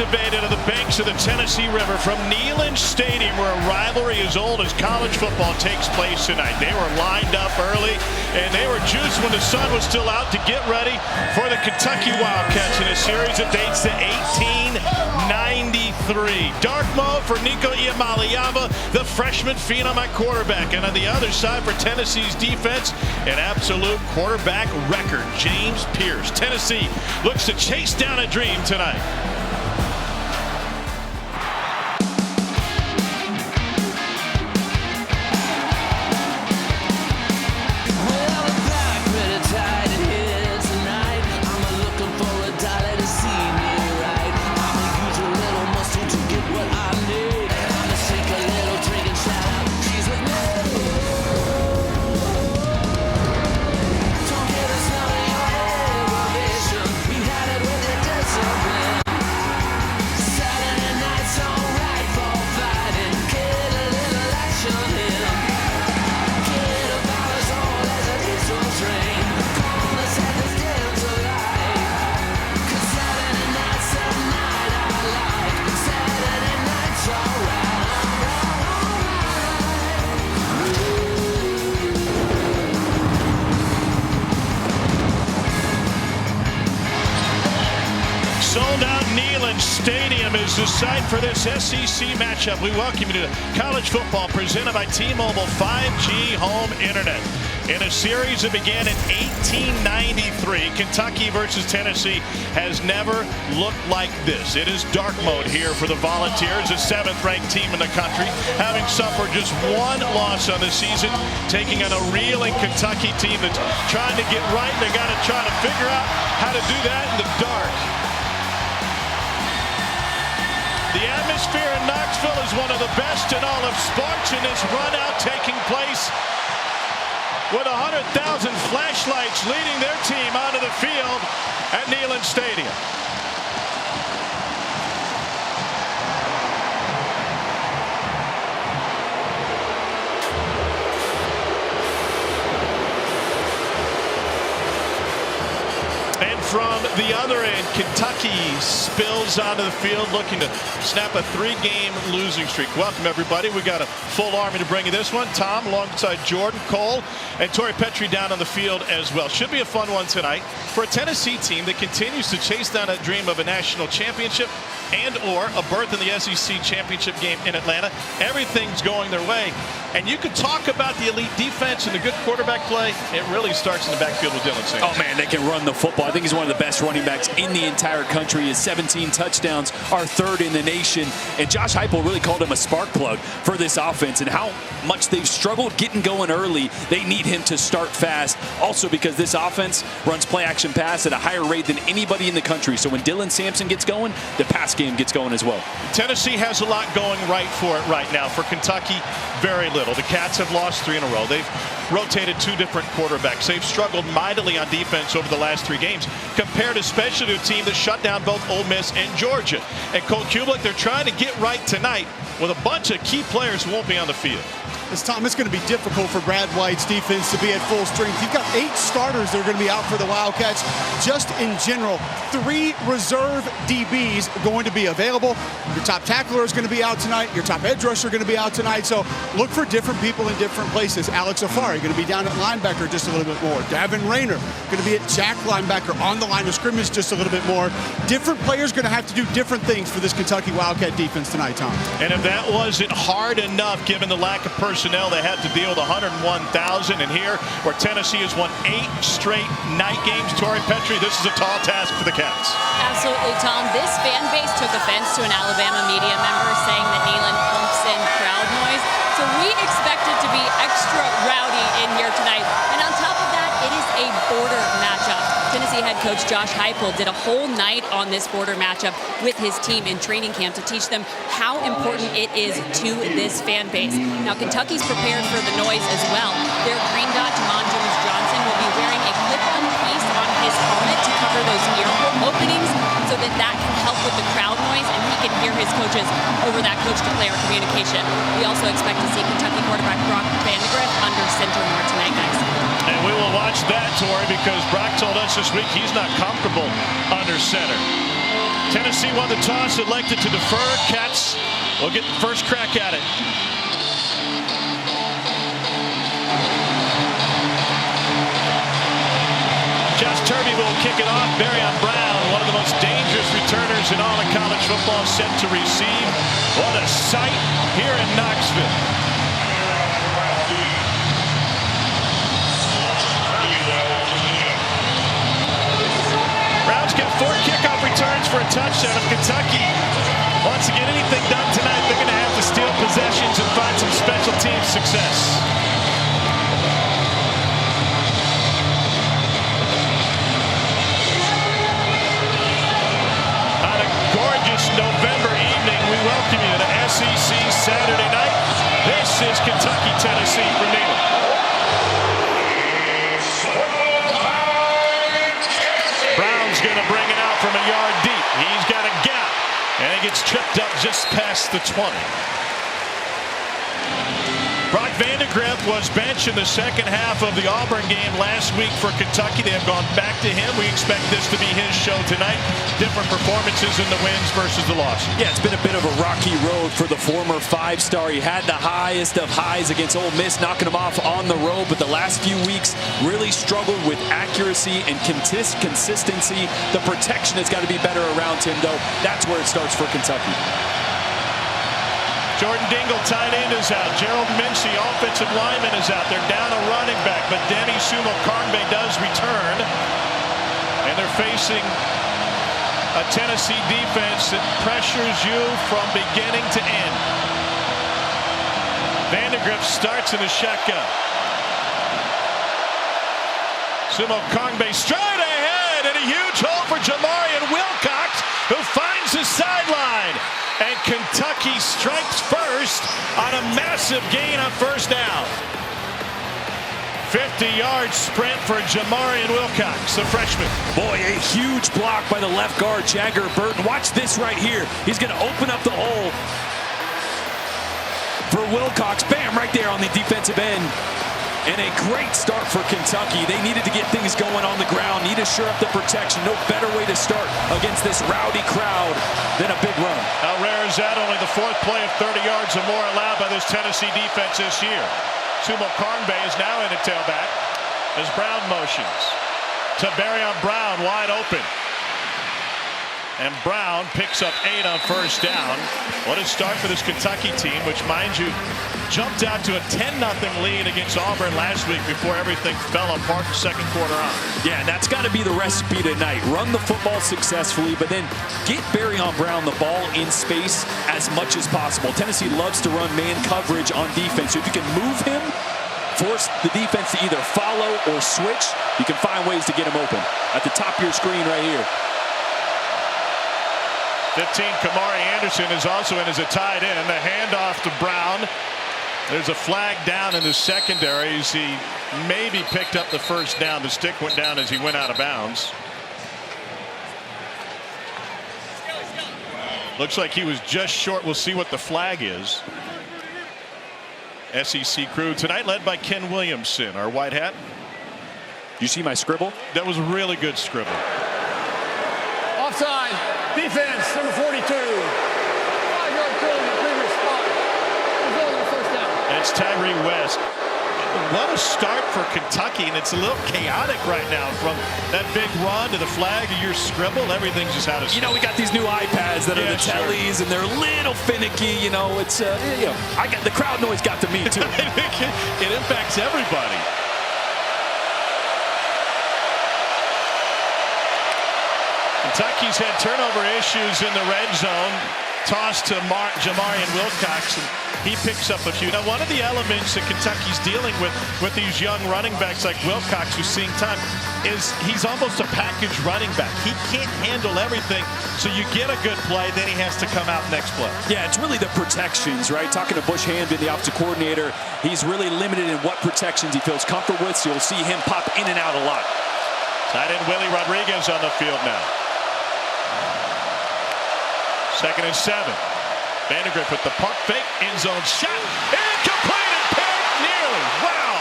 activated on the banks of the Tennessee River from Neyland Stadium, where a rivalry as old as college football takes place tonight. They were lined up early, and they were juiced when the sun was still out to get ready for the Kentucky Wildcats in a series that dates to 1893. Dark mode for Nico Iamaleava, the freshman phenom at quarterback. And on the other side for Tennessee's defense, an absolute quarterback record, James Pierce. Tennessee looks to chase down a dream tonight. Sold out Neyland Stadium is the site for this SEC matchup. We welcome you to college football presented by T-Mobile 5G Home Internet. In a series that began in 1893, Kentucky versus Tennessee has never looked like this. It is dark mode here for the Volunteers, the 7th-ranked team in the country, having suffered just one loss on the season, taking on a reeling Kentucky team that's trying to get right. They got to try to figure out how to do that in the dark. The atmosphere in Knoxville is one of the best in all of sports, in this run out taking place with 100,000 flashlights leading their team onto the field at Neyland Stadium. And from the other end, Kentucky spills onto the field looking to snap a 3-game losing streak. Welcome, everybody. We got a full army to bring you this one. Tom alongside Jordan, Cole, and Tori Petrie down on the field as well. Should be a fun one tonight for a Tennessee team that continues to chase down a dream of a national championship and or a berth in the SEC championship game in Atlanta. Everything's going their way. And you could talk about the elite defense and the good quarterback play. It really starts in the backfield with Dylan Sampson. Oh, man, they can run the football. I think he's one of the best running backs in the entire country. His 17 touchdowns are 3rd in the nation. And Josh Heupel really called him a spark plug for this offense. And how much they've struggled getting going early, they need him to start fast. Also because this offense runs play-action pass at a higher rate than anybody in the country. So when Dylan Sampson gets going, the pass game gets going as well. Tennessee has a lot going right for it right now. For Kentucky, very little. The Cats have lost 3 in a row. They've rotated 2 different quarterbacks. They've struggled mightily on defense over the last 3 games, compared especially to a team that shut down both Ole Miss and Georgia. And Colt Kublik, they're trying to get right tonight with a bunch of key players who won't be on the field. Tom, it's going to be difficult for Brad White's defense to be at full strength. You've got 8 starters that are going to be out for the Wildcats. Just in general, 3 reserve DBs going to be available. Your top tackler is going to be out tonight. Your top edge rusher are going to be out tonight. So look for different people in different places. Alex Afari going to be down at linebacker just a little bit more. Davin Rayner going to be at jack linebacker on the line of scrimmage just a little bit more. Different players going to have to do different things for this Kentucky Wildcat defense tonight, Tom. And if that wasn't hard enough, given the lack of personnel, they had to deal with 101,000. And here, where Tennessee has won 8 straight night games, Tori Petrie, this is a tall task for the Cats. Absolutely, Tom. This fan base took offense to an Alabama media member saying that Neyland pumps in crowd noise. So we expect it to be extra rowdy in here tonight. And on top of that, it is a border matchup. Tennessee head coach Josh Heupel did a whole night on this border matchup with his team in training camp to teach them how important it is to this fan base. Now, Kentucky's prepared for the noise as well. Their green dot, Jamon Jones-Johnson, will be wearing a clip-on piece on his helmet to cover those ear openings so that can help with the crowd noise and he can hear his coaches over that coach-to-player communication. We also expect to see Kentucky quarterback Brock Vandagriff under center more tonight, guys. And we will watch that, Tori, because Brock told us this week he's not comfortable under center. Tennessee won the toss, elected to defer. Cats will get the first crack at it. Josh Turby will kick it off. Barion Brown, one of the most dangerous returners in all of college football, set to receive. What a sight here in Knoxville. Brown's got 4 kickoff returns for a touchdown. If Kentucky wants to get anything done tonight, they're going to have to steal possessions and find some special teams success. November evening, we welcome you to SEC Saturday night. This is Kentucky, Tennessee from Neyland. Brown's going to bring it out from a yard deep. He's got a gap, and he gets tripped up just past the 20. Brock Vandagriff was benched in the second half of the Auburn game last week for Kentucky. They have gone back to him. We expect this to be his show tonight. Different performances in the wins versus the losses. Yeah, it's been a bit of a rocky road for the former 5-star. He had the highest of highs against Ole Miss, knocking him off on the road, but the last few weeks really struggled with accuracy and consistency. The protection has got to be better around him, though. That's where it starts for Kentucky. Jordan Dingle, tight end, is out. Gerald Mincy, offensive lineman, is out. They're down a running back, but Denny Sumo-Karngbe does return. And they're facing a Tennessee defense that pressures you from beginning to end. Vandagriff starts in the shotgun. Sumo-Karngbe straight ahead, and a huge hole for Jamarian Wilcox, who finds the sideline. And Kentucky strikes first on a massive gain on first down. 50-yard sprint for Jamarian Wilcox, the freshman. Boy, a huge block by the left guard, Jagger Burton. Watch this right here. He's going to open up the hole for Wilcox. Bam, right there on the defensive end. And a great start for Kentucky. They needed to get things going on the ground, need to shore up the protection. No better way to start against this rowdy crowd than a big run. How rare is that? Only the 4th play of 30 yards or more allowed by this Tennessee defense this year. Sumo-Karngbe is now in at tailback as Brown motions to Barion Brown, wide open. And Brown picks up 8 on first down. What a start for this Kentucky team, which, mind you, jumped out to a 10-0 lead against Auburn last week before everything fell apart the second quarter on. Yeah, and that's got to be the recipe tonight. Run the football successfully, but then get Barion Brown the ball in space as much as possible. Tennessee loves to run man coverage on defense. So if you can move him, force the defense to either follow or switch, you can find ways to get him open. At the top of your screen right here. 15, Kamari Anderson is also in as a tight end. The handoff to Brown. There's a flag down in the secondary as he maybe picked up the first down. The stick went down as he went out of bounds. Looks like he was just short. We'll see what the flag is. SEC crew tonight led by Ken Williamson, our white hat. You see my scribble? That was really good scribble. Offside. Defense, number 42. 5-yard penalty in the previous spot. Result of the first down. That's Tyree West. What a start for Kentucky, and it's a little chaotic right now from that big run to the flag to your scribble. Everything's just out of. You know, we got these new iPads that are the tellies, and they're a little finicky. You know, it's you know, the crowd noise got to me too. It impacts everybody. Kentucky's had turnover issues in the red zone. Toss to Jamarian Wilcox, and he picks up a few. Now, one of the elements that Kentucky's dealing with these young running backs like Wilcox, who's seeing time, is he's almost a package running back. He can't handle everything, so you get a good play, then he has to come out next play. Yeah, it's really the protections, right? Talking to Bush Hamden, the offensive coordinator, he's really limited in what protections he feels comfortable with, so you'll see him pop in and out a lot. Tight end Willie Rodriguez on the field now. 2nd and 7. Vandagriff with the pump fake, end zone shot, incomplete and picked nearly. Wow.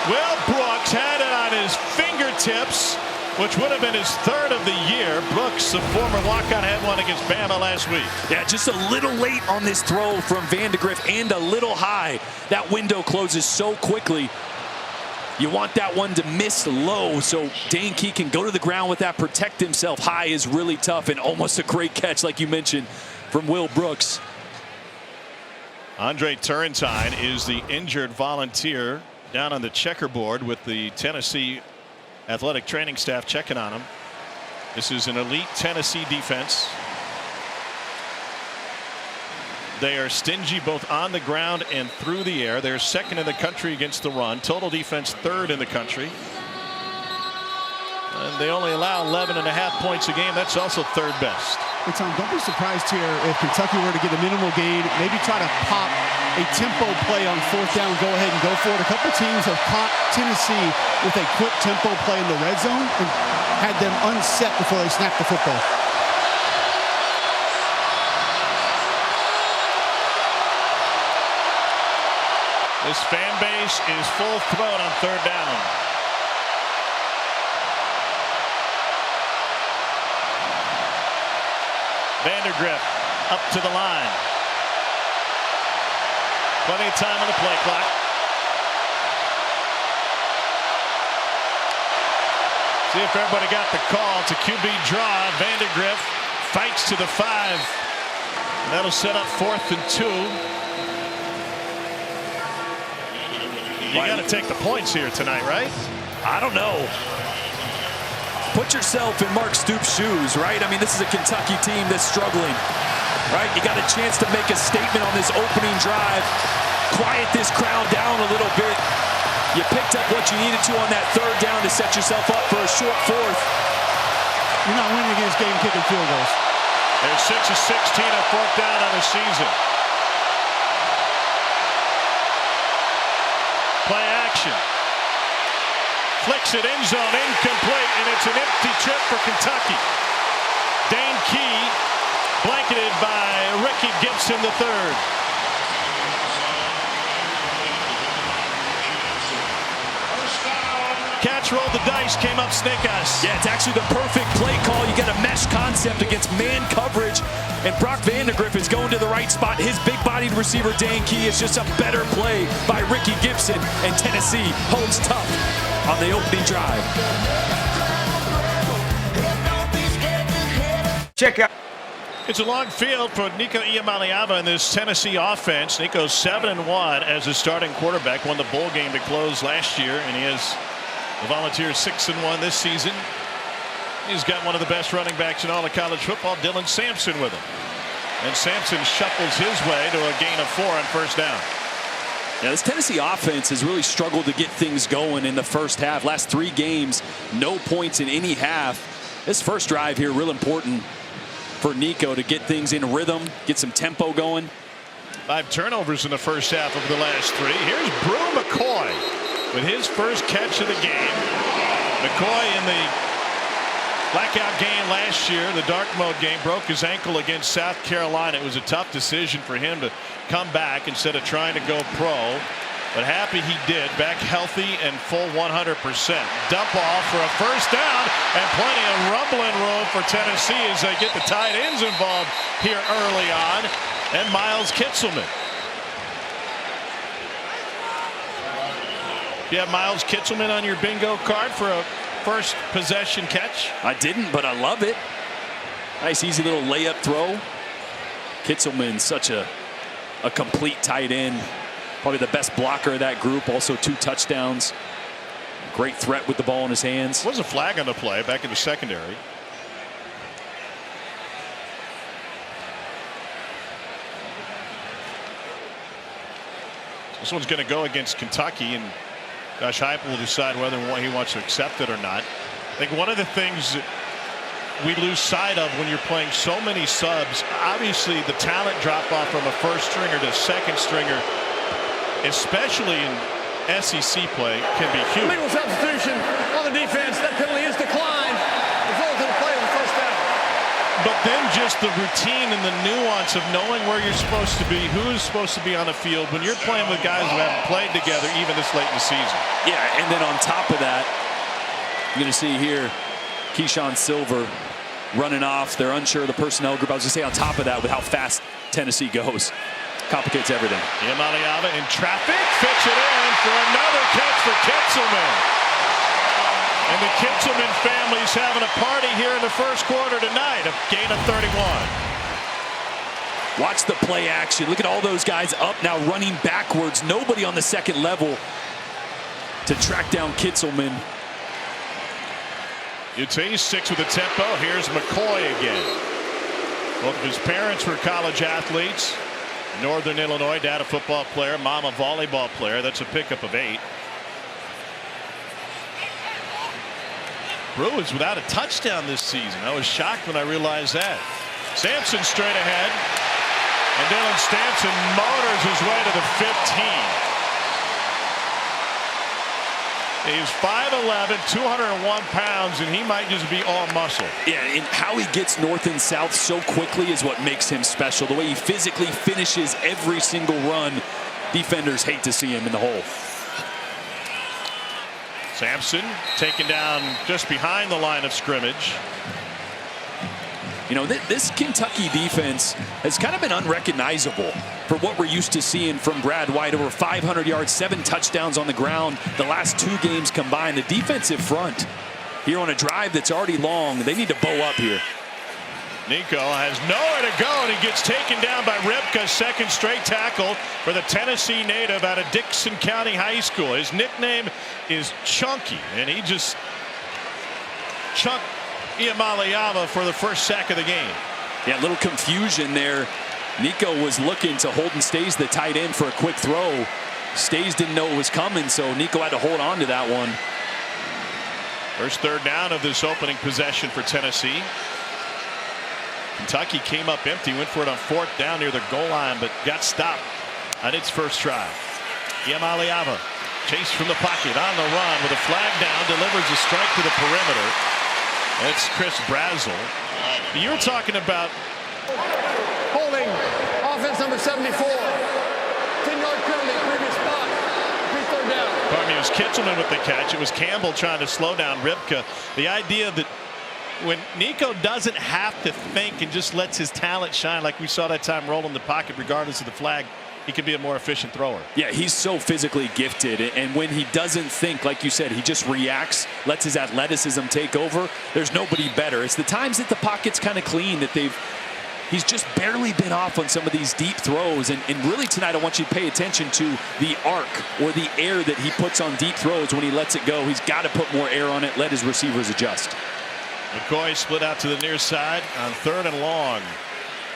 Will Brooks had it on his fingertips which would have been his third of the year. Brooks, the former walk-on, had one against Bama last week. Yeah, just a little late on this throw from Vandegrift and a little high. That window closes so quickly. You want that one to miss low so Dane Key can go to the ground with that, protect himself. High is really tough, and almost a great catch, like you mentioned, from Will Brooks. Andre Turrentine is the injured volunteer down on the checkerboard with the Tennessee athletic training staff checking on him. This is an elite Tennessee defense. They are stingy both on the ground and through the air. They're second in the country against the run. Total defense third in the country. And they only allow 11.5 points a game. That's also third best. Hey, Tom, don't be surprised here if Kentucky were to get a minimal gain, maybe try to pop a tempo play on fourth down, go ahead and go for it. A couple teams have caught Tennessee with a quick tempo play in the red zone and had them unset before they snapped the football. This fan base is full throat on third down. Vandegrift up to the line. Plenty of time on the play clock. See if everybody got the call. It's a QB draw. Vandegrift fights to the 5. And that'll set up 4th and 2. You got to take the points here tonight, right? I don't know. Put yourself in Mark Stoops' shoes, right? I mean, this is a Kentucky team that's struggling, right? You got a chance to make a statement on this opening drive, quiet this crowd down a little bit. You picked up what you needed to on that third down to set yourself up for a short 4th. You're not winning against game-kicking field goals. They're 6 of 16 on 4th down on the season. Play action. Flicks it end zone, incomplete, and it's an empty trip for Kentucky. Dane Key blanketed by Ricky Gibson III. Catch, rolled the dice, came up snake eyes. Yeah, it's actually the perfect play call. You got a mesh concept against man coverage, and Brock Vandegrift is going to the right spot. His big-bodied receiver, Dane Key, is just a better play by Ricky Gibson, and Tennessee holds tough on the opening drive. Check out. It's a long field for Nico Iamaleava in this Tennessee offense. Nico's 7-1 as a starting quarterback. Won the bowl game to close last year, and he has the Volunteers 6-1 this season. He's got one of the best running backs in all of college football, Dylan Sampson, with him. And Sampson shuffles his way to a gain of 4 on first down. Now, this Tennessee offense has really struggled to get things going in the first half. Last 3 games, no points in any half. This first drive here, real important for Nico to get things in rhythm, get some tempo going. 5 turnovers in the first half of the last 3. Here's Brew McCoy with his first catch of the game. McCoy in the blackout game last year, the dark mode game, broke his ankle against South Carolina. It was a tough decision for him to come back instead of trying to go pro. But happy he did, back healthy and full 100%. Dump off for a first down and plenty of rumbling room for Tennessee as they get the tight ends involved here early on. And Miles Kitselman. You have Miles Kitselman on your bingo card for a first possession catch? I didn't, but I love it. Nice, easy little layup throw. Kitselman, such a complete tight end. Probably the best blocker of that group. Also 2 touchdowns. Great threat with the ball in his hands. There was a flag on the play back in the secondary. This one's going to go against Kentucky, and Josh Heupel will decide whether he wants to accept it or not. I think one of the things that we lose sight of when you're playing so many subs, obviously the talent drop off from a first stringer to second stringer, especially in SEC play, can be huge. Illegal substitution on the defense. That penalty is declined. Result in a play of the first down. But then just the routine and the nuance of knowing where you're supposed to be, who's supposed to be on the field when you're playing with guys who haven't played together even this late in the season. Yeah, and then on top of that, you're going to see here Keyshawn Silver running off. They're unsure of the personnel group. I was going to say on top of that with how fast Tennessee goes. Complicates everything. Iamaleava in traffic. Fits it in for another catch for Kitzelman. And the Kitzelman family's having a party here in the first quarter tonight. A gain of 31. Watch the play action. Look at all those guys up now running backwards. Nobody on the second level to track down Kitzelman. UT 6 with a tempo. Here's McCoy again. Both of his parents were college athletes. Northern Illinois, dad a football player, mom a volleyball player. That's a pickup of 8. Bruins without a touchdown this season. I was shocked when I realized that. Sampson straight ahead. And Dylan Sampson motors his way to the 15. He's 5'11", 201 pounds, and he might just be all muscle. Yeah, and how he gets north and south so quickly is what makes him special. The way he physically finishes every single run, defenders hate to see him in the hole. Sampson taken down just behind the line of scrimmage. You know, this Kentucky defense has kind of been unrecognizable for what we're used to seeing from Brad White. Over 500 yards, 7 touchdowns on the ground the last 2 games combined. The defensive front here on a drive that's already long. They need to bow up here. Nico has nowhere to go, and he gets taken down by Ripka. Second straight tackle for the Tennessee native out of Dixon County High School. His nickname is Chunky, and he just chunked Iamaleava for the first sack of the game. Yeah, a little confusion there. Nico was looking to Holden Stays, the tight end, for a quick throw. Stays didn't know it was coming, so Nico had to hold on to that one. First third down of this opening possession for Tennessee. Kentucky came up empty, went for it on 4th down near the goal line, but got stopped on its first try. Iamaleava chased from the pocket on the run with a flag down, delivers a strike to the perimeter. That's Chris Brazel. You were talking about Holding offense number 74. 10-yard penalty, previous spot. 3rd down. Pardon me, it was Kitzelman with the catch. It was Campbell trying to slow down Ripka. The idea that when Nico doesn't have to think and just lets his talent shine, like we saw that time rolling the pocket regardless of the flag, he could be a more efficient thrower. Yeah, he's so physically gifted, and when he doesn't think, like you said, he just reacts, lets his athleticism take over. There's nobody better. It's the times that the pocket's kind of clean that he's just barely been off on some of these deep throws. And really tonight, I want you to pay attention to the arc or the air that he puts on deep throws when he lets it go. He's got to put more air on it, let his receivers adjust. McCoy split out to the near side on 3rd and long.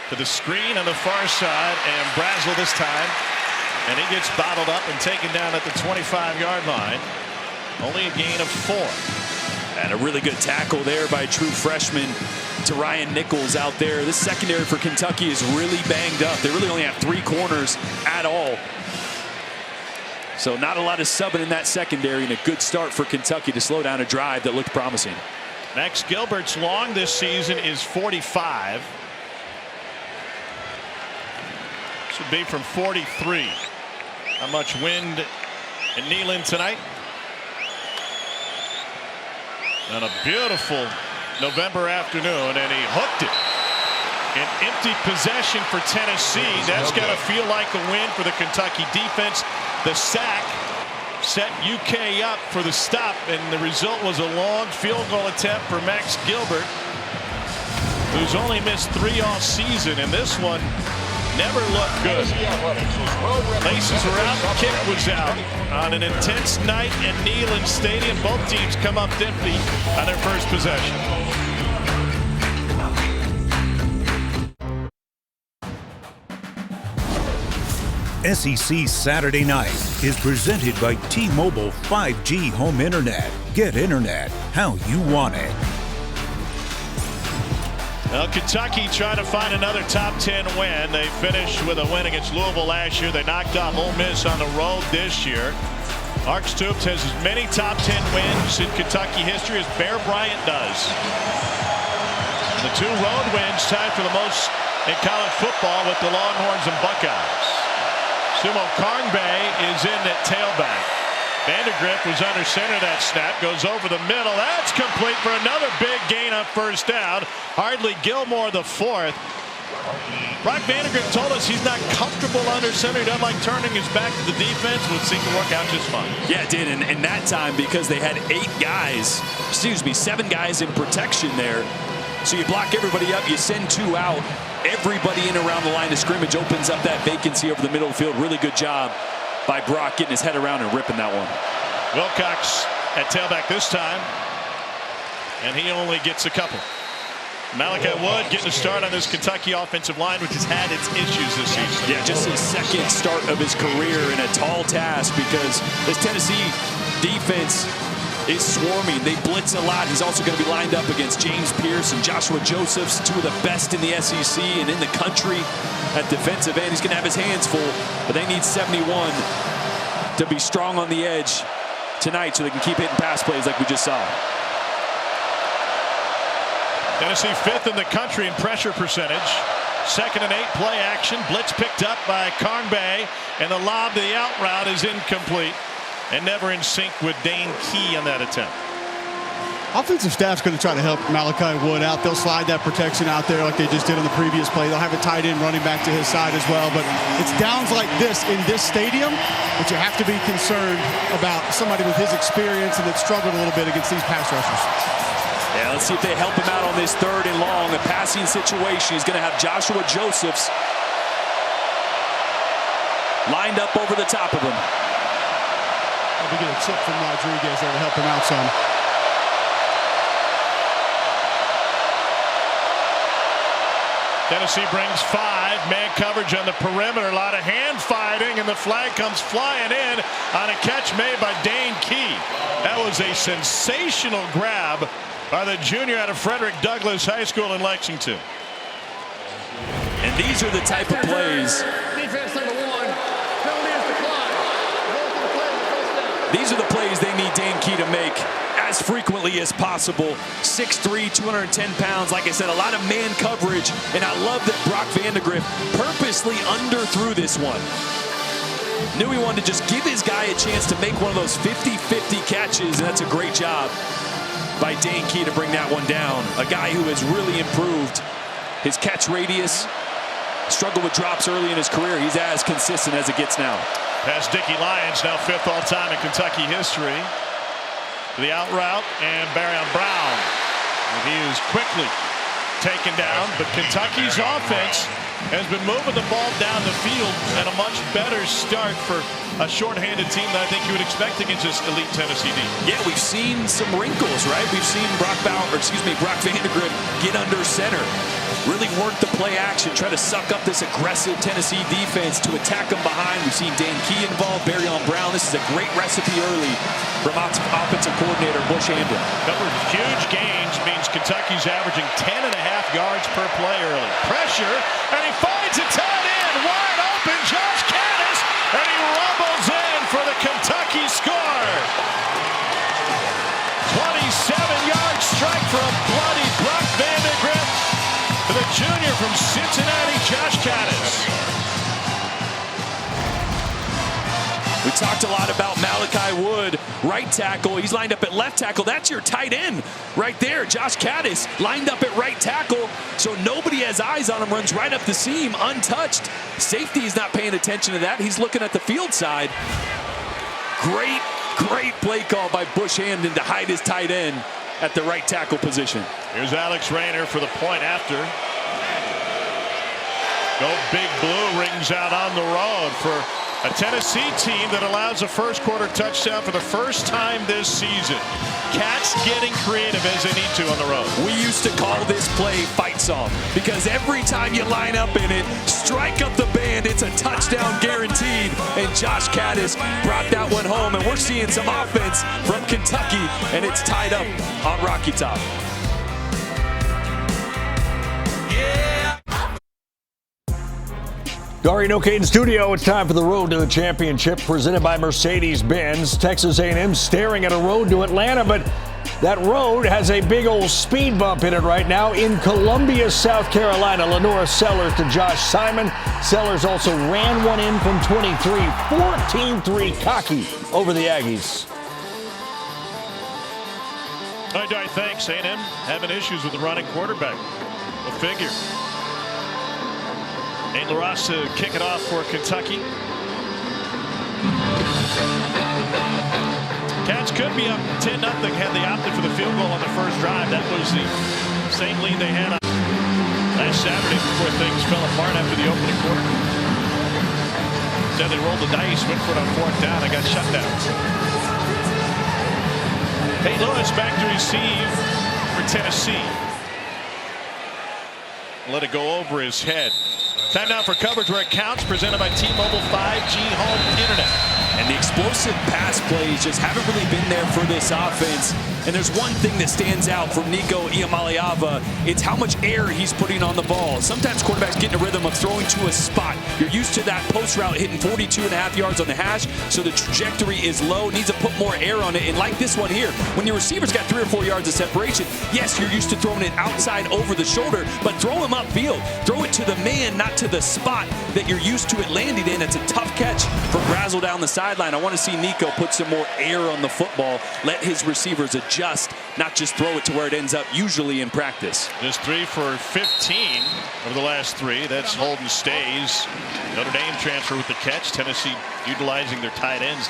To the screen on the far side, and Brazel this time, and he gets bottled up and taken down at the 25-yard line. Only a gain of 4. And a really good tackle there by a true freshman to Ryan Nichols out there. This secondary for Kentucky is really banged up. They really only have 3 corners at all. So not a lot of subbing in that secondary, and a good start for Kentucky to slow down a drive that looked promising. Max Gilbert's long this season is 45. This would be from 43. How much wind in Neyland tonight? On a beautiful November afternoon, and he hooked it. An empty possession for Tennessee. That's got to feel like a win for the Kentucky defense. The sack set UK up for the stop, and the result was a long field goal attempt for Max Gilbert, who's only missed 3 all season, and this one never looked good. Laces were out, the kick was out. On an intense night at Neyland Stadium, both teams come up empty on their first possession. SEC Saturday Night is presented by T-Mobile 5G Home Internet. Get internet how you want it. Well, Kentucky trying to find another top 10 win. They finished with a win against Louisville last year. They knocked off Ole Miss on the road this year. Mark Stoops has as many top 10 wins in Kentucky history as Bear Bryant does. The 2 road wins tied for the most in college football with the Longhorns and Buckeyes. Sumo Karngbae is in at tailback. Vandegrift was under center that snap, goes over the middle. That's complete for another big gain on first down. Hardly Gilmore the fourth. Brock Vandegrift told us he's not comfortable under center. He doesn't like turning his back to the defense. Would seem to work out just fine. Yeah, it did. And that time, because they had 7 guys in protection there. So you block everybody up, you send 2 out. Everybody in around the line of scrimmage opens up that vacancy over the middle of the field. Really good job by Brock getting his head around and ripping that one. Wilcox at tailback this time, and he only gets a couple. Malachi Wood getting a start on this Kentucky offensive line, which has had its issues this season. Yeah, just his second start of his career in a tall task, because this Tennessee defense is swarming. They blitz a lot. He's also going to be lined up against James Pierce and Joshua Josephs, 2 of the best in the SEC and in the country at defensive end. He's going to have his hands full, but they need 71 to be strong on the edge tonight so they can keep hitting pass plays like we just saw. Tennessee 5th in the country in pressure percentage. 2nd and 8 play action. Blitz picked up by Carnbay, and the lob to the out route is incomplete and never in sync with Dane Key on that attempt. Offensive staff's going to try to help Malachi Wood out. They'll slide that protection out there like they just did on the previous play. They'll have a tight end running back to his side as well. But it's downs like this in this stadium that you have to be concerned about somebody with his experience and that struggled a little bit against these pass rushers. Yeah, let's see if they help him out on this 3rd and long. A passing situation. He's going to have Joshua Josephs lined up over the top of him. We get a chip from Rodriguez there to help him out some. Tennessee brings 5 man coverage on the perimeter. A lot of hand fighting, and the flag comes flying in on a catch made by Dane Key. That was a sensational grab by the junior out of Frederick Douglass High School in Lexington. And these are the type of plays. Defense number 1. Penalty is declined. These are the plays they need Dane Key to make as frequently as possible. 6'3", 210 pounds. Like I said, a lot of man coverage, and I love that Brock Vandegrift purposely underthrew this one. Knew he wanted to just give his guy a chance to make one of those 50-50 catches, and that's a great job by Dane Key to bring that one down. A guy who has really improved his catch radius, struggled with drops early in his career. He's as consistent as it gets now. Past Dickie Lyons, now 5th all-time in Kentucky history. The out route, and Barion Brown. And he is quickly taken down, but Kentucky's offense has been moving the ball down the field, and a much better start for a shorthanded team that I think you would expect against this elite Tennessee defense. Yeah, we've seen some wrinkles, right? We've seen Brock Vandegrift get under center, really work the play action, try to suck up this aggressive Tennessee defense to attack them behind. We've seen Dane Key involved, Barion Brown. This is a great recipe early from offensive coordinator Bush Hamdan. Couple of huge gains means Kentucky's averaging 10.5 yards per play early. Pressure, and he finds a tight end wide open, Josh Caddis, and he rumbles in for the Kentucky score. 27-yard strike for a bloody Brock Vandegrift for the junior from Cincinnati, Josh Caddis. We talked a lot about Malachi Wood, right tackle. He's lined up at left tackle. That's your tight end right there. Josh Caddis lined up at right tackle, so nobody has eyes on him, runs right up the seam, untouched. Safety is not paying attention to that. He's looking at the field side. Great play call by Bush Hamdan to hide his tight end at the right tackle position. Here's Alex Rayner for the point after. Go Big Blue rings out on the road for a Tennessee team that allows a first-quarter touchdown for the first time this season. Cats getting creative as they need to on the road. We used to call this play fight song because every time you line up in it, strike up the band, it's a touchdown guaranteed. And Josh Caddis brought that one home, and we're seeing some offense from Kentucky, and it's tied up on Rocky Top. Dari Noke in studio. It's time for the Road to the Championship presented by Mercedes-Benz. Texas A&M staring at a road to Atlanta, but that road has a big old speed bump in it right now in Columbia, South Carolina. Lenora Sellers to Josh Simon. Sellers also ran one in from 23. 14-3 cocky over the Aggies. All right, Dari, thanks. A&M having issues with the running quarterback. Go figure. Nate LaRosse to kick it off for Kentucky. Cats could be up 10-0 had they opted for the field goal on the first drive. That was the same lead they had last Saturday before things fell apart after the opening quarter. Then they rolled the dice, went for it on fourth down. They got shut down. Hey, Lewis back to receive for Tennessee. Let it go over his head. Time now for coverage where it counts, presented by T-Mobile 5G Home Internet. And the explosive pass plays just haven't really been there for this offense. And there's one thing that stands out from Nico Iamaleava. It's how much air he's putting on the ball. Sometimes quarterbacks get in a rhythm of throwing to a spot. You're used to that post route hitting 42.5 yards on the hash, so the trajectory is low, needs to put more air on it. And like this one here, when your receiver's got 3 or 4 yards of separation, yes, you're used to throwing it outside over the shoulder, but throw him upfield. Throw it to the man, not to the spot that you're used to it landing in. It's a tough catch for Brazel down the sideline. I want to see Nico put some more air on the football, let his receivers adjust, not just throw it to where it ends up usually in practice. Just 3 for 15 over the last 3. That's Holden Stays. Notre Dame transfer with the catch. Tennessee utilizing their tight ends.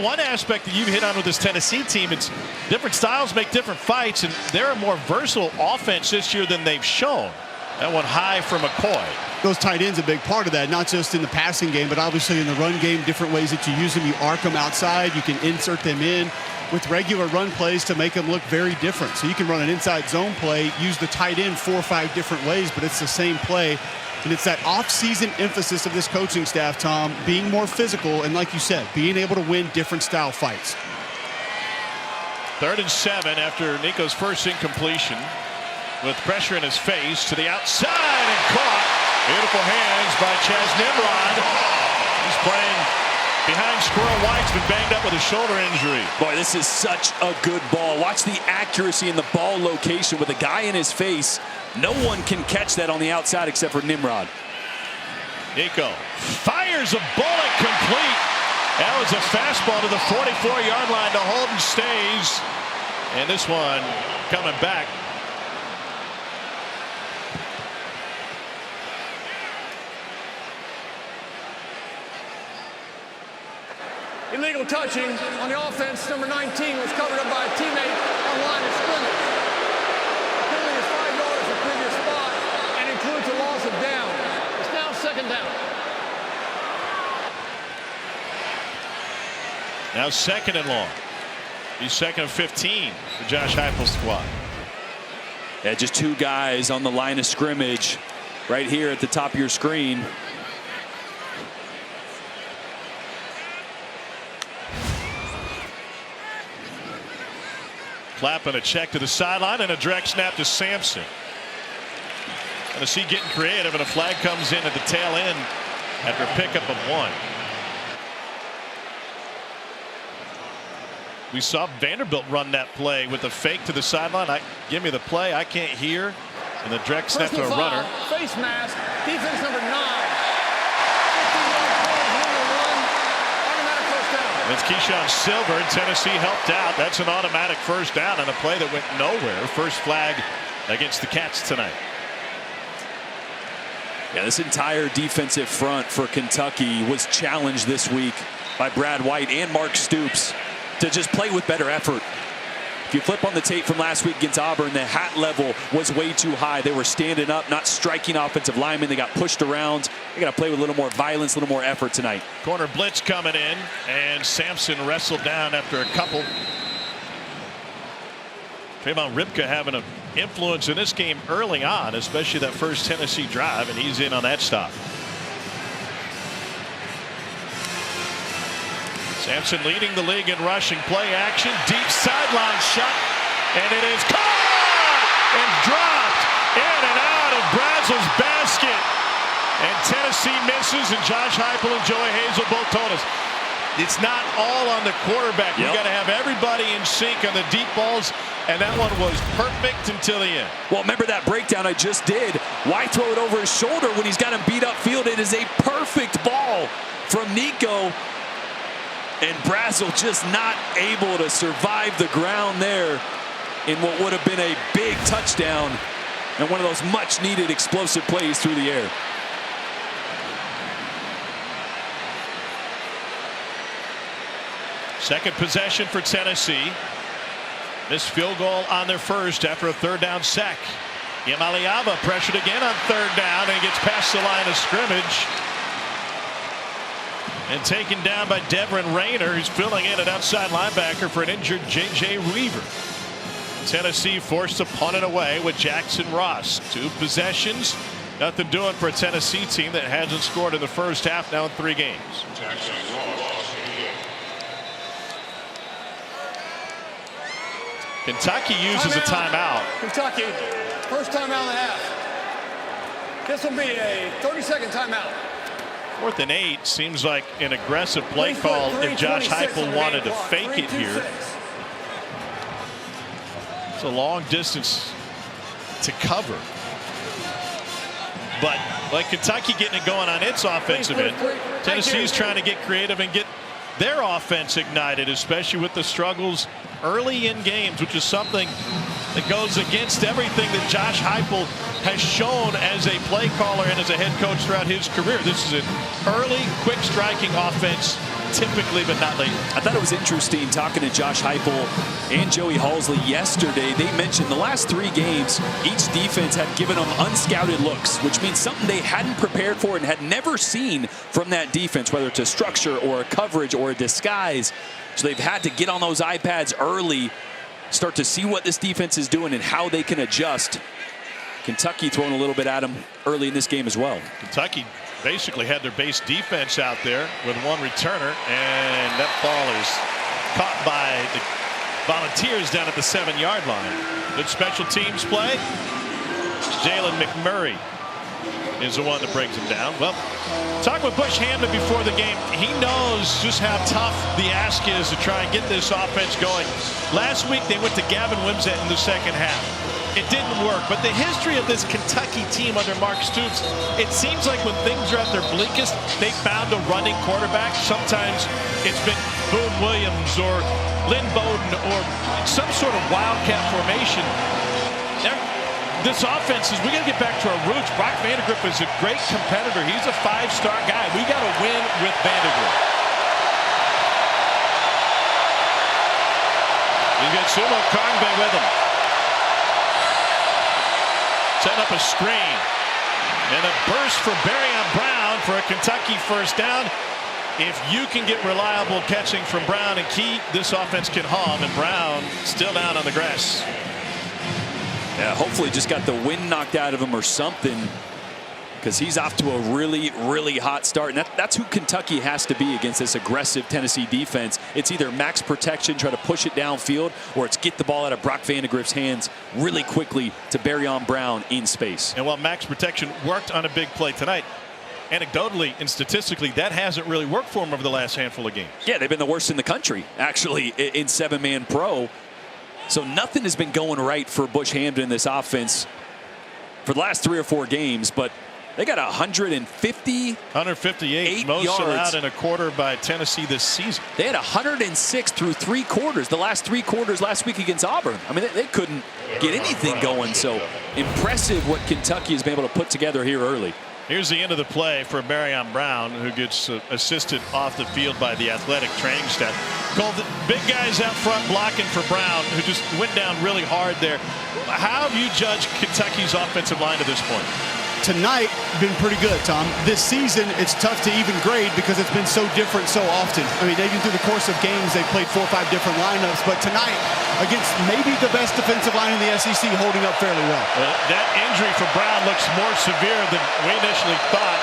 One aspect that you've hit on with this Tennessee team, it's different styles make different fights, and they're a more versatile offense this year than they've shown. That one high for McCoy. Those tight ends a big part of that, not just in the passing game, but obviously in the run game, different ways that you use them. You arc them outside, you can insert them in with regular run plays to make them look very different. So you can run an inside zone play, use the tight end 4 or 5 different ways, but it's the same play. And it's that off-season emphasis of this coaching staff, Tom, being more physical and, like you said, being able to win different style fights. 3rd and 7 after Nico's first incompletion, with pressure in his face to the outside and caught. Beautiful hands by Chaz Nimrod. He's playing behind Squirrel White's been banged up with a shoulder injury. Boy, this is such a good ball. Watch the accuracy in the ball location with a guy in his face. No one can catch that on the outside except for Nimrod. Nico fires a bullet complete. That was a fastball to the 44-yard line to Holden Stays. And this one coming back. Illegal touching on the offense. Number 19 was covered up by a teammate on line of scrimmage. Penalty is $5 for previous spot and includes a loss of down. It's now 2nd down. Now 2nd and long. He's 2nd and 15 for Josh Heupel's squad. Yeah, just 2 guys on the line of scrimmage right here at the top of your screen. Clapping a check to the sideline and a direct snap to Sampson. Tennessee getting creative, and a flag comes in at the tail end after a pickup of 1. We saw Vanderbilt run that play with a fake to the sideline. Give me the play. I can't hear. And the direct snap to a runner. Face mask. Defense number 9. It's Keyshawn Silver. Tennessee helped out. That's an automatic first down on a play that went nowhere. First flag against the Cats tonight. Yeah, this entire defensive front for Kentucky was challenged this week by Brad White and Mark Stoops to just play with better effort. If you flip on the tape from last week against Auburn, the hat level was way too high. They were standing up, not striking offensive linemen. They got pushed around. They got to play with a little more violence, a little more effort tonight. Corner blitz coming in, and Sampson wrestled down after a couple. Trayvon Ripka having an influence in this game early on, especially that first Tennessee drive, and he's in on that stop. Sampson leading the league in rushing. Play action, deep sideline shot, and it is caught and dropped in and out of Brazel's basket. And Tennessee misses, and Josh Heupel and Joey Hazel both told us it's not all on the quarterback. Yep. You got to have everybody in sync on the deep balls, and that one was perfect until the end. Well, remember that breakdown I just did? Why throw it over his shoulder when he's got him beat upfield? It is a perfect ball from Nico, and Brazel just not able to survive the ground there in what would have been a big touchdown and one of those much-needed explosive plays through the air. Second possession for Tennessee. Missed field goal on their first after a third down sack. Yamaliava pressured again on third down and gets past the line of scrimmage. And taken down by Devin Rayner, who's filling in at outside linebacker for an injured J.J. Weaver. Tennessee forced to punt it away with Jackson Ross. 2 possessions. Nothing doing for a Tennessee team that hasn't scored in the first half now in 3 games. Kentucky uses a timeout. Kentucky, first timeout in the half. This will be a 30-second timeout. 4th and 8 seems like an aggressive play call if Josh Heupel wanted to fake it here. It's a long distance to cover. But like Kentucky getting it going on its offensive end, Tennessee's trying to get creative and get their offense ignited, especially with the struggles early in games, which is something that goes against everything that Josh Heupel has shown as a play caller and as a head coach throughout his career. This is an early, quick striking offense, typically, but not late. I thought it was interesting talking to Josh Heupel and Joey Halzle yesterday. They mentioned the last 3 games, each defense had given them unscouted looks, which means something they hadn't prepared for and had never seen from that defense, whether it's a structure or a coverage or a disguise. So they've had to get on those iPads early, start to see what this defense is doing and how they can adjust. Kentucky throwing a little bit at them early in this game as well. Kentucky basically had their base defense out there with 1 returner, and that ball is caught by the Volunteers down at the 7-yard line. Good special teams play. Jalen McMurray is the one that brings him down. Well, talking with Bush Hamdan before the game, he knows just how tough the ask is to try and get this offense going. Last week they went to Gavin Wimsatt in the second half. It didn't work, but the history of this Kentucky team under Mark Stoops, it seems like when things are at their bleakest, they found a running quarterback. Sometimes it's been Boone Williams or Lynn Bowden or some sort of wildcat formation. This offense is, we got to get back to our roots. Brock Vandagriff is a great competitor. He's a 5-star guy. We got to win with Vandagriff. He's got Sumo Kongbe with him. Setting up a screen. And a burst for Barrion Brown for a Kentucky first down. If you can get reliable catching from Brown and Key, this offense can hum, and Brown still down on the grass. Yeah, hopefully just got the wind knocked out of him or something, because he's off to a really, really hot start. And that's who Kentucky has to be against this aggressive Tennessee defense. It's either max protection, try to push it downfield, or it's get the ball out of Brock Vandagriff's hands really quickly to Barrion Brown in space. And while max protection worked on a big play tonight, anecdotally and statistically, that hasn't really worked for him over the last handful of games. Yeah, they've been the worst in the country, actually, in 7-man pro. So nothing has been going right for Bush Hamdan in this offense for the last 3 or 4 games, but they got 158 most yards allowed in a quarter by Tennessee this season. They had 106 through 3 quarters, the last 3 quarters last week against Auburn. I mean, they couldn't get anything going, so impressive what Kentucky has been able to put together here early. Here's the end of the play for Barrion Brown, who gets assisted off the field by the athletic training staff. Called the big guys out front blocking for Brown, who just went down really hard there. How have you judged Kentucky's offensive line to this point? Tonight, been pretty good, Tom. This season, it's tough to even grade because it's been so different so often. I mean, even through the course of games, they've played 4 or 5 different lineups, but tonight, against maybe the best defensive line in the SEC, holding up fairly well. That injury for Brown looks more severe than we initially thought.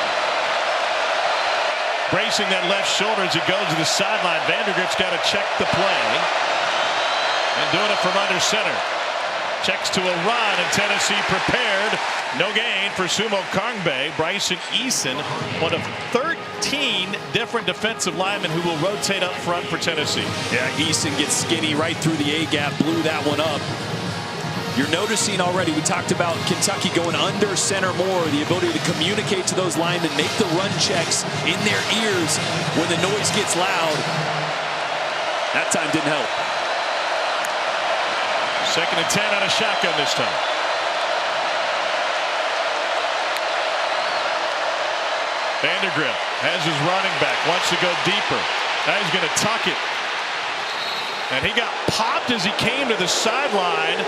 Bracing that left shoulder as he goes to the sideline. Vandagriff's got to check the play. And doing it from under center. Checks to a run, and Tennessee prepared. No gain for Sumo Kangbe. Bryson Eason, one of 13 different defensive linemen who will rotate up front for Tennessee. Yeah, Eason gets skinny right through the A-gap, blew that one up. You're noticing already, we talked about Kentucky going under center more, the ability to communicate to those linemen, make the run checks in their ears when the noise gets loud. That time didn't help. 2nd and 10 out of shotgun this time. Vandagriff has his running back, wants to go deeper. Now he's going to tuck it. And he got popped as he came to the sideline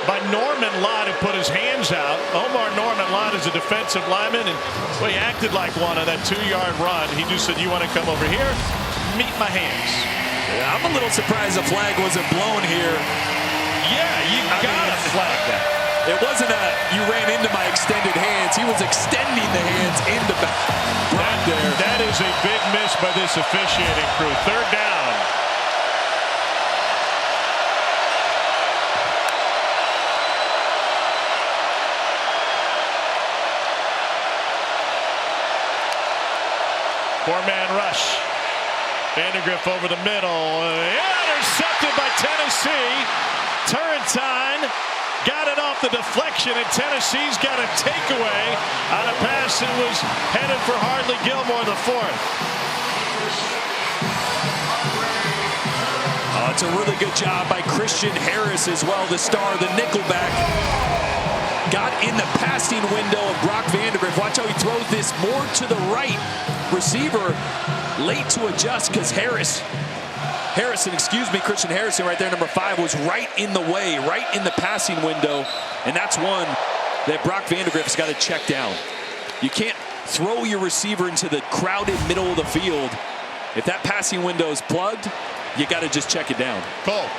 by Norman Lott, who put his hands out. Omar Norman Lott is a defensive lineman, and well, he acted like one on that 2-yard run. He just said, "You want to come over here? Meet my hands." Yeah, I'm a little surprised the flag wasn't blown here. Yeah, you gotta flag that. It wasn't a "you ran into my extended hands." He was extending the hands into back there. That is a big miss by this officiating crew. 3rd down. Four-man rush. Vandagriff over the middle. Intercepted by Tennessee. Turrentine got it off the deflection, and Tennessee's got a takeaway on a pass that was headed for Hardly Gilmore, the 4th. It's a really good job by Christian Harris as well, the star, the nickelback. Got in the passing window of Brock Vandagriff. Watch how he throws this more to the right. Receiver late to adjust because Christian Harrison right there, number 5, was right in the way, right in the passing window. And that's one that Brock Vandagriff's got to check down. You can't throw your receiver into the crowded middle of the field. If that passing window is plugged, you got to just check it down. Cole.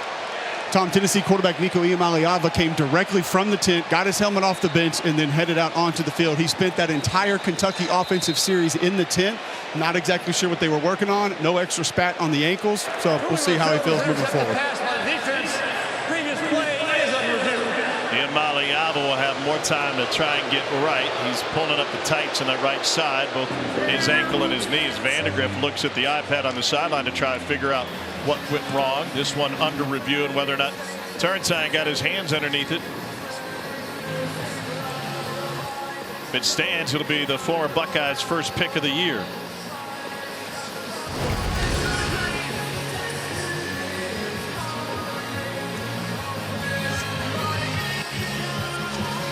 Tom, Tennessee quarterback Nico Iamaleava came directly from the tent, got his helmet off the bench, and then headed out onto the field. He spent that entire Kentucky offensive series in the tent. Not exactly sure what they were working on. No extra spat on the ankles, so we'll see how he feels moving forward. Iamaleava will have more time to try and get right. He's pulling up the tights on the right side, both his ankle and his knees. Vandagriff looks at the iPad on the sideline to try and figure out what went wrong. This one under review, and whether or not Turrentine got his hands underneath it. If it stands, it'll be the former Buckeyes' first pick of the year.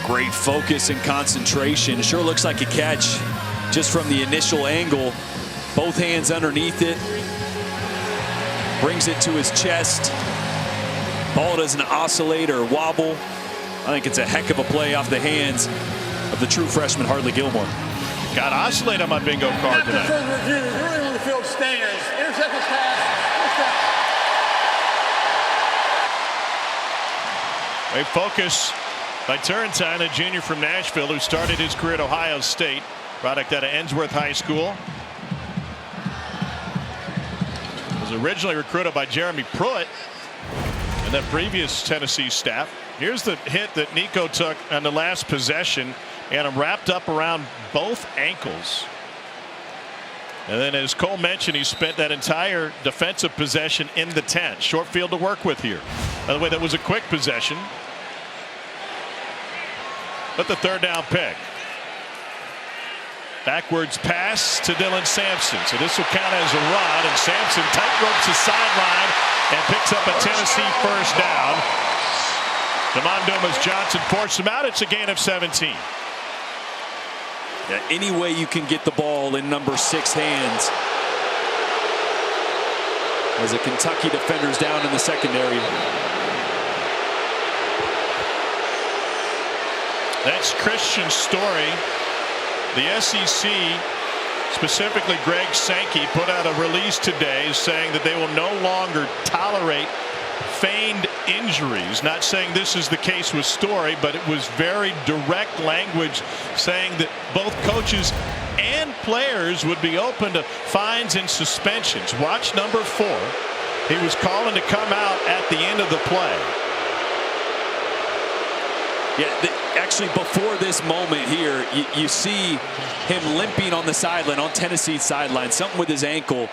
Great focus and concentration. Sure looks like a catch just from the initial angle. Both hands underneath it. Brings it to his chest. Ball doesn't oscillate or wobble. I think it's a heck of a play off the hands of the true freshman Hardly Gilmore. Got to oscillate on my bingo card tonight. After further review, the ruling on the field stands. Intercepted pass. A focus by Turrentine, a junior from Nashville who started his career at Ohio State, product out of Ensworth High School. Was originally recruited by Jeremy Pruitt and the previous Tennessee staff. Here's the hit that Nico took on the last possession, and him wrapped up around both ankles. And then, as Cole mentioned, he spent that entire defensive possession in the tent. Short field to work with here. By the way, that was a quick possession. But the 3rd down pick. Backwards pass to Dylan Sampson. So this will count as a run, and Sampson tightropes the sideline and picks up a Tennessee 1st down. Damon Dumas Johnson forced him out. It's a gain of 17. Yeah, any way you can get the ball in number 6 hands. As the Kentucky defenders down in the secondary. That's Christian Story. The SEC, specifically Greg Sankey, put out a release today saying that they will no longer tolerate feigned injuries. Not saying this is the case with Story, but it was very direct language saying that both coaches and players would be open to fines and suspensions. Watch number 4. He was calling to come out at the end of the play. Yeah, actually before this moment here, you see him limping on the sideline, on Tennessee's sideline, something with his ankle.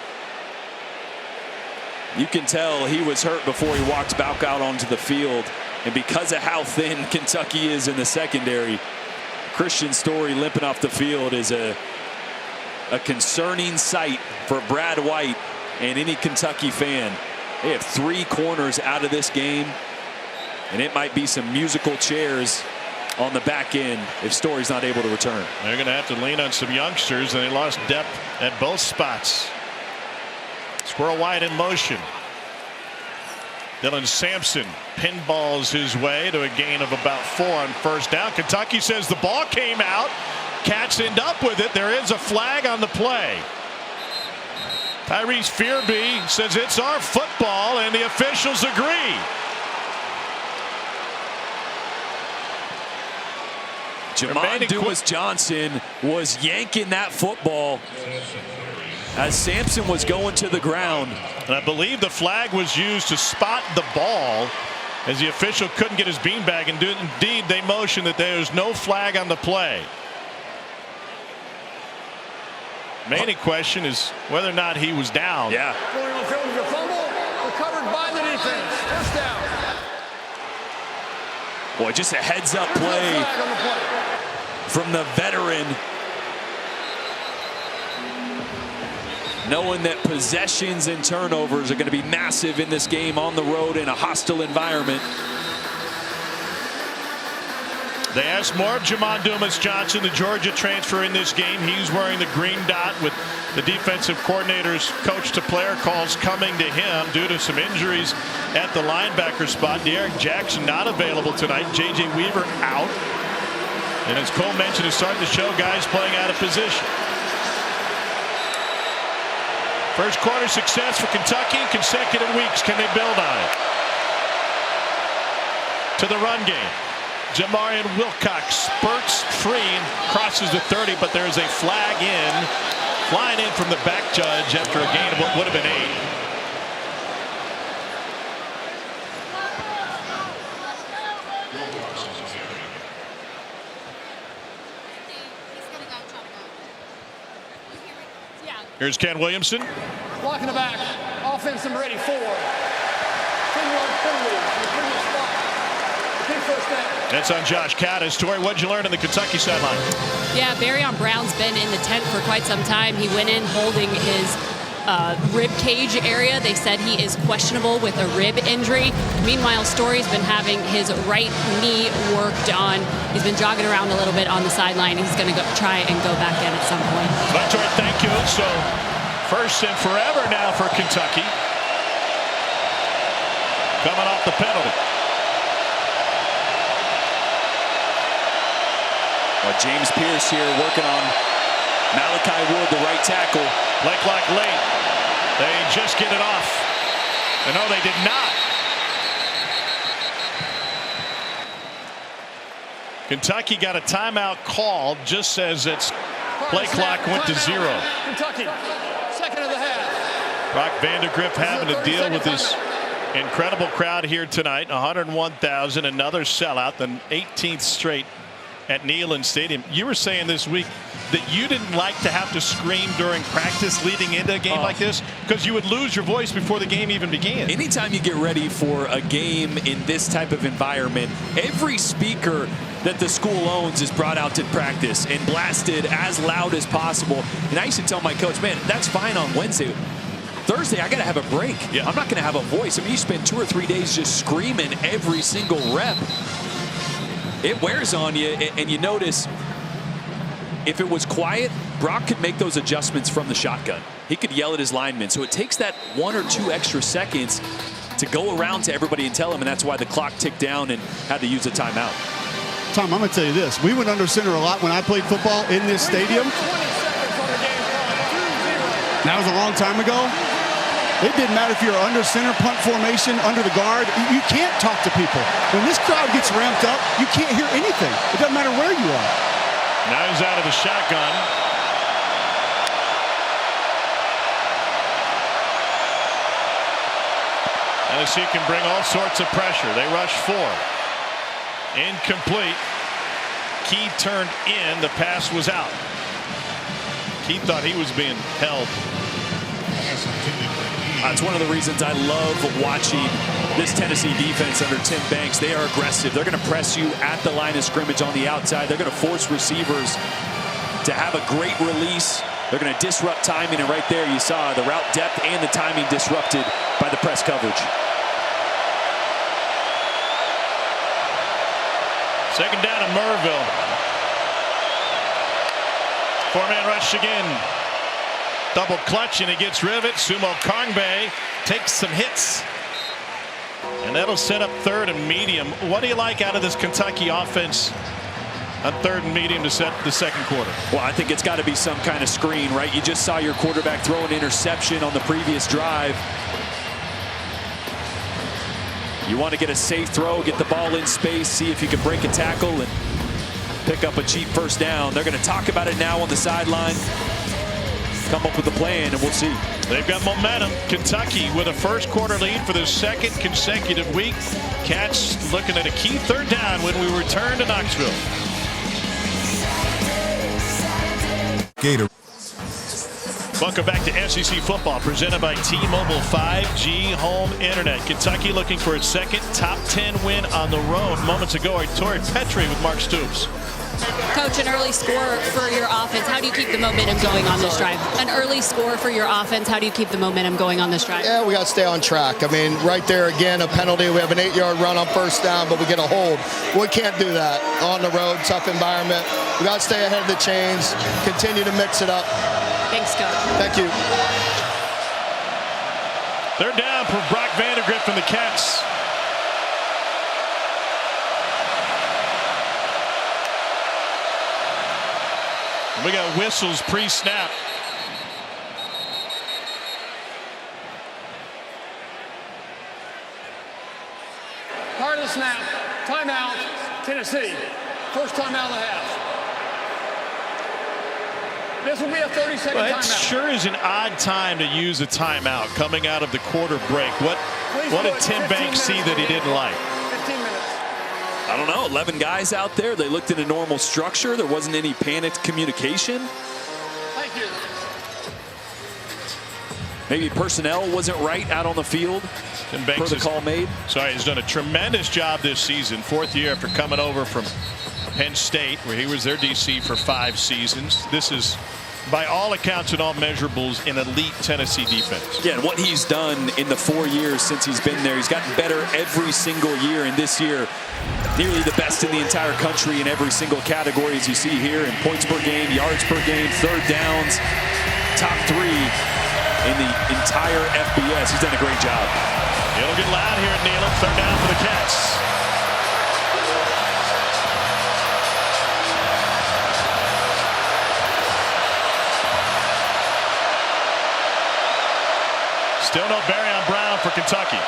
You can tell he was hurt before he walked back out onto the field. And because of how thin Kentucky is in the secondary, Christian Story limping off the field is a concerning sight for Brad White and any Kentucky fan. They have 3 corners out of this game, and it might be some musical chairs on the back end if Story's not able to return. They're going to have to lean on some youngsters, and they lost depth at both spots. Squirrel White in motion. Dylan Sampson pinballs his way to a gain of about 4 on first down. Kentucky says the ball came out. Cats end up with it. There is a flag on the play. Tyrese Fearby says it's our football, and the officials agree. Jamon Dumas-Johnson was yanking that football as Sampson was going to the ground. And I believe the flag was used to spot the ball as the official couldn't get his beanbag, and indeed they motioned that there was no flag on the play. Main question is whether or not he was down. Yeah. Going on field with a fumble, recovered by the defense. First down. Boy, just a heads-up play from the veteran, knowing that possessions and turnovers are going to be massive in this game on the road in a hostile environment. They asked more of Jamon Dumas-Johnson, the Georgia transfer in this game. He's wearing the green dot with the defensive coordinator's coach-to-player calls coming to him due to some injuries at the linebacker spot. De'Aaron Jackson not available tonight. J.J. Weaver out. And as Cole mentioned, it's starting to show guys playing out of position. First quarter success for Kentucky in consecutive weeks. Can they build on it? To the run game. Jamarian Wilcox spurts free and crosses the 30, but there's a flag in. Flying in from the back judge after a gain of what would have been 8. Here's Ken Williamson. Blocking the back. Offense number 84. 10-yard penalty. That's on Josh Caddis. Tori, what'd you learn on the Kentucky sideline? Yeah, Barryon Brown's been in the tent for quite some time. He went in holding his rib cage area. They said he is questionable with a rib injury. Meanwhile, Story's been having his right knee worked on. He's been jogging around a little bit on the sideline. He's going to try and go back in at some point. Well, Tori, thank you. So first and forever now for Kentucky. Coming off the penalty. Well, James Pierce here working on Malachi Wood, the right tackle. Blakelock late. They just get it off. And no, they did not. Kentucky got a timeout called just as its play clock went to 0. Kentucky, second of the half. Brock Vandagriff having to deal with this incredible crowd here tonight. 101,000, another sellout, the 18th straight at Neyland Stadium. You were saying this week that you didn't like to have to scream during practice leading into a game like this because you would lose your voice before the game even began. Anytime you get ready for a game in this type of environment, every speaker that the school owns is brought out to practice and blasted as loud as possible. And I used to tell my coach, man, that's fine on Wednesday. Thursday, I got to have a break. Yeah. I'm not going to have a voice. I mean, you spend 2 or 3 days just screaming every single rep. It wears on you, and you notice if it was quiet, Brock could make those adjustments from the shotgun. He could yell at his linemen. So it takes that 1 or 2 extra seconds to go around to everybody and tell them, and that's why the clock ticked down and had to use a timeout. Tom, I'm going to tell you this. We went under center a lot when I played football in this stadium. That was a long time ago. It didn't matter if you're under center, punt formation, under the guard. You can't talk to people. When this crowd gets ramped up, you can't hear anything. It doesn't matter where you are. Now he's out of the shotgun. Tennessee can bring all sorts of pressure. They rush 4. Incomplete. Key turned in. The pass was out. Key thought he was being held. It's one of the reasons I love watching this Tennessee defense under Tim Banks. They are aggressive. They're going to press you at the line of scrimmage on the outside. They're going to force receivers to have a great release. They're going to disrupt timing, and right there you saw the route depth and the timing disrupted by the press coverage. Second down in Murrayville. Four-man rush again. Double clutch, and he gets rid of it. Sumo Kongbe takes some hits. And that'll set up third and medium. What do you like out of this Kentucky offense on third and medium to set the second quarter? Well, I think it's got to be some kind of screen, right? You just saw your quarterback throw an interception on the previous drive. You want to get a safe throw, get the ball in space, see if you can break a tackle and pick up a cheap first down. They're going to talk about it now on the sideline. Come up with a plan, and we'll see. They've got momentum. Kentucky with a first quarter lead for the second consecutive week. Cats looking at a key third down when we return to Knoxville. Gator. Welcome back to SEC football, presented by T-Mobile 5G home internet. Kentucky looking for its second top 10 win on the road. Moments ago, Tori Petrie with Mark Stoops. Coach, an early score for your offense. How do you keep the momentum going on this drive? An early score for your offense. How do you keep the momentum going on this drive? Yeah, we got to stay on track. I mean, right there again, a penalty. We have an 8-yard run on first down, but we get a hold. We can't do that on the road, tough environment. We got to stay ahead of the chains, continue to mix it up. Thanks, Coach. Thank you. Third down for Brock Vandagriff and the Cats. We got whistles pre-snap. Part of the snap, timeout, Tennessee. First timeout of the half. This will be a 30-second Well, it timeout. sure is an odd time to use a timeout coming out of the quarter break. What did Tim Banks see that he didn't like? 15 minutes. I don't know, 11 guys out there. They looked in a normal structure. There wasn't any panicked communication. Thank you. Maybe personnel wasn't right out on the field. Tim Banks per the call made. He's done a tremendous job this season. Fourth year after coming over from Penn State, where he was their DC for 5 seasons. This is, by all accounts and all measurables, an elite Tennessee defense. Yeah, and what he's done in the 4 years since he's been there, he's gotten better every single year. And this year, nearly the best in the entire country in every single category, as you see here, in points per game, yards per game, third downs, top 3 in the entire FBS. He's done a great job. It'll get loud here at Neyland. Third down for the Cats. Still no Barry Brown for Kentucky.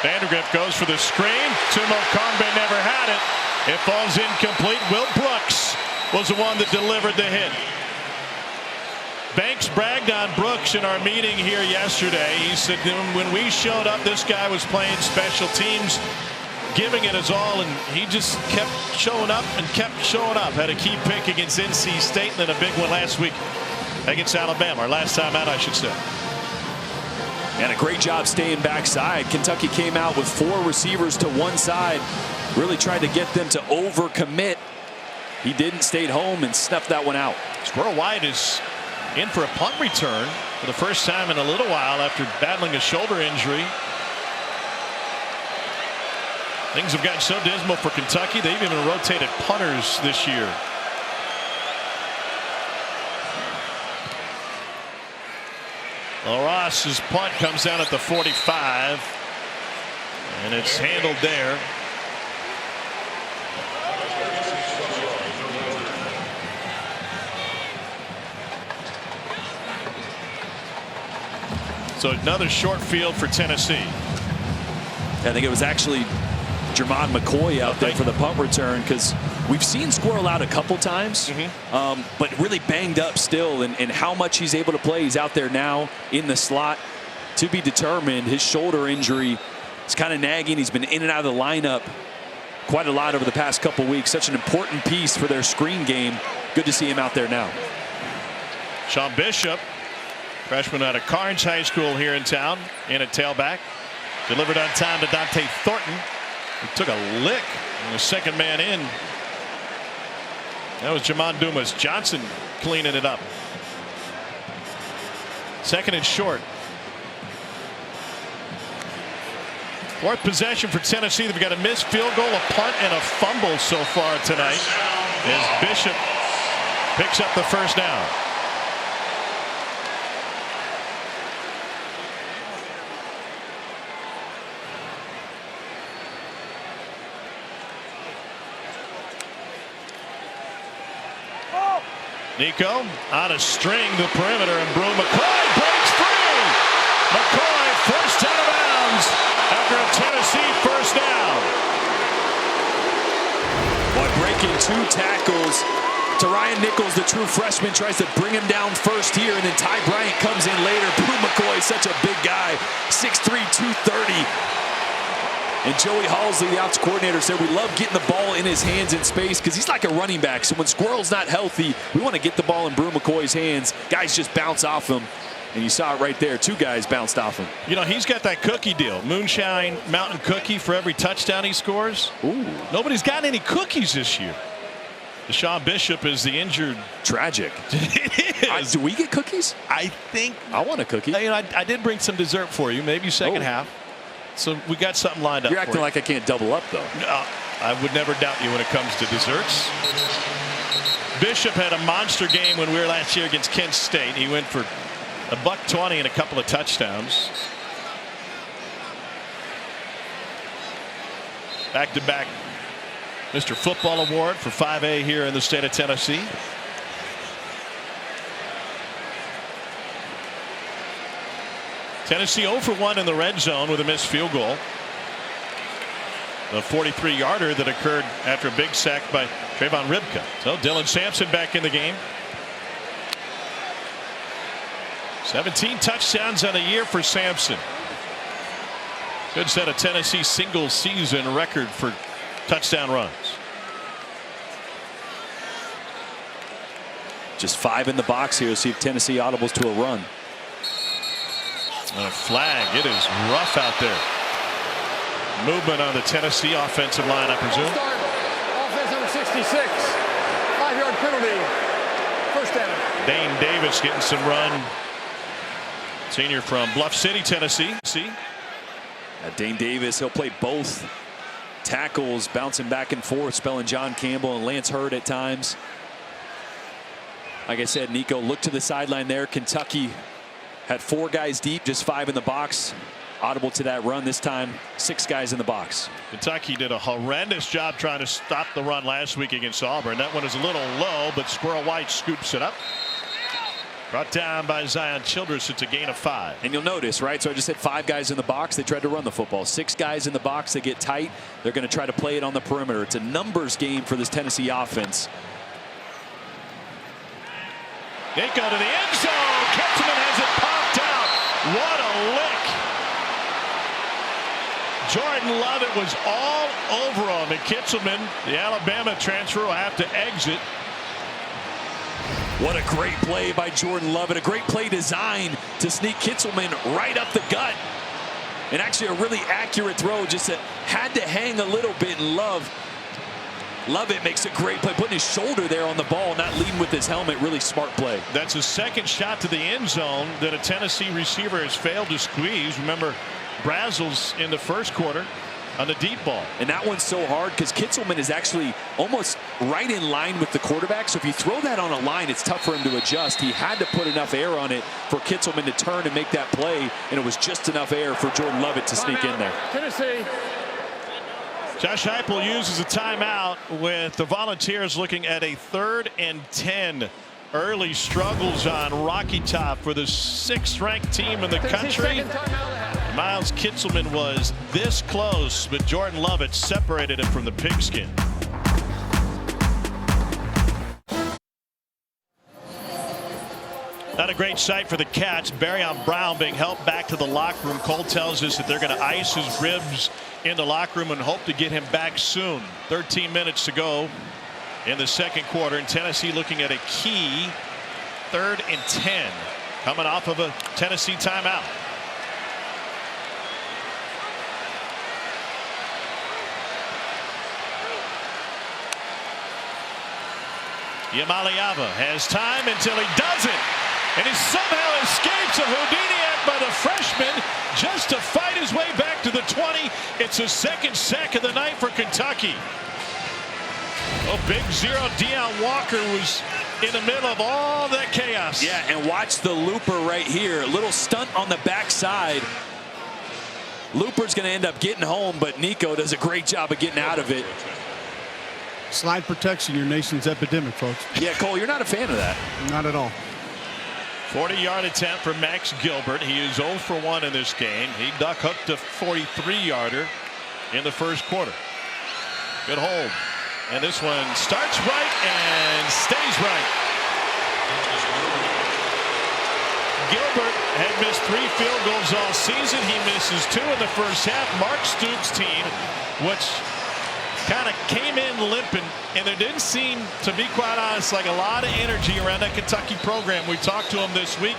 Vandagriff goes for the screen. Sumo Kongbe never had it. It falls incomplete. Will Brooks was the one that delivered the hit. Banks bragged on Brooks in our meeting here yesterday. He said when we showed up, this guy was playing special teams, giving it his all, and he just kept showing up and kept showing up. Had a key pick against NC State and then a big one last week against Alabama, or last time out, I should say. And a great job staying backside. Kentucky came out with 4 receivers to one side, really tried to get them to overcommit. He didn't, stayed home and snuffed that one out. Squirrel White is in for a punt return for the first time in a little while after battling a shoulder injury. Things have gotten so dismal for Kentucky, they've even rotated punters this year. Ross's punt comes down at the 45, and it's handled there. So another short field for Tennessee. I think it was actually Jermon McCoy out there for the punt return, because we've seen Squirrel out a couple times, but really banged up still, and how much he's able to play. He's out there now in the slot, to be determined. His shoulder injury It's kind of nagging. He's been in and out of the lineup quite a lot over the past couple weeks. Such an important piece for their screen game. Good to see him out there now. Sean Bishop, freshman out of Carnes High School here in town, in at tailback. Delivered on time to Dante Thornton. He took a lick and the second man in. That was Jamon Dumas. Johnson cleaning it up. Second and short. Fourth possession for Tennessee. They've got a missed field goal, a punt, and a fumble so far tonight as Bishop picks up the first down. Nico on a string, the perimeter, and Brew McCoy breaks free. McCoy forced out of bounds after a Tennessee first down. Boy, breaking 2 tackles. To Ryan Nichols, the true freshman, tries to bring him down first here, and then Ty Bryant comes in later. Brew McCoy, such a big guy, 6'3", 230. And Joey Halsley, the ops coordinator, said we love getting the ball in his hands in space because he's like a running back. So when Squirrel's not healthy, we want to get the ball in Brew McCoy's hands. Guys just bounce off him. And you saw it right there. 2 guys bounced off him. You know, he's got that cookie deal. Moonshine Mountain cookie for every touchdown he scores. Ooh. Nobody's gotten any cookies this year. Deshaun Bishop is the injured. Tragic. It is. Do we get cookies? I think. I want a cookie. You know, I did bring some dessert for you, maybe second half. So we got something lined up. You're acting like I can't double up, though. No, I would never doubt you when it comes to desserts. Bishop had a monster game when we were last year against Kent State. He went for $120 and a couple of touchdowns. Back-to-back Mr. Football Award for 5A here in the state of Tennessee. Tennessee 0 for 1 in the red zone with a missed field goal. The 43-yarder that occurred after a big sack by Trayvon Ribka. So Dylan Sampson back in the game. 17 touchdowns on the year for Sampson. Good set of Tennessee single season record for touchdown runs. Just 5 in the box here. See if Tennessee audibles to a run. And a flag. It is rough out there. Movement on the Tennessee offensive line, I presume. Start. Offense number 66. 5-yard penalty. First down. Dane Davis getting some run. Senior from Bluff City, Tennessee. Dane Davis, he'll play both tackles, bouncing back and forth, spelling John Campbell and Lance Hurd at times. Like I said, Nico looked to the sideline there. Kentucky had 4 guys deep, just 5 in the box. Audible to that run this time, 6 guys in the box. Kentucky did a horrendous job trying to stop the run last week against Auburn. That one is a little low, but Squirrel White scoops it up. Brought down by Zion Childress. It's a gain of 5. And you'll notice, right? So I just said 5 guys in the box. They tried to run the football. 6 guys in the box. They get tight. They're going to try to play it on the perimeter. It's a numbers game for this Tennessee offense. They go to the end zone. Kitselman has it popped out. What a lick. Jordan Lovett was all over him. And Kitselman, the Alabama transfer, will have to exit. What a great play by Jordan Lovett. A great play design to sneak Kitselman right up the gut. And actually a really accurate throw. Just had to hang a little bit. And Lovett makes a great play, putting his shoulder there on the ball, not leading with his helmet. Really smart play. That's his second shot to the end zone that a Tennessee receiver has failed to squeeze. Remember, Brazel's in the first quarter on the deep ball. And that one's so hard because Kitselman is actually almost right in line with the quarterback. So if you throw that on a line, it's tough for him to adjust. He had to put enough air on it for Kitselman to turn and make that play. And it was just enough air for Jordan Lovett to sneak in there. Tennessee. Josh Heupel uses a timeout with the Volunteers looking at a 3rd and 10. Early struggles on Rocky Top for the 6th-ranked team in the country. Miles Kitselman was this close, but Jordan Lovett separated him from the pigskin. Not a great sight for the Cats. Barion Brown being helped back to the locker room. Cole tells us that they're going to ice his ribs in the locker room and hope to get him back soon. 13 minutes to go in the second quarter, and Tennessee looking at a key 3rd and 10 coming off of a Tennessee timeout. Yamaliava has time until he doesn't, and he somehow escapes a Houdiniac by the freshman just to fight his way back to the 20. It's his 2nd sack of the night for Kentucky. Oh, big zero. Deion Walker was in the middle of all that chaos. Yeah, and watch the looper right here. A little stunt on the backside. Looper's going to end up getting home, but Nico does a great job of getting out of it. Slide protection, your nation's epidemic, folks. Yeah, Cole, you're not a fan of that. Not at all. 40-yard attempt for Max Gilbert. He is 0 for 1 in this game. He duck hooked a 43-yarder in the first quarter. Good hold. And this one starts right and stays right. Gilbert had missed 3 field goals all season. He misses 2 in the first half. Mark Stoops' team, which kind of came in limping, and there didn't seem, to be quite honest, like a lot of energy around that Kentucky program. We talked to them this week.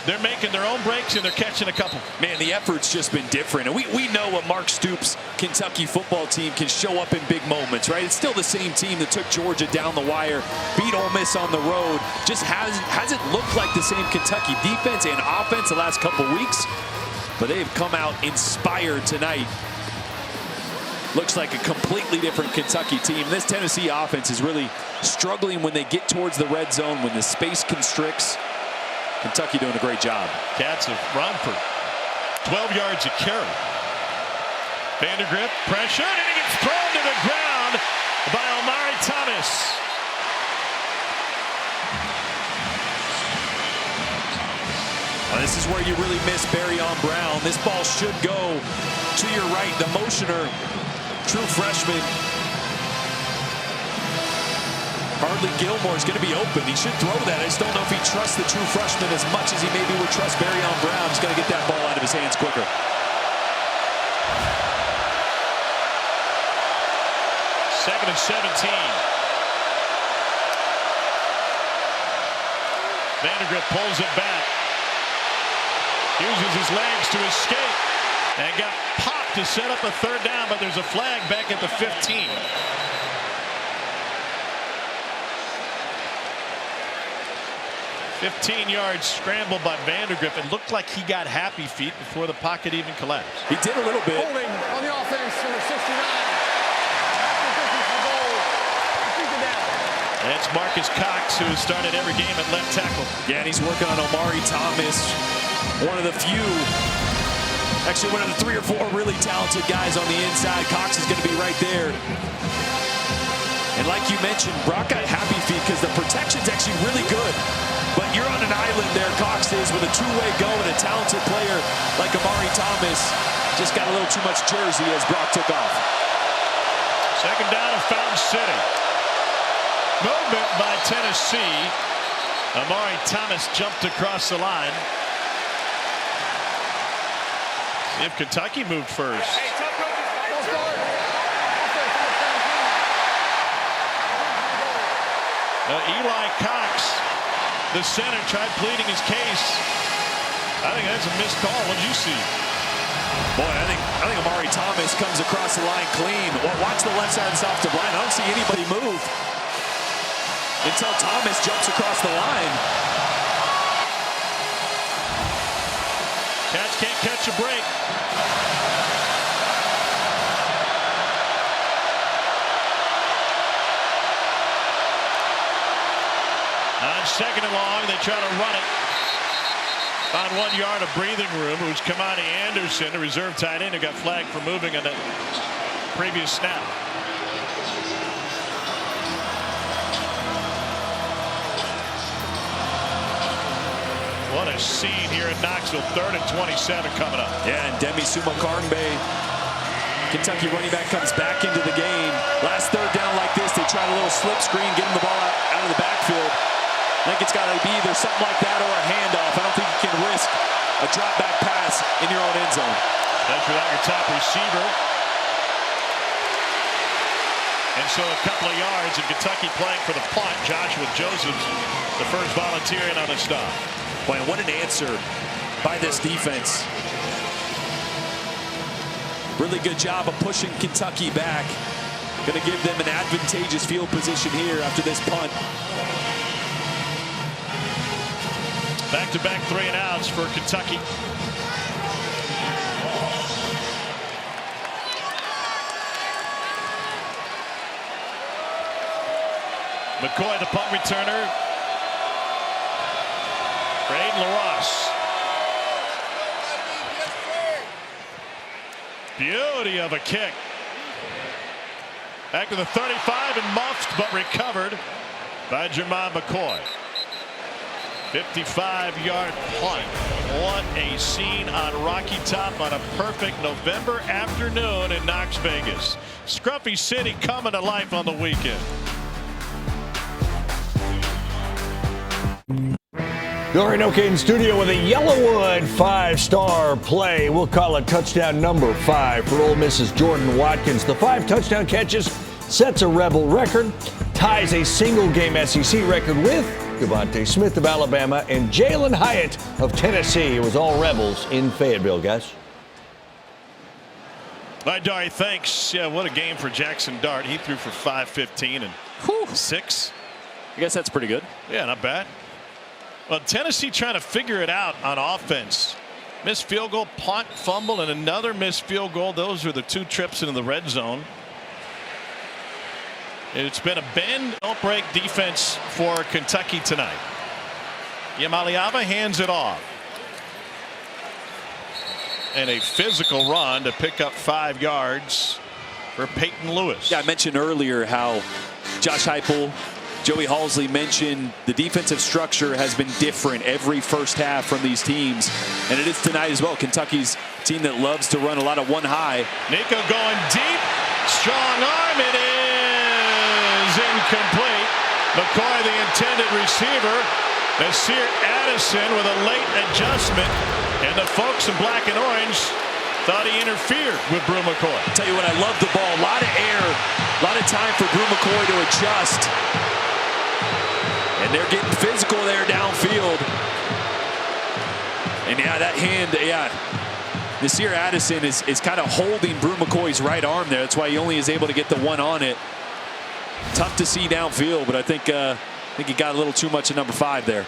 They're making their own breaks, and they're catching a couple. Man, the effort's just been different. And we know what Mark Stoops' Kentucky football team can show up in big moments, right? It's still the same team that took Georgia down the wire, beat Ole Miss on the road. Just hasn't looked like the same Kentucky defense and offense the last couple weeks. But they've come out inspired tonight. Looks like a completely different Kentucky team. This Tennessee offense is really struggling when they get towards the red zone, when the space constricts. Kentucky doing a great job. Cats have run for 12 yards a carry. Vandergrift pressured, and he gets thrown to the ground by Omari Thomas. Well, this is where you really miss Barion Brown. This ball should go to your right. The motioner, true freshman, Hardly Gilmore is going to be open. He should throw that. I just don't know if he trusts the true freshman as much as he maybe would trust Barion Brown. He's going to get that ball out of his hands quicker. Second and 17. Vandergrift pulls it back. Uses his legs to escape. And got popped to set up a 3rd down, but there's a flag back at the 15. "15-yard scramble by Vandergrift. It looked like he got happy feet before the pocket even collapsed. He did a little bit. Holding on the offense, number 69. That's Marcus Cox, who has started every game at left tackle. Yeah, and he's working on Omari Thomas, one of the few, actually one of the 3 or 4 really talented guys on the inside. Cox is going to be right there. And like you mentioned, Brock got happy feet because the protection's actually really good. But you're on an island there, Cox is, with a 2-way go and a talented player like Omari Thomas. Just got a little too much jersey as Brock took off. Second down of Fountain City. Movement by Tennessee. Omari Thomas jumped across the line. See if Kentucky moved first. Eli Cox, the center, tried pleading his case. I think that's a missed call. What did you see? Boy, I think Omari Thomas comes across the line clean. Well, watch the left side soft to Brian. I don't see anybody move until Thomas jumps across the line. Cats can't catch a break. On second and long, they try to run it. Found 1 yard of breathing room. It was Kamani Anderson, a reserve tight end, who got flagged for moving on the previous snap. What a scene here in Knoxville. 3rd and 27 coming up. Yeah, and Demi Sumokarngbe, Kentucky running back, comes back into the game. Last 3rd down like this, they tried a little slip screen, getting the ball out of the backfield. I think it's got to be either something like that or a handoff. I don't think you can risk a drop back pass in your own end zone. That's without your top receiver. And so a couple of yards, and Kentucky playing for the punt. Joshua Josephs, the first volunteer in on the stop. Boy, what an answer by this defense. Really good job of pushing Kentucky back. Going to give them an advantageous field position here after this punt. Back-to-back 3-and-outs for Kentucky. McCoy, the punt returner. For Aiden LaRosse. Beauty of a kick. Back to the 35 and muffed, but recovered by Jermon McCoy. 55-yard punt. What a scene on Rocky Top on a perfect November afternoon in Knox Vegas. Scruffy City coming to life on the weekend. Dory Noka in studio with a Yellowwood 5-star play. We'll call it touchdown number 5 for Ole Miss's Jordan Watkins. The 5 touchdown catches sets a Rebel record, ties a single-game SEC record with Devontae Smith of Alabama and Jalen Hyatt of Tennessee. It was all Rebels in Fayetteville, guys. All right, Dory, thanks. Yeah, what a game for Jackson Dart. He threw for 515 and 6. I guess that's pretty good. Yeah, not bad. Well, Tennessee trying to figure it out on offense. Missed field goal, punt, fumble, and another missed field goal. Those are the 2 trips into the red zone. It's been a bend, don't break defense for Kentucky tonight. Yamaliava hands it off. And a physical run to pick up 5 yards for Peyton Lewis. Yeah, I mentioned earlier how Josh Heupel, Joey Halsley mentioned the defensive structure has been different every first half from these teams, and it is tonight as well. Kentucky's a team that loves to run a lot of one high. Nico going deep, strong arm, it is incomplete. McCoy, the intended receiver. Nasir Addison with a late adjustment, and the folks in black and orange thought he interfered with Bru McCoy. I'll tell you what, I love the ball. A lot of air, a lot of time for Bru McCoy to adjust. And they're getting physical there downfield. And yeah, that hand, yeah. Nasir Addison is kind of holding Bru McCoy's right arm there. That's why he only is able to get the one on it. Tough to see downfield, but I think he got a little too much at number 5 there.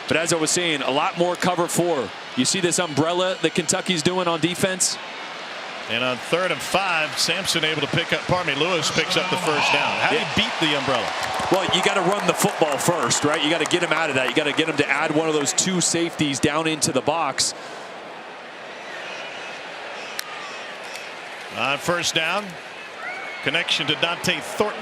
But as I was saying, a lot more cover 4. You see this umbrella that Kentucky's doing on defense? And on 3rd and 5, Sampson able to pick up, Lewis picks up the first down. How do you beat the umbrella? Well, you got to run the football first, right? You got to get him out of that. You got to get him to add one of those 2 safeties down into the box. On first down, connection to Dante Thornton.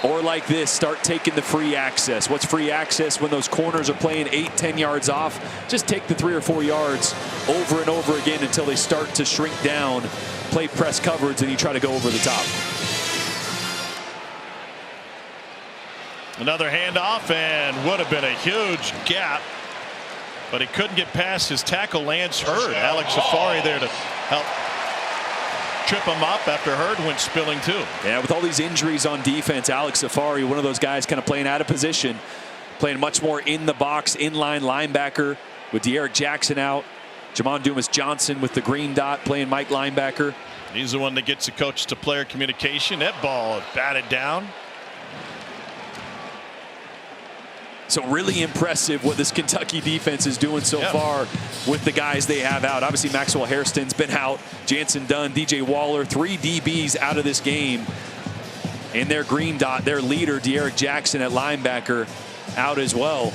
Or like this, start taking the free access. What's free access? When those corners are playing 8-10 yards off, just take the 3 or 4 yards over and over again until they start to shrink down, play press coverage, and you try to go over the top. Another handoff, and would have been a huge gap, but he couldn't get past his tackle, Lance Hurd. Alex Safari there to help trip him up after Hurd went spilling too. Yeah, with all these injuries on defense, Alex Safari, one of those guys kind of playing out of position, playing much more in the box, inline linebacker with De'Aaron Jackson out. Jamon Dumas-Johnson with the green dot playing Mike linebacker. He's the one that gets the coach to player communication. That ball batted down. So really impressive what this Kentucky defense is doing so far with the guys they have out. Obviously, Maxwell Hairston's been out. Jansen Dunn, DJ Waller, 3 DBs out of this game. In their green dot, their leader, De'Aaron Jackson at linebacker, out as well.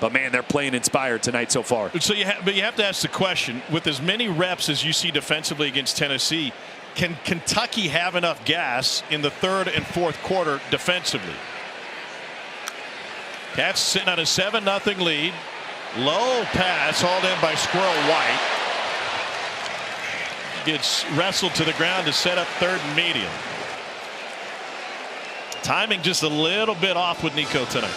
But man, they're playing inspired tonight so far. So you have to ask the question, with as many reps as you see defensively against Tennessee, can Kentucky have enough gas in the 3rd and 4th quarter defensively? Cats sitting on a 7-0 lead. Low pass hauled in by Squirrel White. Gets wrestled to the ground to set up 3rd and medium. Timing just a little bit off with Nico tonight.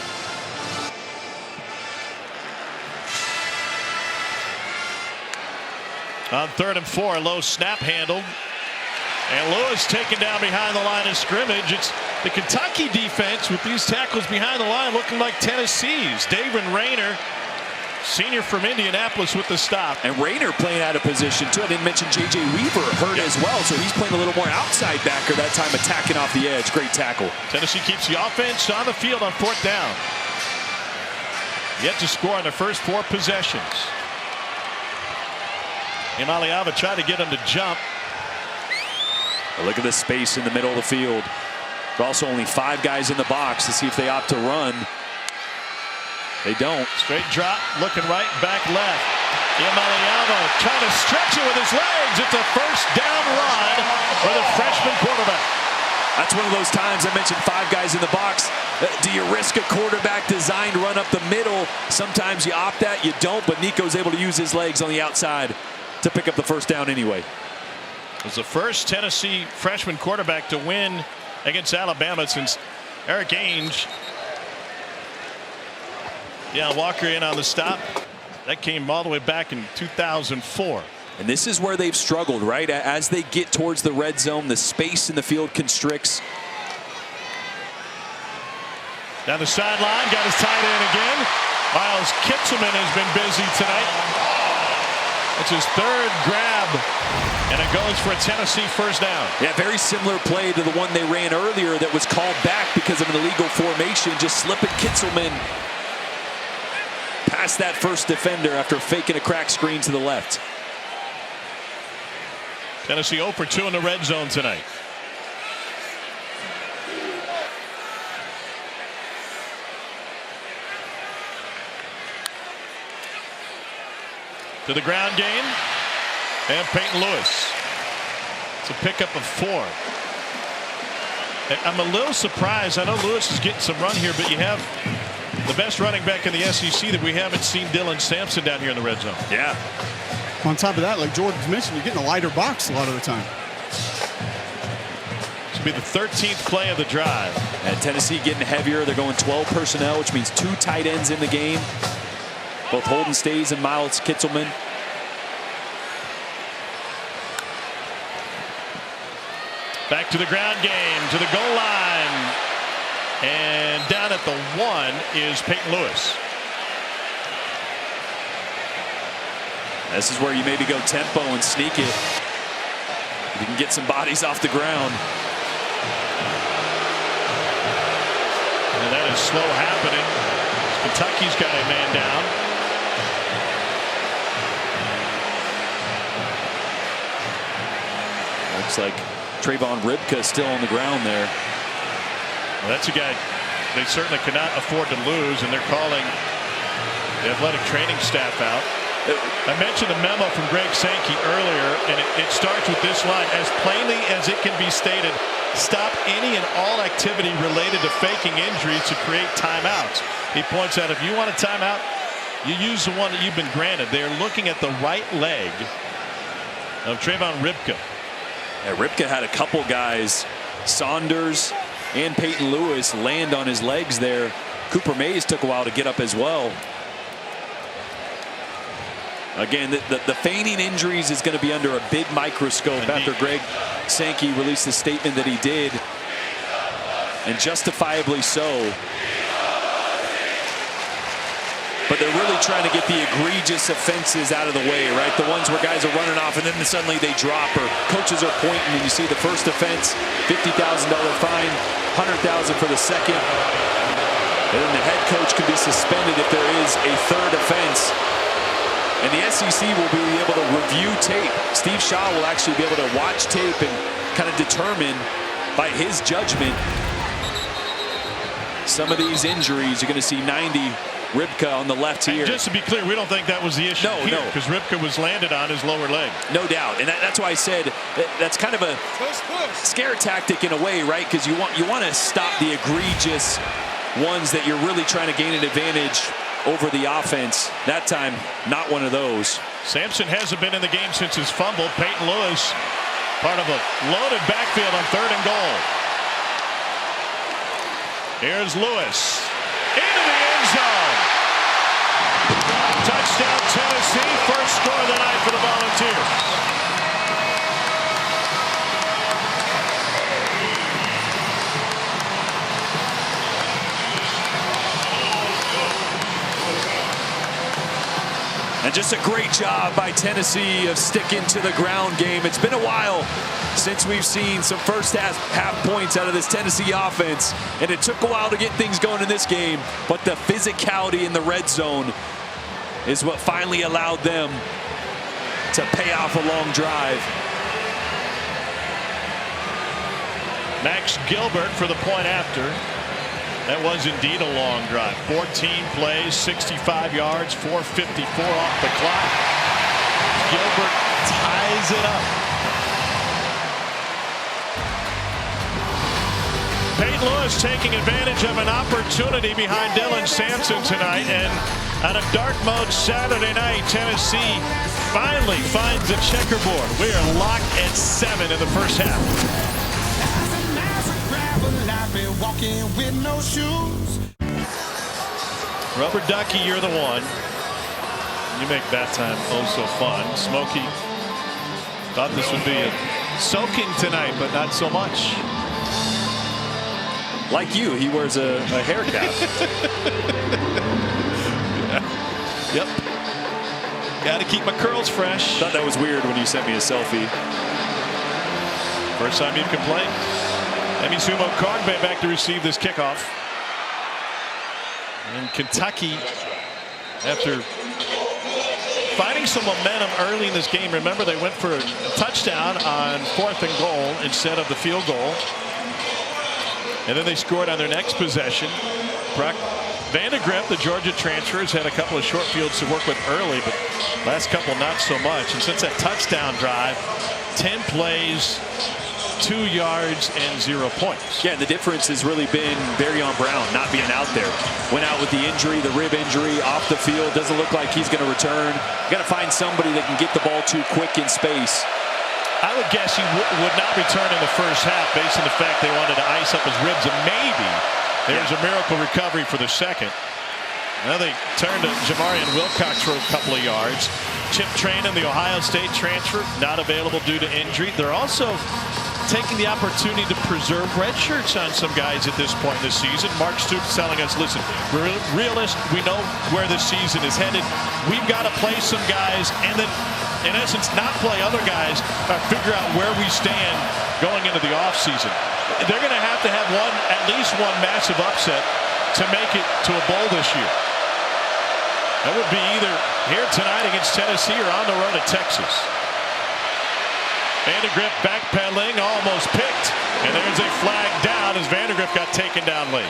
On 3rd and 4, low snap handle. And Lewis taken down behind the line of scrimmage. It's the Kentucky defense with these tackles behind the line looking like Tennessee's. David Rayner, senior from Indianapolis, with the stop. And Rayner playing out of position too. I didn't mention J.J. Weaver hurt as well, so he's playing a little more outside backer that time, attacking off the edge. Great tackle. Tennessee keeps the offense on the field on 4th down. Yet to score on their first 4 possessions. Imaliava tried to get him to jump. Look at the space in the middle of the field. There are also only 5 guys in the box to see if they opt to run. They don't. Straight drop, looking right, back left. Imaliava trying to stretch it with his legs. It's a first down run for the freshman quarterback. That's one of those times I mentioned 5 guys in the box. Do you risk a quarterback designed run up the middle? Sometimes you opt that, you don't, but Nico's able to use his legs on the outside to pick up the first down anyway. It was the first Tennessee freshman quarterback to win against Alabama since Eric Ainge. Yeah, Walker in on the stop. That came all the way back in 2004. And this is where they've struggled, right? As they get towards the red zone, the space in the field constricts. Down the sideline, got his tight end again. Miles Kitselman has been busy tonight. It's his 3rd grab, and it goes for a Tennessee first down. Yeah, very similar play to the one they ran earlier that was called back because of an illegal formation. Just slipping Kitselman past that first defender after faking a crack screen to the left. Tennessee 0 for 2 in the red zone tonight. To the ground game, and Peyton Lewis. It's a pickup of 4. I'm a little surprised. I know Lewis is getting some run here, but you have the best running back in the SEC that we haven't seen, Dylan Sampson, down here in the red zone. Yeah. On top of that, like Jordan's mentioned, you're getting a lighter box a lot of the time. This will be the 13th play of the drive. And Tennessee getting heavier. They're going 12 personnel, which means 2 tight ends in the game. Both Holden Staes and Miles Kitselman. Back to the ground game, to the goal line. And down at the 1 is Peyton Lewis. This is where you maybe go tempo and sneak it. You can get some bodies off the ground. And that is slow happening. Kentucky's got a man down. Looks like Trayvon Ribka still on the ground there. Well, that's a guy they certainly cannot afford to lose, and they're calling the athletic training staff out. I mentioned a memo from Greg Sankey earlier, and it starts with this line: as plainly as it can be stated, stop any and all activity related to faking injuries to create timeouts. He points out if you want a timeout, you use the one that you've been granted. They're looking at the right leg of Trayvon Ribka. Yeah, Ribka had a couple guys, Saunders and Peyton Lewis, land on his legs there. Cooper Mays took a while to get up as well. Again, the feigning injuries is going to be under a big microscope. Indeed. After Greg Sankey released the statement that he did, and justifiably so. But they're really trying to get the egregious offenses out of the way, right? The ones where guys are running off and then suddenly they drop, or coaches are pointing and you see the first offense, $50,000 fine, $100,000 for the second. And then the head coach could be suspended if there is a 3rd offense. And the SEC will be able to review tape. Steve Shaw will actually be able to watch tape and kind of determine by his judgment some of these injuries. You're going to see 90 Ribka on the left here. And just to be clear, we don't think that was the issue here, because Ribka was landed on his lower leg. No doubt, and that's why I said that's kind of a scare tactic in a way, right? Because you want to stop the egregious ones that you're really trying to gain an advantage over the offense. That time, not one of those. Sampson hasn't been in the game since his fumble. Peyton Lewis, part of a loaded backfield on 3rd and goal. Here's Lewis into the end zone. Touchdown Tennessee. First score of the night for the Volunteers. And just a great job by Tennessee of sticking to the ground game. It's been a while since we've seen some first half points out of this Tennessee offense. And it took a while to get things going in this game. But the physicality in the red zone is what finally allowed them to pay off a long drive. Max Gilbert for the point after. That was indeed a long drive. 14 plays, 65 yards, 4:54 off the clock. Gilbert ties it up. Peyton Lewis taking advantage of an opportunity behind Dylan Sampson tonight. And on a dark mode Saturday night, Tennessee finally finds a checkerboard. We are locked at 7 in the first half. Walking with no shoes. Rubber Ducky, you're the one. You make that time oh so fun. Smokey thought this would be a soaking tonight, but not so much. Like you, he wears a hair cap. Yep. Got to keep my curls fresh. Thought that was weird when you sent me a selfie. First time you've complained. Emisumo Kongbe back to receive this kickoff. And Kentucky, after finding some momentum early in this game, remember they went for a touchdown on 4th and goal instead of the field goal. And then they scored on their next possession. Brock Vandegrift, the Georgia transfer, has had a couple of short fields to work with early, but last couple not so much. And since that touchdown drive, 10 plays, 2 yards and 0 points. Yeah, the difference has really been Barion Brown not being out there. Went out with the injury, the rib injury, off the field. Doesn't look like he's going to return. Got to find somebody that can get the ball to quick in space. I would guess he would not return in the first half based on the fact they wanted to ice up his ribs, and maybe there's a miracle recovery for the second. Now they turn to Jamarian Wilcox for a couple of yards. Chip Trainin, the Ohio State transfer, not available due to injury. They're also taking the opportunity to preserve red shirts on some guys at this point in the season. Mark Stoops telling us, listen, we're realists. We know where the season is headed. We've got to play some guys and then, in essence, not play other guys, figure out where we stand going into the offseason. They're going to have at least one massive upset to make it to a bowl this year. That would be either here tonight against Tennessee or on the road at Texas. Vandegrift backpedaling, almost picked. And there's a flag down as Vandegrift got taken down late.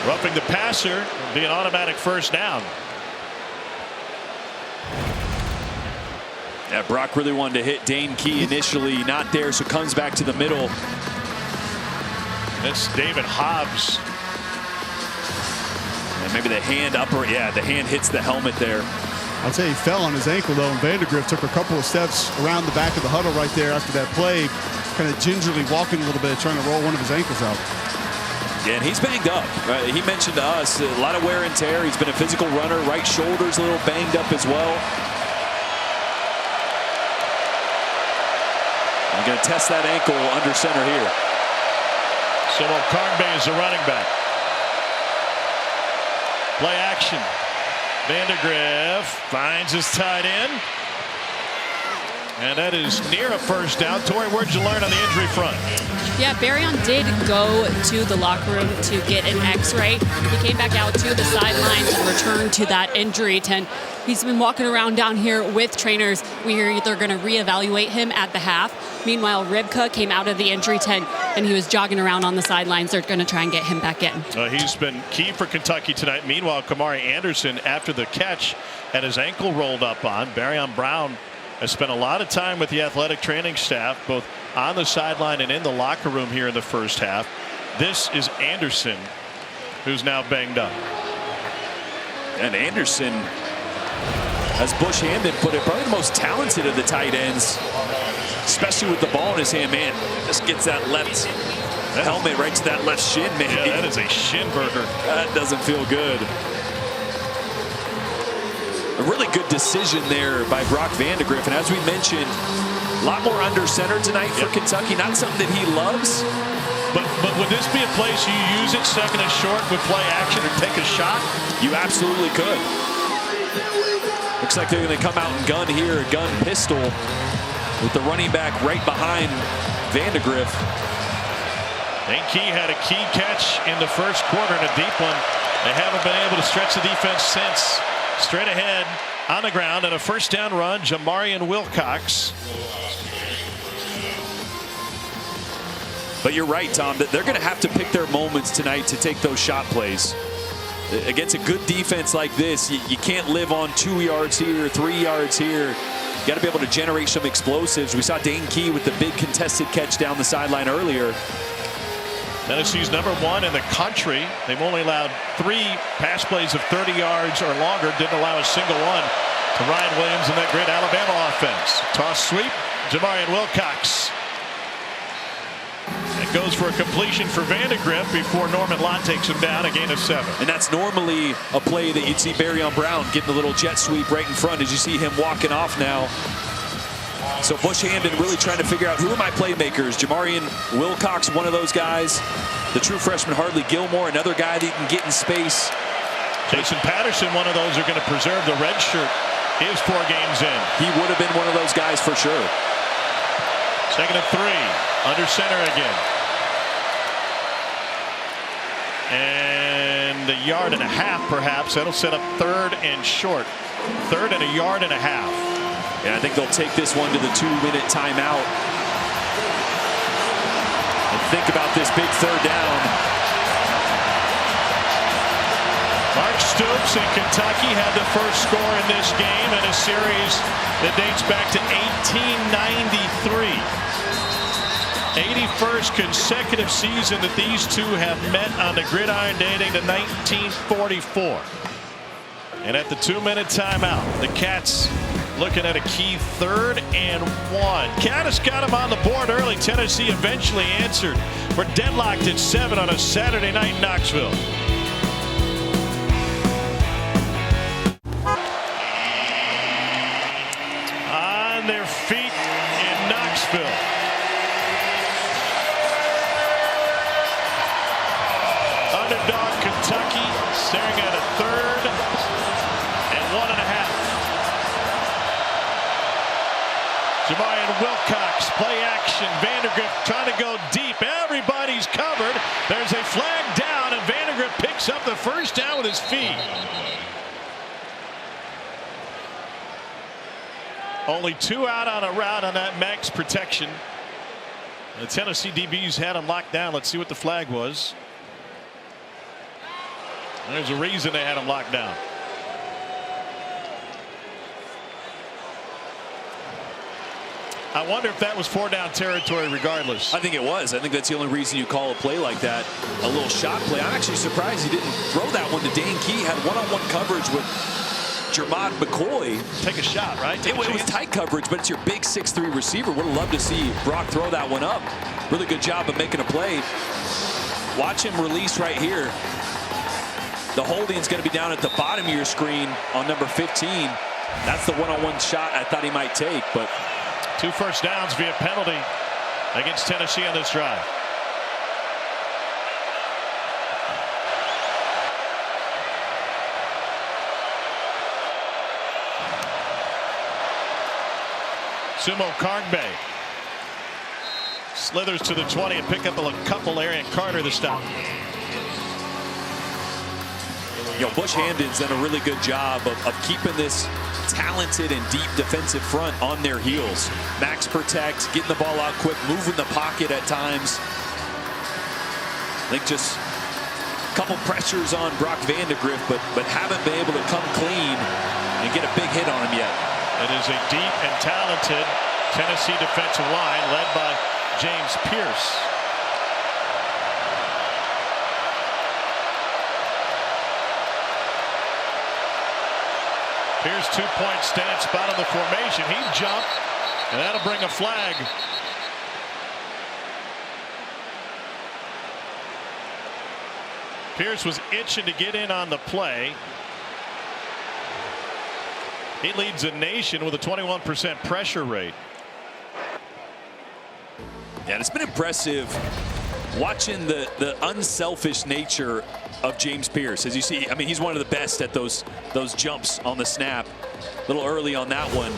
Roughing the passer, be an automatic first down. Yeah, Brock really wanted to hit Dane Key initially, not there, so comes back to the middle. That's David Hobbs. And maybe the hand the hand hits the helmet there. I'll tell you, he fell on his ankle, though, and Vandegrift took a couple of steps around the back of the huddle right there after that play, kind of gingerly walking a little bit, trying to roll one of his ankles out. Yeah, and he's banged up. Right? He mentioned to us a lot of wear and tear. He's been a physical runner. Right shoulder's a little banged up as well. I'm going to test that ankle under center here. Simo Kongbe is the running back. Play action. Vandegrift finds his tight end. And that is near a first down. Tori, where'd you learn on the injury front? Yeah, Barion did go to the locker room to get an x-ray. He came back out to the sidelines and returned to that injury tent. He's been walking around down here with trainers. We hear they're going to reevaluate him at the half. Meanwhile, Ribka came out of the injury tent and he was jogging around on the sidelines. They're going to try and get him back in. He's been key for Kentucky tonight. Meanwhile, Kamari Anderson, after the catch, had his ankle rolled up on. Barion Brown has spent a lot of time with the athletic training staff, both on the sideline and in the locker room here in the first half. This is Anderson, who's now banged up. And Anderson, as Bush Hamdan put it, probably the most talented of the tight ends, especially with the ball in his hand. Man, just gets that left helmet right to that left shin, man. Yeah, that is a shin burger. That doesn't feel good. A really good decision there by Brock Vandagriff. And as we mentioned, a lot more under center tonight for Kentucky. Not something that he loves. But would this be a place you use it second and short with play action or take a shot? You absolutely could. Looks like they're going to come out and gun here, a gun pistol with the running back right behind Vandagriff. Dane Key had a key catch in the first quarter and a deep one. They haven't been able to stretch the defense since. Straight ahead on the ground and a first down run, Jamarian Wilcox. But you're right, Tom, that they're going to have to pick their moments tonight to take those shot plays. Against a good defense like this, you can't live on 2 yards here, 3 yards here. You got to be able to generate some explosives. We saw Dane Key with the big contested catch down the sideline earlier. Tennessee's #1 in the country. They've only allowed 3 pass plays of 30 yards or longer. Didn't allow a single one to Ryan Williams and that great Alabama offense. Toss sweep, Jamarian Wilcox. It goes for a completion for Vandagriff before Norman Lott takes him down, a gain of 7. And that's normally a play that you'd see Barryon Brown getting a little jet sweep right in front as you see him walking off now. So Bush Hamdan really trying to figure out who are my playmakers. Jamarian Wilcox, one of those guys. The true freshman Hardly Gilmore, another guy that can get in space. Jason Patterson, one of those are going to preserve the red shirt. His 4 games in. He would have been one of those guys for sure. Second and 3, under center again. And a yard and a half, perhaps. That'll set up 3rd and short. 3rd and a yard and a half. Yeah, I think they'll take this one to the 2-minute timeout. And think about this big 3rd down. Mark Stoops in Kentucky had the first score in this game in a series that dates back to 1893. 81st consecutive season that these two have met on the gridiron dating to 1944. And at the 2-minute timeout, the Cats looking at a key 3rd and 1. Caddis got him on the board early. Tennessee eventually answered. We're deadlocked at 7 on a Saturday night in Knoxville. On their feet in Knoxville. Underdog Kentucky staring at a 3rd and 1.5. Jamarian Wilcox, play action. Vandagriff trying to go deep. Everybody's covered. There's a flag down, and Vandagriff picks up the first down with his feet. Only 2 out on a route on that max protection. The Tennessee DBs had him locked down. Let's see what the flag was. There's a reason they had him locked down. I wonder if that was 4-down territory regardless. I think it was. I think that's the only reason you call a play like that. A little shot play. I'm actually surprised he didn't throw that one to Dane Key. Had one-on-one coverage with Jermod McCoy. Take a shot, right? It was tight coverage, but it's your big 6'3" receiver. Would have loved to see Brock throw that one up. Really good job of making a play. Watch him release right here. The holding's going to be down at the bottom of your screen on number 15. That's the one-on-one shot I thought he might take, but 2 first downs via penalty against Tennessee on this drive. Sumo Kargbe slithers to the 20 and pick up a couple. Arian Carter the stop. Bush Hamdan's done a really good job of keeping this talented and deep defensive front on their heels. Max protect, getting the ball out quick, moving the pocket at times. I think just a couple pressures on Brock Vandagriff, but haven't been able to come clean and get a big hit on him yet. It is a deep and talented Tennessee defensive line led by James Pierce. Here's 2-point stance spot on the formation. He jumped, and that'll bring a flag. Pierce was itching to get in on the play. He leads the nation with a 21% pressure rate. Yeah, and it's been impressive watching the unselfish nature of James Pierce. As you see, I mean, he's one of the best at those jumps on the snap. A little early on that one.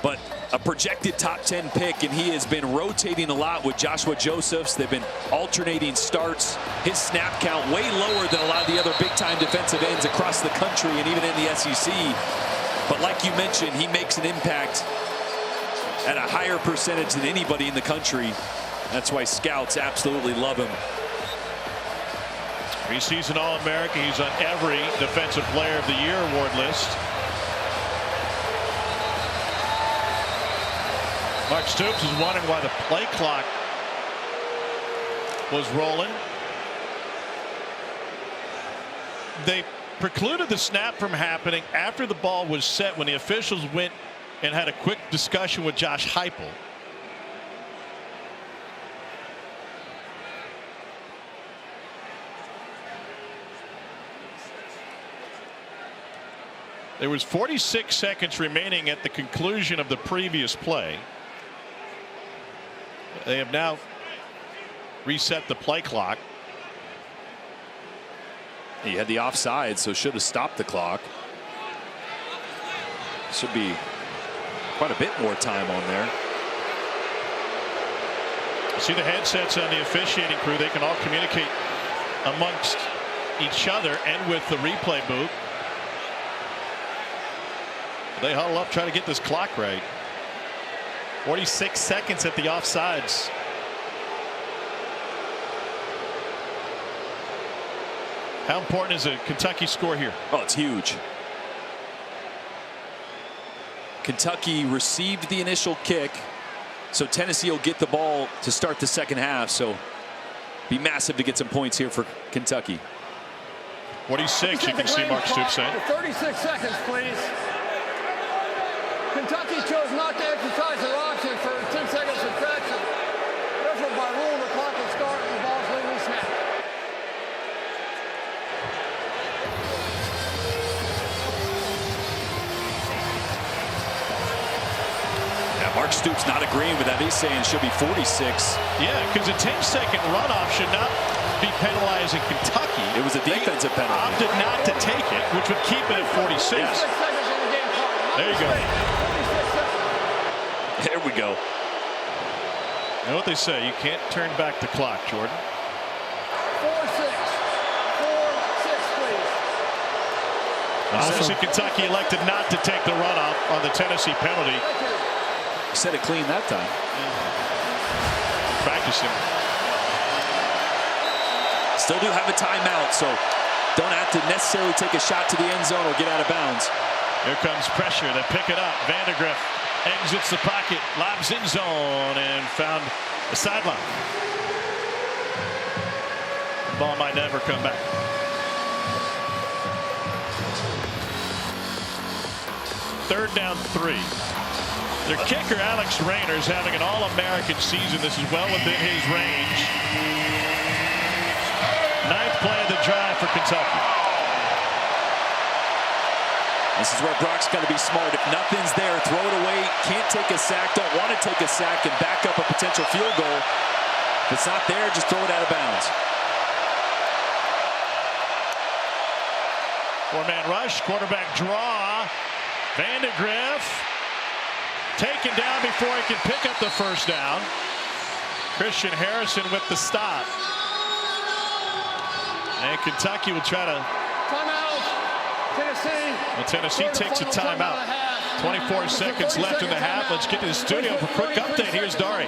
But a projected top 10 pick, and he has been rotating a lot with Joshua Josephs. They've been alternating starts. His snap count way lower than a lot of the other big-time defensive ends across the country and even in the SEC. But like you mentioned, he makes an impact at a higher percentage than anybody in the country. That's why scouts absolutely love him. Preseason All-American. He's on every Defensive Player of the Year award list. Mark Stoops is wondering why the play clock was rolling. They precluded the snap from happening after the ball was set when the officials went and had a quick discussion with Josh Heupel. There was 46 seconds remaining at the conclusion of the previous play. They have now reset the play clock. He had the offside, so should have stopped the clock. Should be quite a bit more time on there. See the headsets on the officiating crew. They can all communicate amongst each other and with the replay booth. They huddle up, try to get this clock right. 46 seconds at the offsides. How important is a Kentucky score here? Oh, it's huge. Kentucky received the initial kick, so Tennessee will get the ball to start the second half. So be massive to get some points here for Kentucky. 46, you can see Mark Stoops saying. 36 seconds, please. Kentucky chose not to exercise their option for 10 seconds of fraction. Therefore, by rule, the clock will start and the ball's legally snapped. Yeah, Mark Stoops not agreeing with that. He's saying it should be 46. Yeah, because a 10-second runoff should not be penalizing Kentucky. It was a defensive penalty. Opted not to take it, which would keep it at 46. Yes. There you go. There we go. You know what they say, you can't turn back the clock, Jordan. 4-6. 4-6, please. Obviously, Kentucky elected not to take the runoff on the Tennessee penalty. Set it clean that time. Practicing. Still do have a timeout, so don't have to necessarily take a shot to the end zone or get out of bounds. Here comes pressure. They pick it up. Vandegrift exits the pocket, lobs in zone, and found the sideline. The ball might never come back. Third down 3. Their kicker, Alex Rayner, is having an All-American season. This is well within his range. 9th play of the drive for Kentucky. This is where Brock's got to be smart. If nothing's there, throw it away. Can't take a sack, don't want to take a sack, and back up a potential field goal. If it's not there, just throw it out of bounds. 4-man rush, quarterback draw. Vandegrift taken down before he can pick up the first down. Christian Harrison with the stop. And Kentucky will try to. Timeout. Tennessee. Well, Tennessee takes a timeout. 24 seconds left in the half. Let's get to the studio for a quick update. Here's Dari.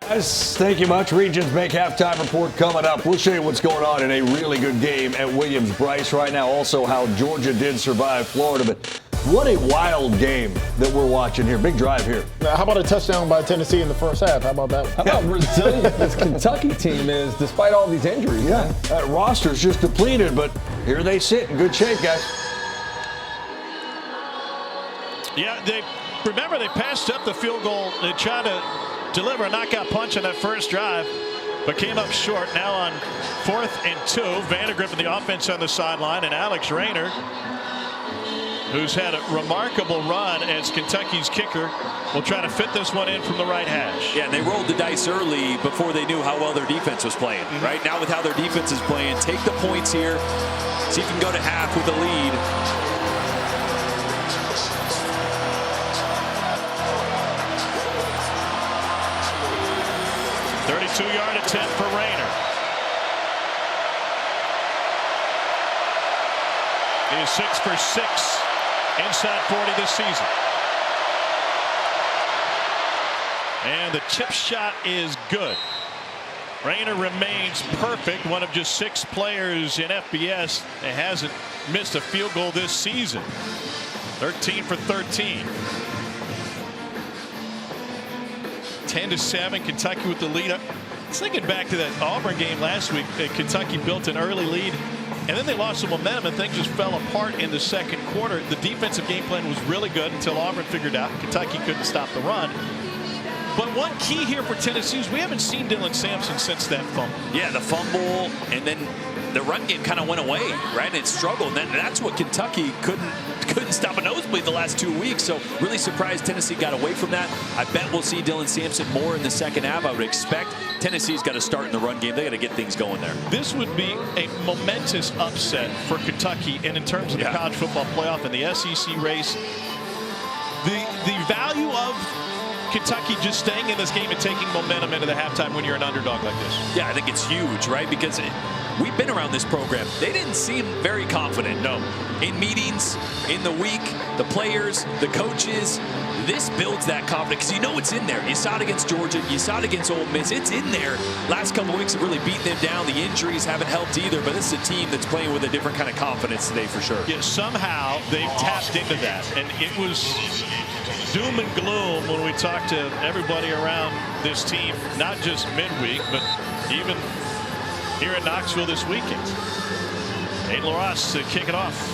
Guys, thank you much. Regions Bank halftime report coming up. We'll show you what's going on in a really good game at Williams-Brice right now. Also, how Georgia did survive Florida. But What a wild game that we're watching here. Big drive here. Now, how about a touchdown by Tennessee in the first half? How about that? How about resilient this Kentucky team is despite all these injuries? Yeah, that roster's just depleted, but here they sit in good shape, guys. Yeah, remember they passed up the field goal. They tried to deliver a knockout punch on that first drive, but came up short. Now on 4th and 2, Vandagriff in the offense on the sideline, and Alex Rayner, who's had a remarkable run as Kentucky's kicker, will try to fit this one in from the right hash. Yeah, and they rolled the dice early before they knew how well their defense was playing. Right now, with how their defense is playing, take the points here, see if you can go to half with a lead. 32-yard attempt for Rayner. He is 6 for 6 inside 40 this season. And the chip shot is good. Rayner remains perfect, one of just 6 players in FBS that hasn't missed a field goal this season. 13 for 13. 10-7, Kentucky with the lead. I was thinking back to that Auburn game last week. Kentucky built an early lead, and then they lost some momentum, and things just fell apart in the second quarter. The defensive game plan was really good until Auburn figured out Kentucky couldn't stop the run. But one key here for Tennessee is we haven't seen Dylan Sampson since that fumble. Yeah, the fumble, and then the run game kind of went away, right? And it struggled. And that's what Kentucky couldn't stop a nosebleed the last 2 weeks. So really surprised Tennessee got away from that. I bet we'll see Dylan Sampson more in the second half. I would expect Tennessee's got to start in the run game. They got to get things going there. This would be a momentous upset for Kentucky, and in terms of the college football playoff and the SEC race, the value of Kentucky just staying in this game and taking momentum into the halftime when you're an underdog like this. Yeah, I think it's huge, right? Because we've been around this program. They didn't seem very confident. No. In meetings, in the week, the players, the coaches, this builds that confidence because you know it's in there. You saw it against Georgia. You saw it against Ole Miss. It's in there. Last couple of weeks have really beaten them down. The injuries haven't helped either, but this is a team that's playing with a different kind of confidence today for sure. Yeah, somehow they've tapped into that, and it was doom and gloom when we talked to everybody around this team, not just midweek, but even here in Knoxville this weekend. Peyton LaRosse to kick it off.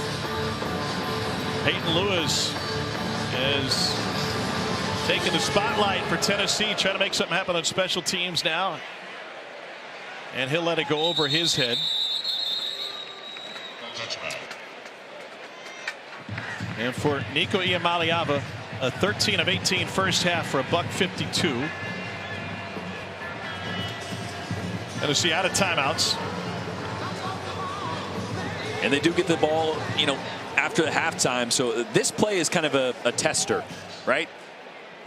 Peyton Lewis is taking the spotlight for Tennessee, trying to make something happen on special teams now. And he'll let it go over his head. And for Nico Iamaleava, a 13 of 18 first half for a $152. Tennessee out of timeouts. And they do get the ball, you know, after the halftime. So this play is kind of a tester, right?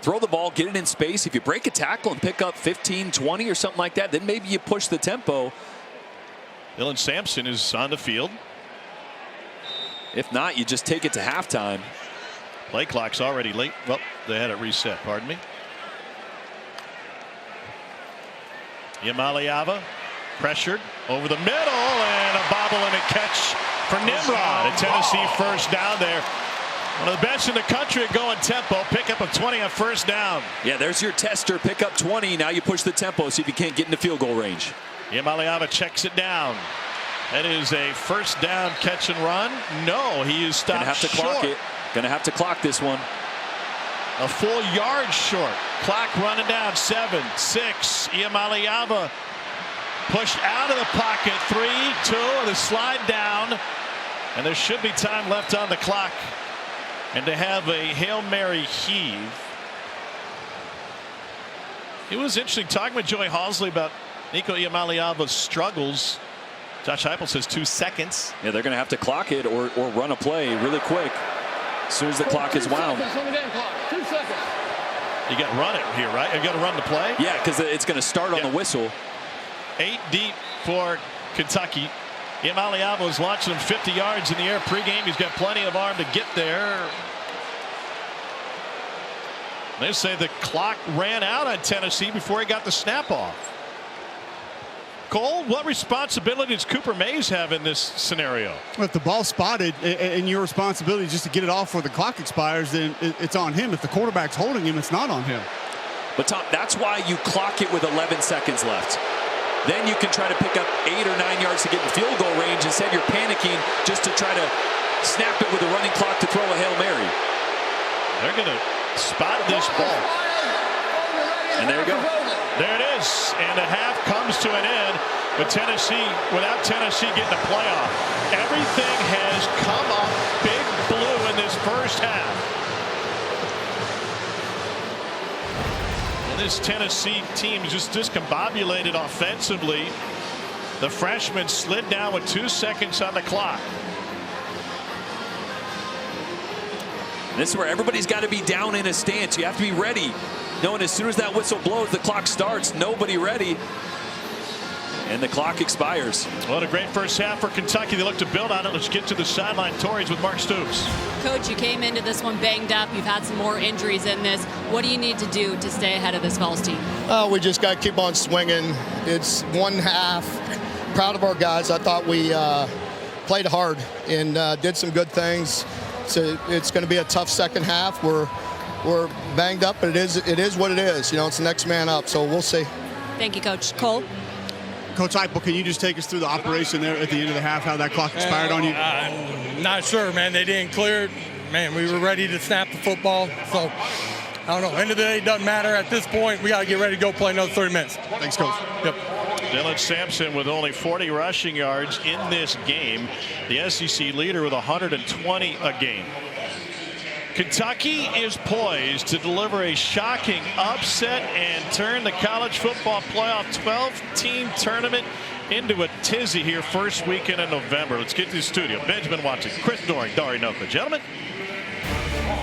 Throw the ball, get it in space. If you break a tackle and pick up 15, 20 or something like that, then maybe you push the tempo. Dylan Sampson is on the field. If not, you just take it to halftime. Play clock's already late. Well, they had it reset, pardon me. Iamaleava pressured over the middle, and a bobblehead catch for Nimrod. A Tennessee first down there. One of the best in the country at going tempo. Pickup of 20 on first down. Yeah, there's your tester. Pick up 20. Now you push the tempo, see if you can't get into field goal range. Iamaleava checks it down. That is a first down catch and run. No, he is stopped Gonna have to short. clock it. Gonna have to clock this one. A full yard short. Clock running down. 7, 6. Iamaleava pushed out of the pocket. 3, 2, and the slide down. And there should be time left on the clock. And to have a Hail Mary heave. It was interesting talking with Joey Halsley about Nico Iamaleava's struggles. Josh Heupel says 2 seconds. Yeah, they're going to have to clock it or run a play really quick as soon as the clock is wound. 2 seconds. 2 seconds. You got to run it here, right? You got to run the play. Yeah, because it's going to start on the whistle. 8 deep for Kentucky. Iamaleava was launching him 50 yards in the air pregame. He's got plenty of arm to get there. They say the clock ran out on Tennessee before he got the snap off. Cole, what responsibility does Cooper Mays have in this scenario? Well, if the ball's spotted and your responsibility is just to get it off before the clock expires, then it's on him. If the quarterback's holding him, it's not on him. But Tom, that's why you clock it with 11 seconds left. Then you can try to pick up 8 or 9 yards to get in field goal range. Instead, you're panicking just to try to snap it with a running clock to throw a Hail Mary. They're going to spot this ball. And there you go. There it is. And the half comes to an end with Tennessee, without Tennessee getting a playoff. Everything has come up big blue in this first half. And this Tennessee team is just discombobulated offensively. The freshman slid down with 2 seconds on the clock. This is where everybody's got to be down in a stance. You have to be ready, knowing as soon as that whistle blows, the clock starts. Nobody ready, and the clock expires. What a great first half for Kentucky. They look to build on it. Let's get to the sideline Tories with Mark Stoops. Coach, you came into this one banged up. You've had some more injuries in this. What do you need to do to stay ahead of this Vols team? We just got to keep on swinging. It's one half. Proud of our guys. I thought we played hard and did some good things. So it's going to be a tough second half. We're banged up, but it is what it is. You know, it's the next man up. So we'll see. Thank you, Coach. Cole. Coach Heupel, can you just take us through the operation there at the end of the half, how that clock expired on you? Not sure, man. They didn't clear it. Man, we were ready to snap the football. So, I don't know. End of the day, it doesn't matter. At this point, we got to get ready to go play another 30 minutes. Thanks, Coach. Yep. Dylan Sampson with only 40 rushing yards in this game. The SEC leader with 120 a game. Kentucky is poised to deliver a shocking upset and turn the college football playoff 12-team tournament into a tizzy here first weekend in November. Let's get to the studio. Benjamin Watson, Chris Doering, Dari Nova. Gentlemen.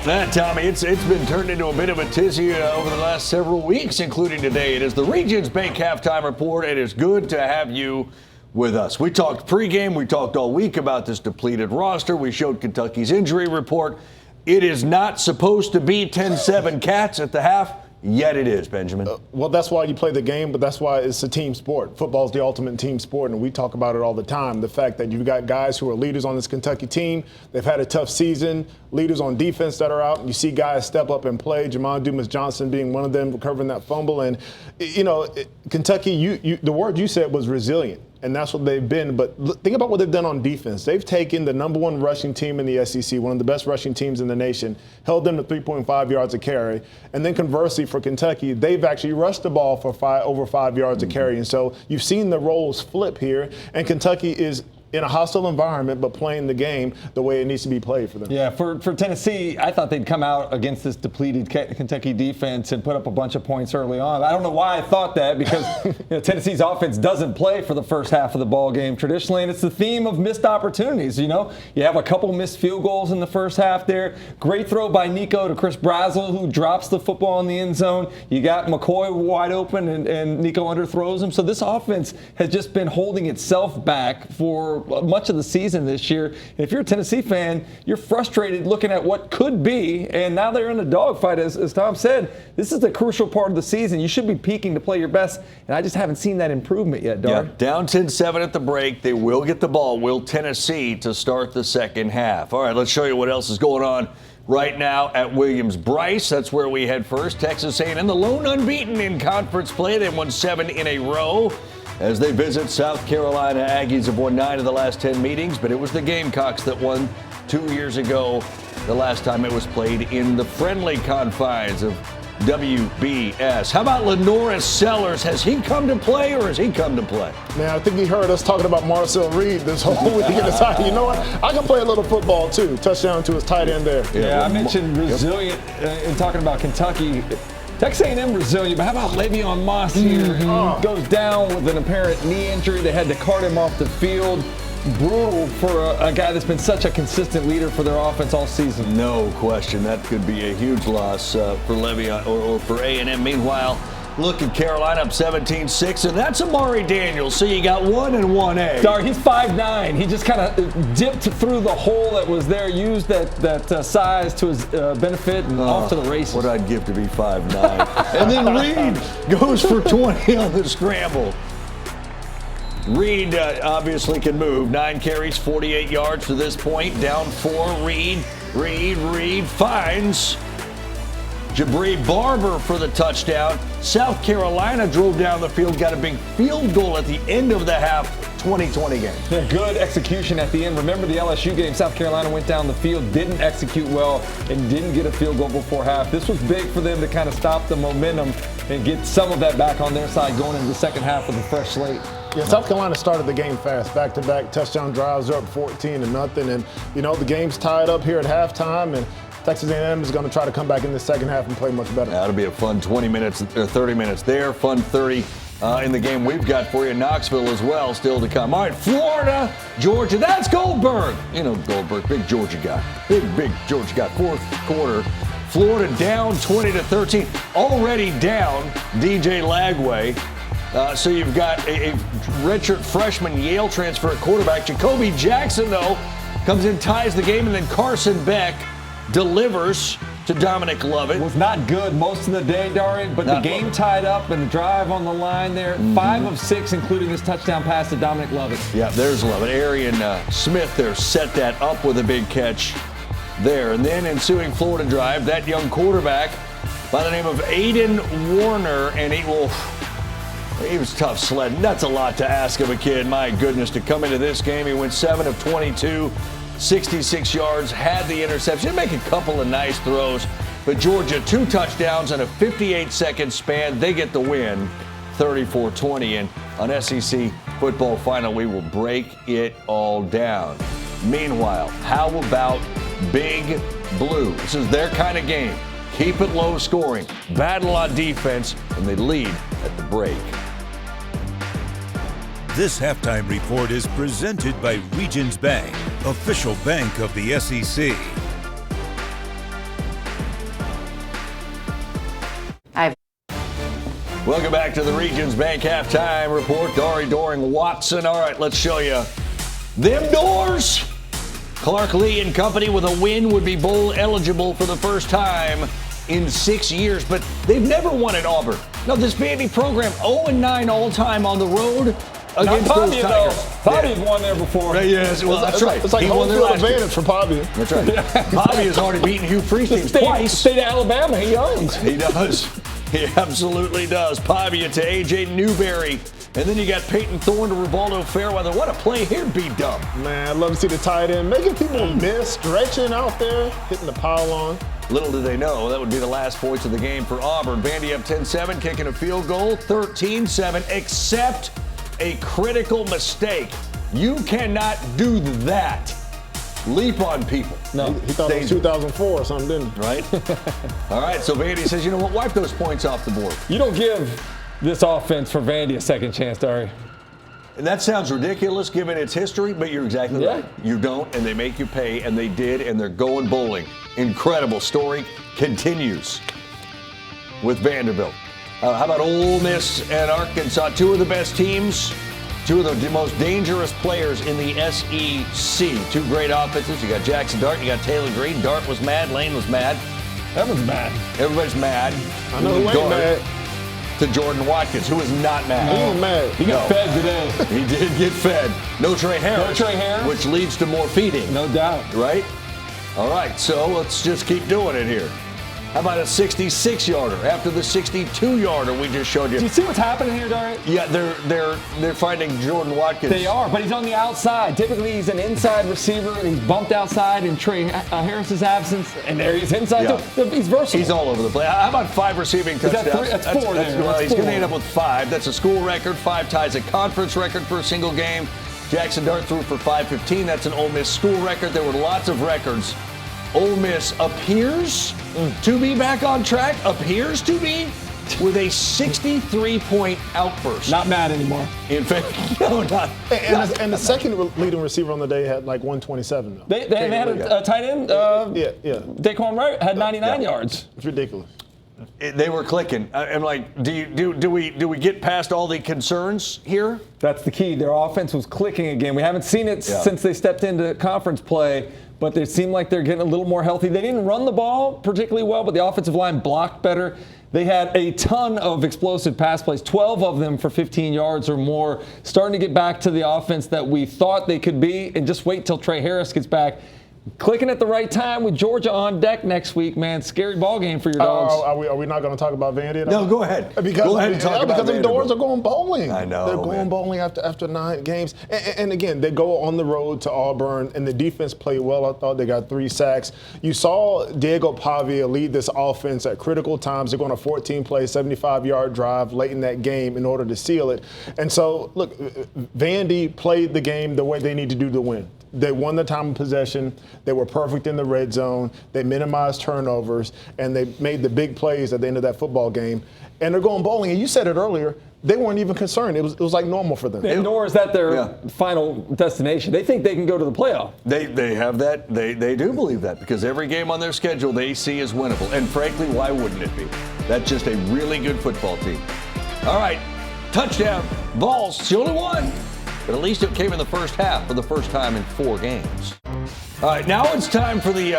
Tommy, it's been turned into a bit of a tizzy over the last several weeks, including today. It is the Regions Bank Halftime Report. It is good to have you with us. We talked pregame. We talked all week about this depleted roster. We showed Kentucky's injury report. It is not supposed to be 10-7 Cats at the half, yet it is, Benjamin. Well, that's why you play the game, but that's why it's a team sport. Football is the ultimate team sport, and we talk about it all the time. The fact that you've got guys who are leaders on this Kentucky team, they've had a tough season, leaders on defense that are out, and you see guys step up and play, Jamon Dumas-Johnson being one of them, recovering that fumble. And, you know, Kentucky, the word you said was resilient. And that's what they've been. But think about what they've done on defense. They've taken the #1 rushing team in the SEC, one of the best rushing teams in the nation, held them to 3.5 yards a carry. And then conversely for Kentucky, they've actually rushed the ball for over 5 yards a carry. And so you've seen the roles flip here. And Kentucky is in a hostile environment, but playing the game the way it needs to be played for them. Yeah, for Tennessee, I thought they'd come out against this depleted Kentucky defense and put up a bunch of points early on. I don't know why I thought that, because Tennessee's offense doesn't play for the first half of the ball game traditionally, and it's the theme of missed opportunities. You know, you have a couple missed field goals in the first half there. Great throw by Nico to Chris Brazel, who drops the football in the end zone. You got McCoy wide open, and Nico underthrows him. So this offense has just been holding itself back for much of the season this year. And if you're a Tennessee fan, you're frustrated looking at what could be, and now they're in a dogfight. As Tom said, this is the crucial part of the season. You should be peaking to play your best, and I just haven't seen that improvement yet, Dar. Yeah, down 10-7 at the break. They will get the ball, will Tennessee, to start the second half. All right, let's show you what else is going on right now at Williams-Brice. That's where we head first. Texas A&M, the lone unbeaten in conference play. They won 7 in a row as they visit South Carolina. Aggies have won 9 of the last 10 meetings, but it was the Gamecocks that won 2 years ago, the last time it was played in the friendly confines of WBS. How about Lenoris Sellers? Has he come to play, or has he come to play? Man, I think he heard us talking about Marcel Reed this whole week and decided, you know what, I can play a little football too. Touchdown to his tight end there. Yeah, I mentioned resilient in talking about Kentucky. Texas A&M resilient, but how about Le'Veon Moss here? He goes down with an apparent knee injury. They had to cart him off the field. Brutal for a guy that's been such a consistent leader for their offense all season. No question. That could be a huge loss for Le'Veon or for A&M. Meanwhile, look at Carolina up 17-6, and that's Amari Daniels. So you got 1 and 1A. Dar, he's 5'9". He just kind of dipped through the hole that was there, used that size to his benefit, and off to the races. What I'd give to be 5'9". And then Reed goes for 20 on the scramble. Reed obviously can move. 9 carries, 48 yards to this point. Down 4. Reed finds Jabri Barber for the touchdown. South Carolina drove down the field, got a big field goal at the end of the half 2020 game. Yeah, good execution at the end. Remember the LSU game, South Carolina went down the field, didn't execute well, and didn't get a field goal before half. This was big for them to kind of stop the momentum and get some of that back on their side going into the second half with a fresh slate. Yeah, South Carolina started the game fast, back-to-back touchdown drives, up 14-0, and the game's tied up here at halftime, and Texas A&M is going to try to come back in the second half and play much better. That'll be a fun 20 minutes or 30 minutes there, fun 30 in the game we've got for you. Knoxville as well, still to come. All right, Florida, Georgia. That's Goldberg. Goldberg, big Georgia guy. Big Georgia guy. Fourth quarter. Florida down 20-13. Already down DJ Lagway. So you've got a redshirt freshman Yale transfer at quarterback. Jacoby Jackson, though, comes in, ties the game, and then Carson Beck delivers to Dominic Lovett. Was not good most of the day, Darian, but the game tied up and the drive on the line there. 5 of 6, including this touchdown pass to Dominic Lovett. Yeah, there's Lovett. Arian Smith there set that up with a big catch there. And then ensuing Florida drive, that young quarterback by the name of Aiden Warner, and he was tough sledding. That's a lot to ask of a kid, my goodness, to come into this game. He went 7 of 22. 66 yards, had the interception, make a couple of nice throws, but Georgia 2 touchdowns in a 58-second span. They get the win, 34-20, and on SEC Football Final, we will break it all down. Meanwhile, how about Big Blue? This is their kind of game. Keep it low scoring, battle on defense, and they lead at the break. This halftime report is presented by Regions Bank, official bank of the SEC. Welcome back to the Regions Bank halftime report. Dari Doring-Watson. All right, let's show you them doors. Clark Lee and company with a win would be bowl eligible for the first time in 6 years, but they've never won at Auburn. No, this Vandy program 0-9 all-time on the road. Against Not those Pavia, Tigers. though. Pavia's won there before. Yes, well, that's right. It's like He won home there field last year. advantage for Pavia. That's right. Bobby has already beaten Hugh Freestone twice. State of Alabama, he owns. He does. He absolutely does. Pavia to A.J. Newberry. And then you got Peyton Thorne to Rivaldo Fairweather. What a play here, B-Dub. Man, I'd love to see the tight end making people miss, stretching out there, hitting the pile on. Little did they know that would be the last points of the game for Auburn. Vandy up 10-7, kicking a field goal, 13-7, except a critical mistake. You cannot do that. Leap on people. No, he thought it was 2004 or something, didn't he? Right? All right, so Vandy says, you know what, wipe those points off the board. You don't give this offense for Vandy a second chance, Dari. And that sounds ridiculous given its history, but you're exactly right. You don't, and they make you pay, and they did, and they're going bowling. Incredible story continues with Vanderbilt. How about Ole Miss and Arkansas? 2 of the best teams, 2 of the most dangerous players in the SEC. 2 great offenses. You got Jackson Dart, you got Taylor Green. Dart was mad, Lane was mad. Everyone's mad. Everybody's mad. I know who ain't mad. To Jordan Watkins, who is not mad. He ain't mad. He got fed today. He did get fed. No Trey Harris. No Trey Harris. Which leads to more feeding. No doubt. Right? All right, so let's just keep doing it here. How about a 66-yarder after the 62-yarder we just showed you? Do you see what's happening here, Darian? Yeah, they're finding Jordan Watkins. They are, but he's on the outside. Typically, he's an inside receiver, and he's bumped outside in Trey Harris's absence, and there he's inside. Yeah. Too. He's versatile. He's all over the place. How about 5 receiving touchdowns? That's 4 there. Well, he's four. going to end up with 5. That's a school record. 5 ties a conference record for a single game. Jackson Dart threw for 515. That's an Ole Miss school record. There were lots of records. Ole Miss appears to be back on track, appears to be, with a 63-point outburst. Not mad anymore. In fact, no, not. And the second leading receiver on the day had like 127, though. They had a tight end. Daquan Wright had 99 yards. It's ridiculous. They were clicking. I'm like, do we get past all the concerns here? That's the key. Their offense was clicking again. We haven't seen it since they stepped into conference play, but they seem like they're getting a little more healthy. They didn't run the ball particularly well, but the offensive line blocked better. They had a ton of explosive pass plays, 12 of them for 15 yards or more, starting to get back to the offense that we thought they could be. And just wait till Trey Harris gets back. Clicking at the right time with Georgia on deck next week, man. Scary ball game for your dogs. Are we not going to talk about Vandy? No, go ahead. Go ahead and talk about because the Vanderbilt. doors are going bowling. I know. They're going bowling after 9 games. And again, they go on the road to Auburn, and the defense played well. I thought they got 3 sacks. You saw Diego Pavia lead this offense at critical times. They're going a 14-play, 75-yard drive late in that game in order to seal it. And so, look, Vandy played the game the way they need to do to win. They won the time of possession. They were perfect in the red zone. They minimized turnovers, and they made the big plays at the end of that football game. And they're going bowling. And you said it earlier. They weren't even concerned. It was like normal for them. And nor is that their final destination. They think they can go to the playoff. They have that. They do believe that because every game on their schedule they see is winnable. And frankly, why wouldn't it be? That's just a really good football team. All right, touchdown. Vols, it's the only one. But at least it came in the first half for the first time in 4 games. All right, now it's time for the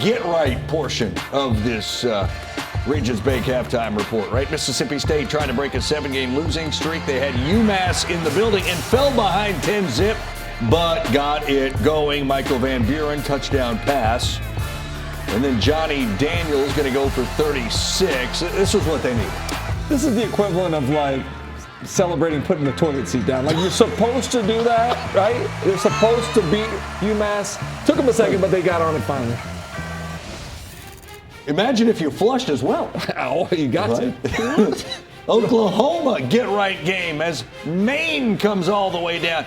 get right portion of this Regions Bank halftime report, right? Mississippi State trying to break a 7-game losing streak. They had UMass in the building and fell behind 10-zip, but got it going. Michael Van Buren, touchdown pass. And then Johnny Daniels going to go for 36. This was what they needed. This is the equivalent of like celebrating putting the toilet seat down. Like, you're supposed to do that, right? You're supposed to beat UMass. Took them a second, but they got on it finally. Imagine if you flushed as well. Oh, you got to. Oklahoma get right game as Maine comes all the way down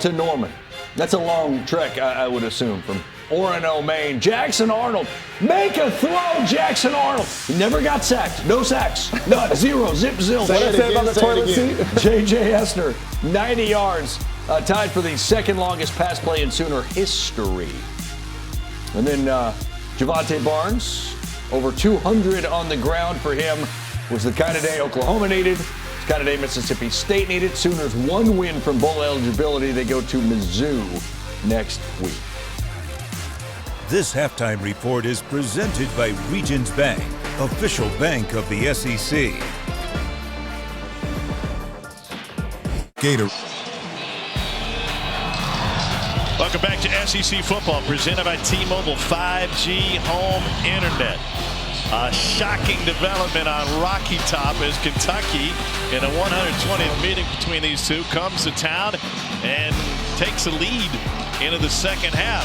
to Norman. That's a long trek, I would assume, from Orono, Maine. Jackson Arnold, make a throw, Jackson Arnold. He never got sacked. No sacks. None. 0. Zip, zil. What did I say about the toilet seat? J.J. Essner, 90 yards. Tied for the second longest pass play in Sooner history. And then Javante Barnes, over 200 on the ground for him. Was the kind of day Oklahoma needed. It's the kind of day Mississippi State needed. Sooners 1 win from bowl eligibility. They go to Mizzou next week. This halftime report is presented by Regions Bank, official bank of the SEC. Gator. Welcome back to SEC football, presented by T-Mobile 5G home internet. A shocking development on Rocky Top as Kentucky, in a 120th meeting between these two, comes to town and takes a lead into the second half.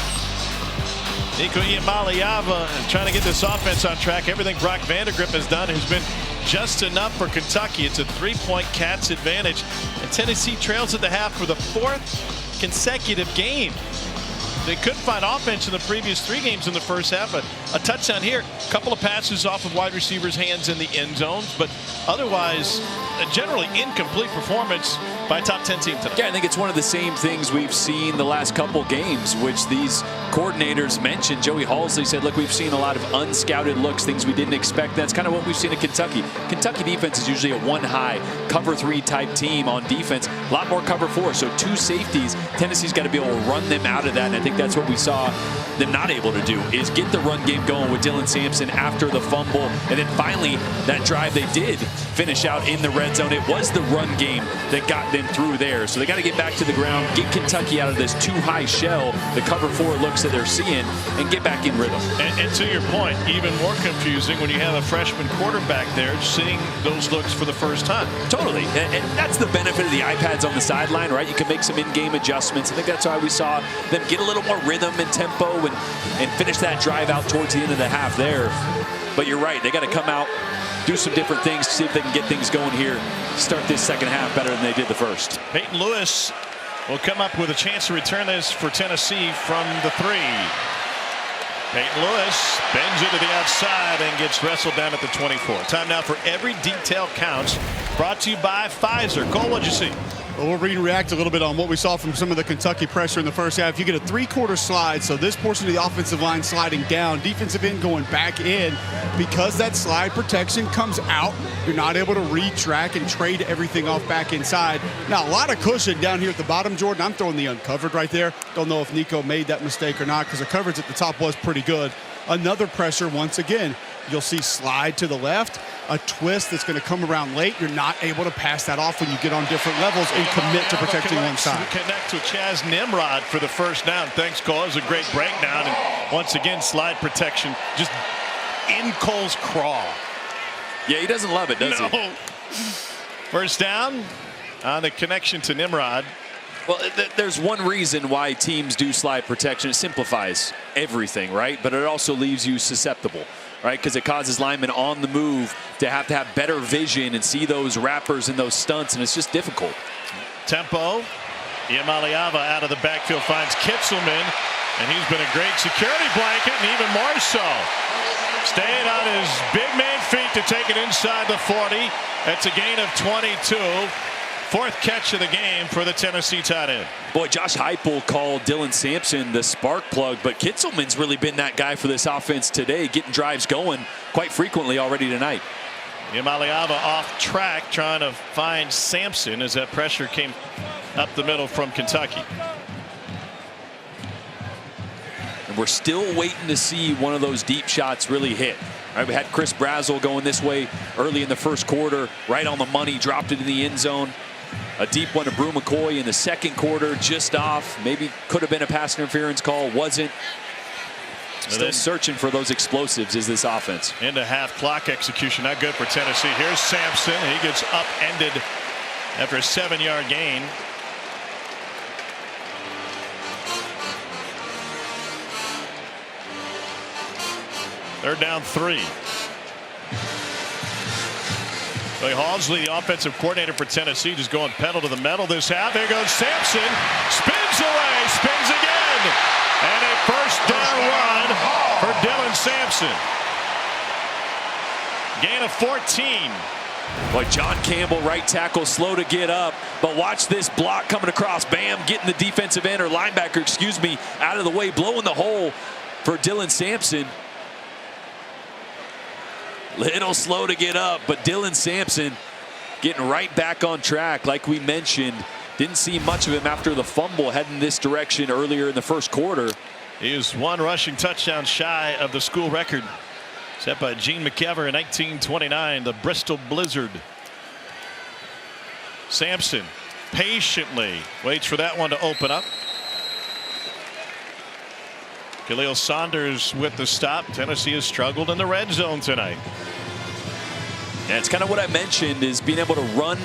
Nico Iamaleava trying to get this offense on track. Everything Brock Vandagriff has done has been just enough for Kentucky. It's a 3-point Cats advantage. And Tennessee trails at the half for the 4th consecutive game. They couldn't find offense in the previous 3 games in the first half. A touchdown here, a couple of passes off of wide receivers' hands in the end zones, but otherwise a generally incomplete performance by a top 10 team today. Yeah, I think it's one of the same things we've seen the last couple games, which these coordinators mentioned. Joey Halsley said, look, we've seen a lot of unscouted looks, things we didn't expect. That's kind of what we've seen in Kentucky. Kentucky defense is usually a 1-high, cover 3 type team on defense. A lot more cover 4, so 2 safeties. Tennessee's got to be able to run them out of that, and I think that's what we saw them not able to do, is get the run game going with Dylan Sampson after the fumble. And then finally, that drive they did finish out in the red zone. It was the run game that got them through there. So they got to get back to the ground, get Kentucky out of this too high shell, the cover 4 looks that they're seeing, and get back in rhythm. And to your point, even more confusing when you have a freshman quarterback there seeing those looks for the first time. Totally. And that's the benefit of the iPads on the sideline, right? You can make some in-game adjustments. I think that's why we saw them get a little more rhythm and tempo and finish that drive out towards the end of the half there. But you're right. They got to come out, do some different things, see if they can get things going here, start this second half better than they did the first. Peyton Lewis will come up with a chance to return this for Tennessee from the 3. Peyton Lewis bends it to the outside and gets wrestled down at the 24. Time now for Every Detail Counts, brought to you by Pfizer. Cole, what'd you see? Well, we'll read and react a little bit on what we saw from some of the Kentucky pressure in the first half. You get a 3-quarter slide, so this portion of the offensive line sliding down, defensive end going back in. Because that slide protection comes out, you're not able to retrack and trade everything off back inside. Now, a lot of cushion down here at the bottom, Jordan. I'm throwing the uncovered right there. Don't know if Nico made that mistake or not because the coverage at the top was pretty good. Another pressure once again. You'll see slide to the left. a twist that's going to come around late. You're not able to pass that off when you get on different levels and commit to protecting one side. Connects with Chaz Nimrod for the first down. Thanks, Cole. It was a great breakdown. And once again, slide protection just in Cole's craw. Yeah, he doesn't love it, does he? First down on the connection to Nimrod. Well, there's one reason why teams do slide protection. It simplifies everything, right? But it also leaves you susceptible, right? Because it causes linemen on the move to have better vision and see those wrappers and those stunts, and it's just difficult. Tempo. Iamaleava out of the backfield finds Kitzelman, and he's been a great security blanket, and even more so. Staying on his big man feet to take it inside the 40. That's a gain of 22. Fourth catch of the game for the Tennessee tight end. Boy, Josh Heupel called Dylan Sampson the spark plug, but Kitzelman's really been that guy for this offense today, getting drives going quite frequently already tonight. Iamaleava off track trying to find Sampson as that pressure came up the middle from Kentucky. And we're still waiting to see one of those deep shots really hit. Right, we had Chris Brazzell going this way early in the first quarter, right on the money, dropped it in the end zone. A deep one to Brew McCoy in the second quarter, just off. Maybe could have been a pass interference call, wasn't. Still searching for those explosives is this offense. Into half clock execution, not good for Tennessee. Here's Sampson. He gets upended after a 7-yard gain. They're down 3. Billy Halsley, the offensive coordinator for Tennessee, just going pedal to the metal this half. There goes Sampson. Spins away. Spins again. And a first down run for Dylan Sampson. Gain of 14. Boy, John Campbell, right tackle, slow to get up. But watch this block coming across. Bam, getting the defensive end, or linebacker, excuse me, out of the way, blowing the hole for Dylan Sampson. Little slow to get up, but Dylan Sampson getting right back on track. Like we mentioned, didn't see much of him after the fumble heading this direction earlier in the first quarter. He is one rushing touchdown shy of the school record set by Gene McKever in 1929, the Bristol Blizzard. Sampson patiently waits for that one to open up. Khalil Saunders with the stop. Tennessee has struggled in the red zone tonight. Yeah, it's kind of what I mentioned, is being able to run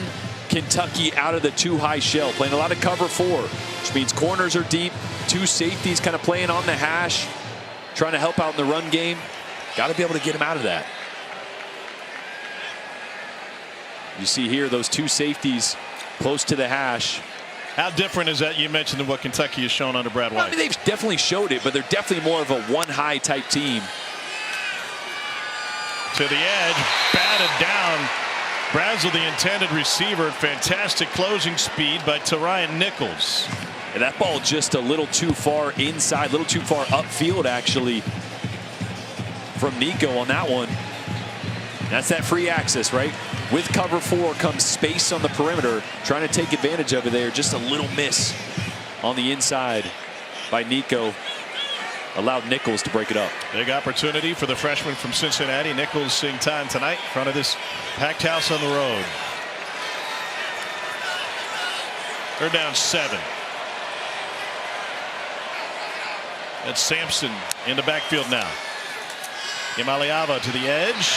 Kentucky out of the too high shell, playing a lot of cover 4, which means corners are deep, 2 safeties kind of playing on the hash, trying to help out in the run game. Got to be able to get him out of that. You see here those 2 safeties close to the hash. How different is that, you mentioned, than what Kentucky has shown under Brad White? I mean, they've definitely showed it, but they're definitely more of a one-high type team. To the edge, batted down. Brazzell, the intended receiver. Fantastic closing speed by Tyrion Nichols. And that ball just a little too far inside, a little too far upfield, actually, from Nico on that one. That's that free access, right? With cover 4 comes space on the perimeter, trying to take advantage of it there. Just a little miss on the inside by Nico. Allowed Nichols to break it up. Big opportunity for the freshman from Cincinnati. Nichols seeing time tonight in front of this packed house on the road. They're down 7. That's Sampson in the backfield now. Iamaleava to the edge.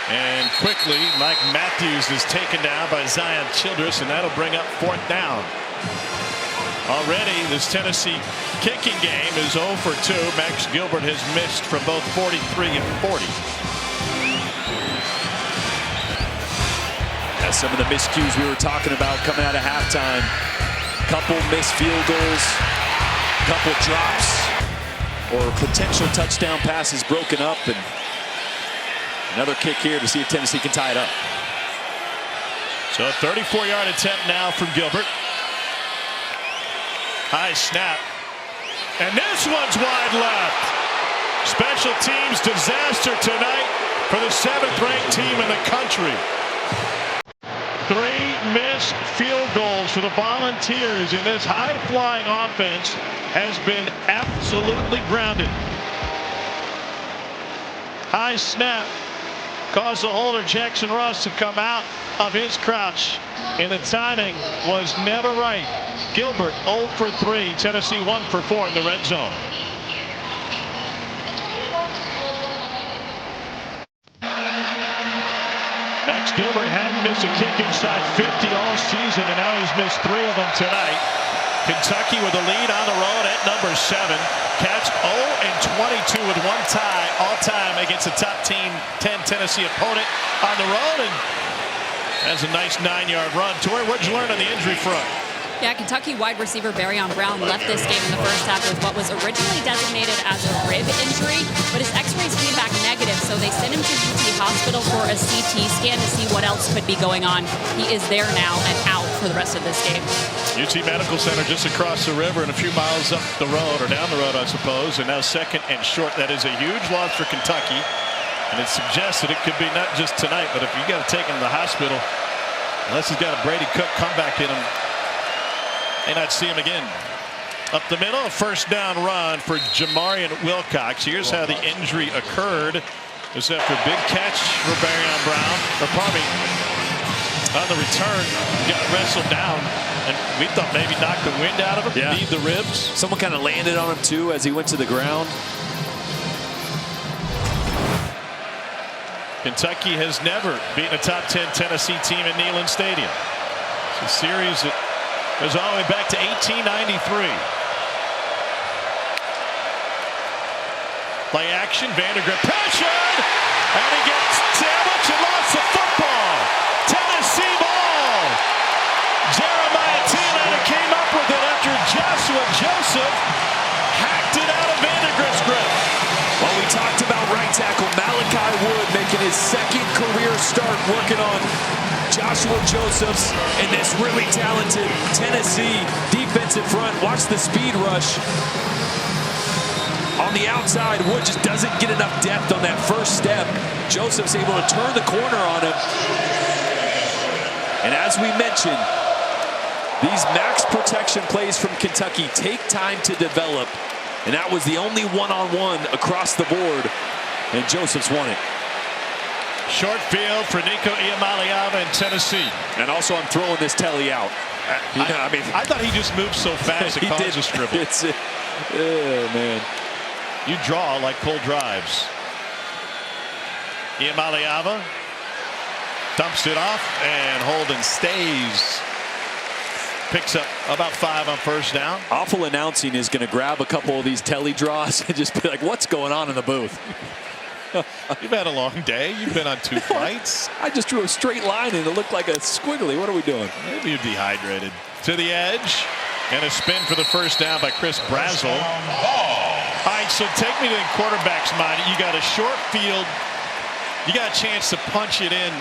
And quickly, Mike Matthews is taken down by Zion Childress, and that'll bring up 4th down. Already, this Tennessee kicking game is 0 for 2. Max Gilbert has missed from both 43 and 40. That's some of the miscues we were talking about coming out of halftime. Couple missed field goals, couple drops, or potential touchdown passes broken up, and another kick here to see if Tennessee can tie it up. So a 34-yard attempt now from Gilbert. High snap. And this one's wide left. Special teams disaster tonight for the 7th-ranked team in the country. 3 missed field goals for the Volunteers in this high-flying offense has been absolutely grounded. High snap. caused the holder Jackson Ross to come out of his crouch, and the timing was never right. Gilbert 0 for 3. Tennessee 1 for 4 in the red zone. Max Gilbert hadn't missed a kick inside 50 all season, and now he's missed 3 of them tonight. Kentucky with a lead on the road at number 7. Cats 0-22 with 1 tie all time against a top 10 Tennessee opponent on the road, and that's a nice 9-yard run. Tori, what'd you learn on the injury front? Yeah, Kentucky wide receiver Barrion Brown left this game in the first half with what was originally designated as a rib injury, but his x-rays came back negative, so they sent him to UT Hospital for a CT scan to see what else could be going on. He is there now and out for the rest of this game. UT Medical Center just across the river and a few miles up the road, or down the road, I suppose, and now second and short. That is a huge loss for Kentucky, and it suggests that it could be not just tonight, but if you got to take him to the hospital, unless he's got a Brady Cook comeback in him, may not see him again. Up the middle, a first down run for Jamarian Wilcox. Here's how the injury occurred. This after a big catch for Barrion Brown. Or pardon me, on the return, got wrestled down, and we thought maybe knocked the wind out of him, kneed the ribs. Someone kind of landed on him too as he went to the ground. Kentucky has never beaten a top 10 Tennessee team at Neyland Stadium. It's a series that goes all the way back to 1893. Play action, Vandergrift pressure, and he gets sandwiched and lost the football. Tennessee ball. Jeremiah Tiana came up with it after Joshua Joseph hacked it out of Vandergrift's grip. Well, we talked about right tackle Malachi Wood making his second career start working on Joshua Josephs and this really talented Tennessee defensive front. Watch the speed rush. On the outside, Wood just doesn't get enough depth on that first step. Joseph's able to turn the corner on him. And as we mentioned, these max protection plays from Kentucky take time to develop. And that was the only one-on-one across the board. And Joseph's won it. Short field for Nico Iamaleava in Tennessee. And also I'm throwing this telly out. I thought he just moved so fast it caused a scribble. Oh, man. You draw like Cole drives. Iamaleava dumps it off, and Holden stays. Picks up about 5 on first down. Awful announcing is going to grab a couple of these telly draws and just be like, what's going on in the booth? You've had a long day. You've been on 2 flights. I just drew a straight line and it looked like a squiggly. What are we doing? Maybe you're dehydrated. To the edge, and a spin for the first down by Chris Brazel. All right, so take me to the quarterback's mind. You got a short field. You got a chance to punch it in.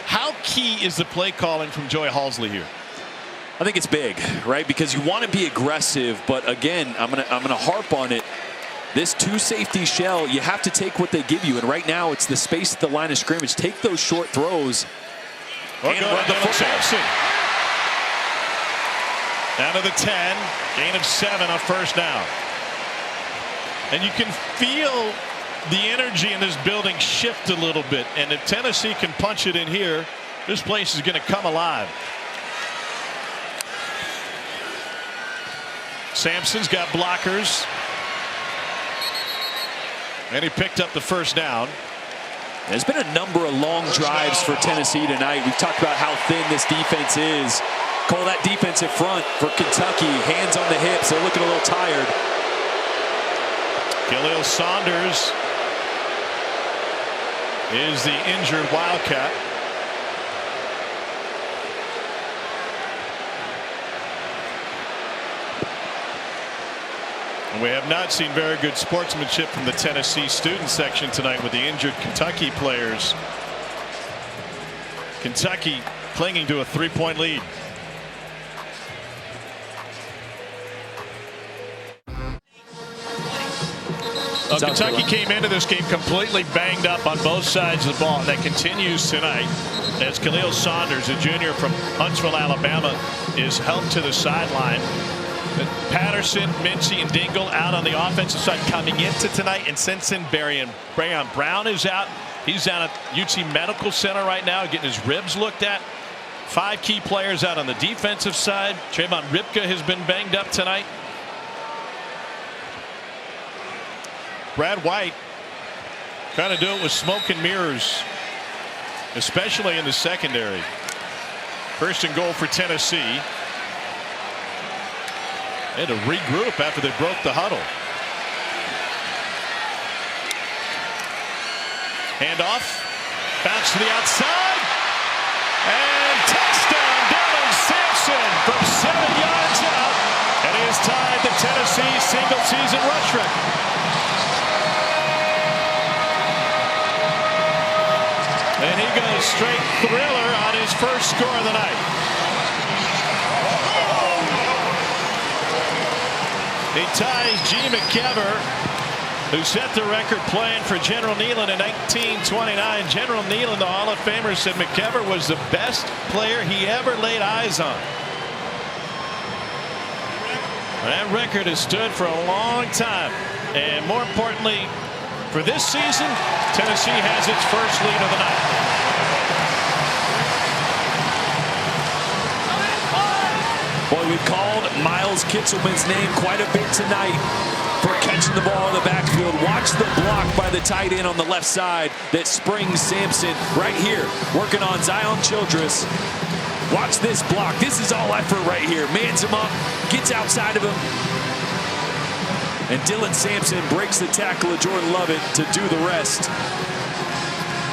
How key is the play calling from Joey Halsley here? I think it's big, right? Because you want to be aggressive, but again, I'm gonna harp on it. This 2-safety shell, you have to take what they give you, and right now it's the space at the line of scrimmage. Take those short throws and run the football. Sampson. Down to the 10, gain of 7 on first down. And you can feel the energy in this building shift a little bit, and if Tennessee can punch it in here, this place is going to come alive. Sampson's got blockers, and he picked up the first down. There's been a number of long drives for Tennessee tonight. We've talked about how thin this defense is. Call that defensive front for Kentucky. Hands on the hips. They're looking a little tired. Khalil Saunders is the injured Wildcat. And we have not seen very good sportsmanship from the Tennessee student section tonight with the injured Kentucky players. Kentucky clinging to a 3-point lead. Kentucky came into this game completely banged up on both sides of the ball. That continues tonight as Khalil Saunders, a junior from Huntsville, Alabama, is helped to the sideline. Patterson, Mincy, and Dingle out on the offensive side coming into tonight, and since then Barrion Brown is out. He's down at UT Medical Center right now getting his ribs looked at. 5 key players out on the defensive side. Trayvon Ripka has been banged up tonight. Brad White trying to do it with smoke and mirrors, especially in the secondary. First and goal for Tennessee. They had to regroup after they broke the huddle. Handoff. Bounce to the outside. And touchdown, Dylan Sampson from 7 yards out. And he has tied the Tennessee single-season rush record. And he goes straight thriller on his first score of the night. He ties G. McKever, who set the record playing for General Neyland in 1929. General Neyland, the Hall of Famer, said McKever was the best player he ever laid eyes on. That record has stood for a long time. And more importantly, for this season, Tennessee has its first lead of the night. Boy, we've called Miles Kitselman's name quite a bit tonight for catching the ball in the backfield. Watch the block by the tight end on the left side that springs Sampson right here, working on Zion Childress. Watch this block. This is all effort right here. Mans him up, gets outside of him. And Dylan Sampson breaks the tackle of Jordan Lovett to do the rest.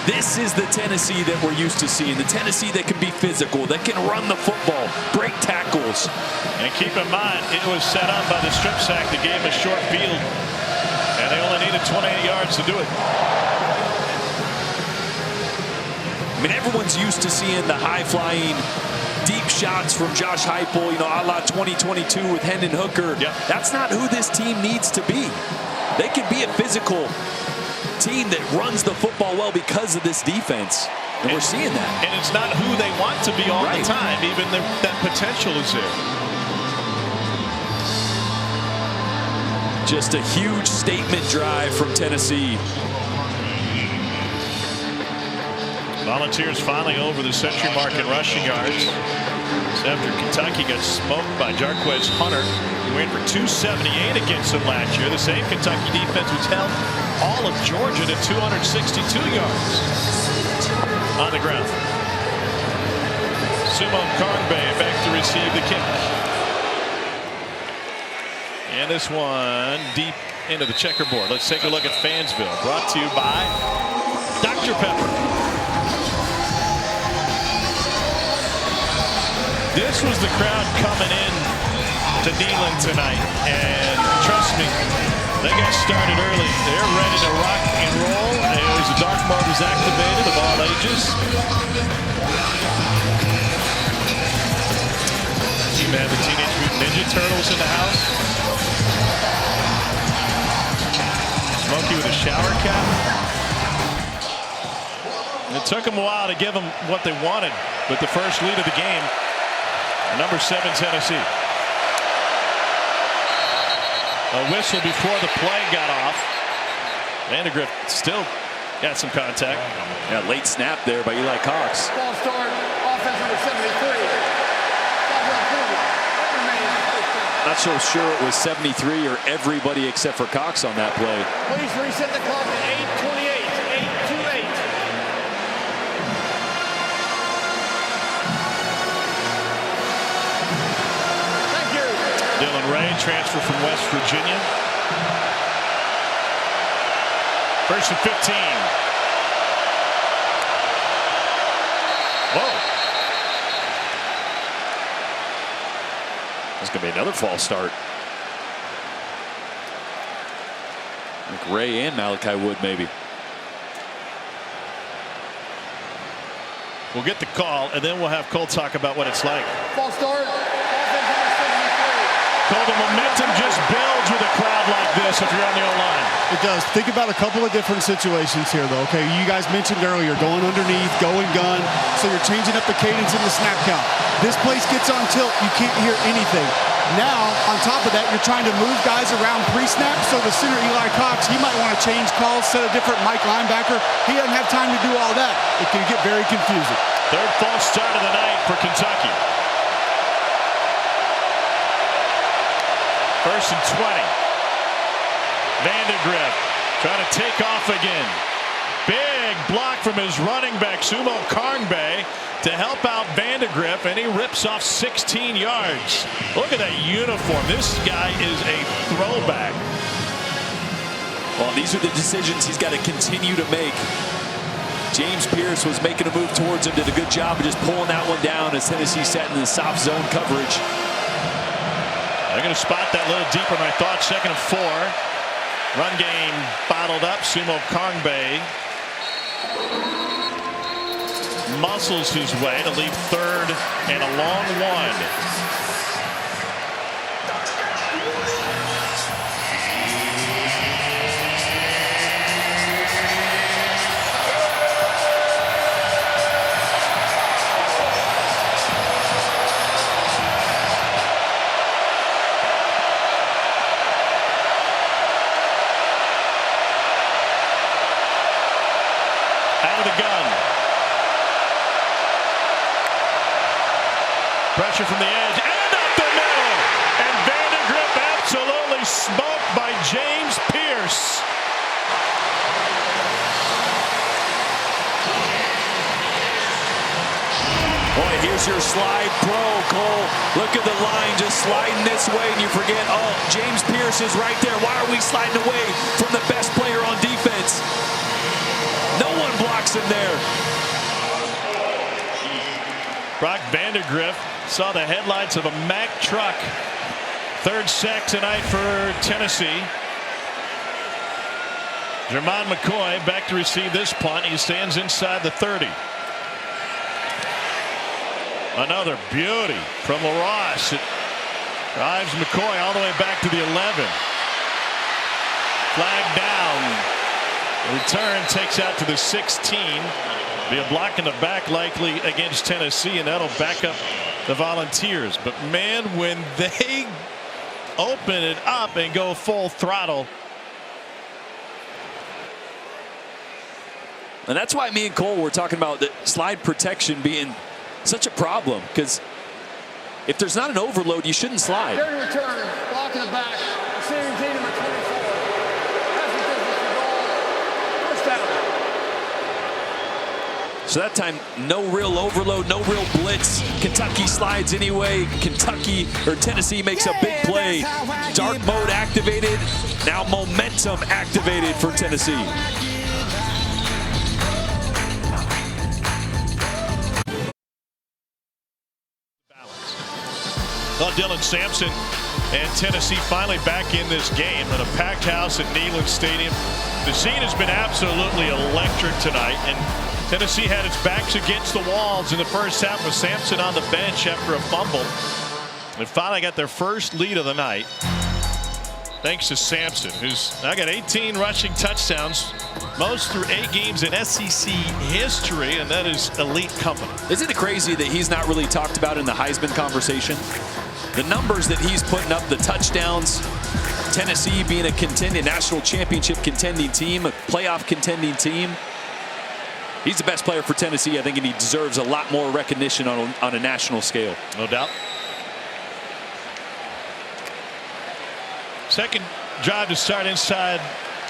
This is the Tennessee that we're used to seeing. The Tennessee that can be physical, that can run the football, break tackles. And keep in mind, it was set up by the strip sack that gave him a short field. And they only needed 28 yards to do it. I mean, everyone's used to seeing the high-flying deep shots from Josh Heupel, you know, a la 2022 with Hendon Hooker. Yep. That's not who this team needs to be. They can be a physical team that runs the football well because of this defense. And we're seeing that. And it's not who they want to be all the time. Even that potential is there. Just a huge statement drive from Tennessee. Volunteers finally over the century mark in rushing yards. After Kentucky got smoked by Jarquez Hunter, who ran for 278 against them last year. The same Kentucky defense which held all of Georgia to 262 yards on the ground. Sumo Kongbe back to receive the kick. And this one deep into the checkerboard. Let's take a look at Fansville. Brought to you by Dr. Pepper. This was the crowd coming in to Neyland tonight, and trust me, they got started early. They're ready to rock and roll. As the dark mode is activated of all ages. You have the Teenage Mutant Ninja Turtles in the house. Smokey with a shower cap. It took them a while to give them what they wanted with the first lead of the game. Number 7 Tennessee. A whistle before the play got off. Vandegrift still got some contact. Yeah, late snap there by Eli Cox. Ball start, offense number 73. Not so sure it was 73 or everybody except for Cox on that play. Please reset the clock at 8:28. 8:28. Dylan Ray, transfer from West Virginia. First and 15. Whoa. There's going to be another false start. Like Ray and Malachi Wood, maybe. We'll get the call, and then we'll have Cole talk about what it's like. False start. Offense number 73. Cole, the momentum just builds with a crowd like this if you're on the O-line. It does. Think about a couple of different situations here, though. Okay, you guys mentioned earlier going underneath, going gun, so you're changing up the cadence in the snap count. This place gets on tilt. You can't hear anything. Now, on top of that, you're trying to move guys around pre-snap, so the center, Eli Cox, he might want to change calls, set a different Mike linebacker. He doesn't have time to do all that. It can get very confusing. Third false start of the night for Kentucky. First and 20. Vandegrift trying to take off again. Big block from his running back, Sumo Karngbe, to help out Vandegrift, and he rips off 16 yards. Look at that uniform. This guy is a throwback. Well, these are the decisions he's got to continue to make. James Pierce was making a move towards him, did a good job of just pulling that one down as Tennessee sat in the soft zone coverage. They're going to spot that a little deeper than I thought. Second and 4. Run game bottled up. Sumo Karngbe muscles his way to leave third and a long one. Out of the gun. Pressure from the edge and up the middle. And Vandegrift absolutely smoked by James Pierce. Boy, here's your slide pro, Cole. Look at the line just sliding this way, and you forget, oh, James Pierce is right there. Why are we sliding away from the best player on defense? No one blocks him there. Brock Vandegrift saw the headlights of a Mack truck. Third sack tonight for Tennessee. Jermon McCoy back to receive this punt. He stands inside the 30. Another beauty from LaRosse. It drives McCoy all the way back to the 11. Flag down. The return takes out to the 16. Be a block in the back likely against Tennessee, and that'll back up the Volunteers. But man, when they open it up and go full throttle. And that's why me and Cole were talking about the slide protection being such a problem, because if there's not an overload, you shouldn't slide. During return, block in the back, receiving team number 24. That's the business of goal. First down. So that time, no real overload, no real blitz. Kentucky slides anyway. Tennessee makes a big play. Dark mode activated. Now momentum activated for Tennessee. Well, Dylan Sampson and Tennessee finally back in this game in a packed house at Neyland Stadium. The scene has been absolutely electric tonight, and Tennessee had its backs against the walls in the first half with Sampson on the bench after a fumble. They finally got their first lead of the night, thanks to Sampson, who's now got 18 rushing touchdowns, most through 8 games in SEC history, and that is elite company. Isn't it crazy that he's not really talked about in the Heisman conversation? The numbers that he's putting up, the touchdowns, Tennessee being a contending national championship contending team, a playoff contending team. He's the best player for Tennessee, I think, and he deserves a lot more recognition on a national scale. No doubt. Second drive to start inside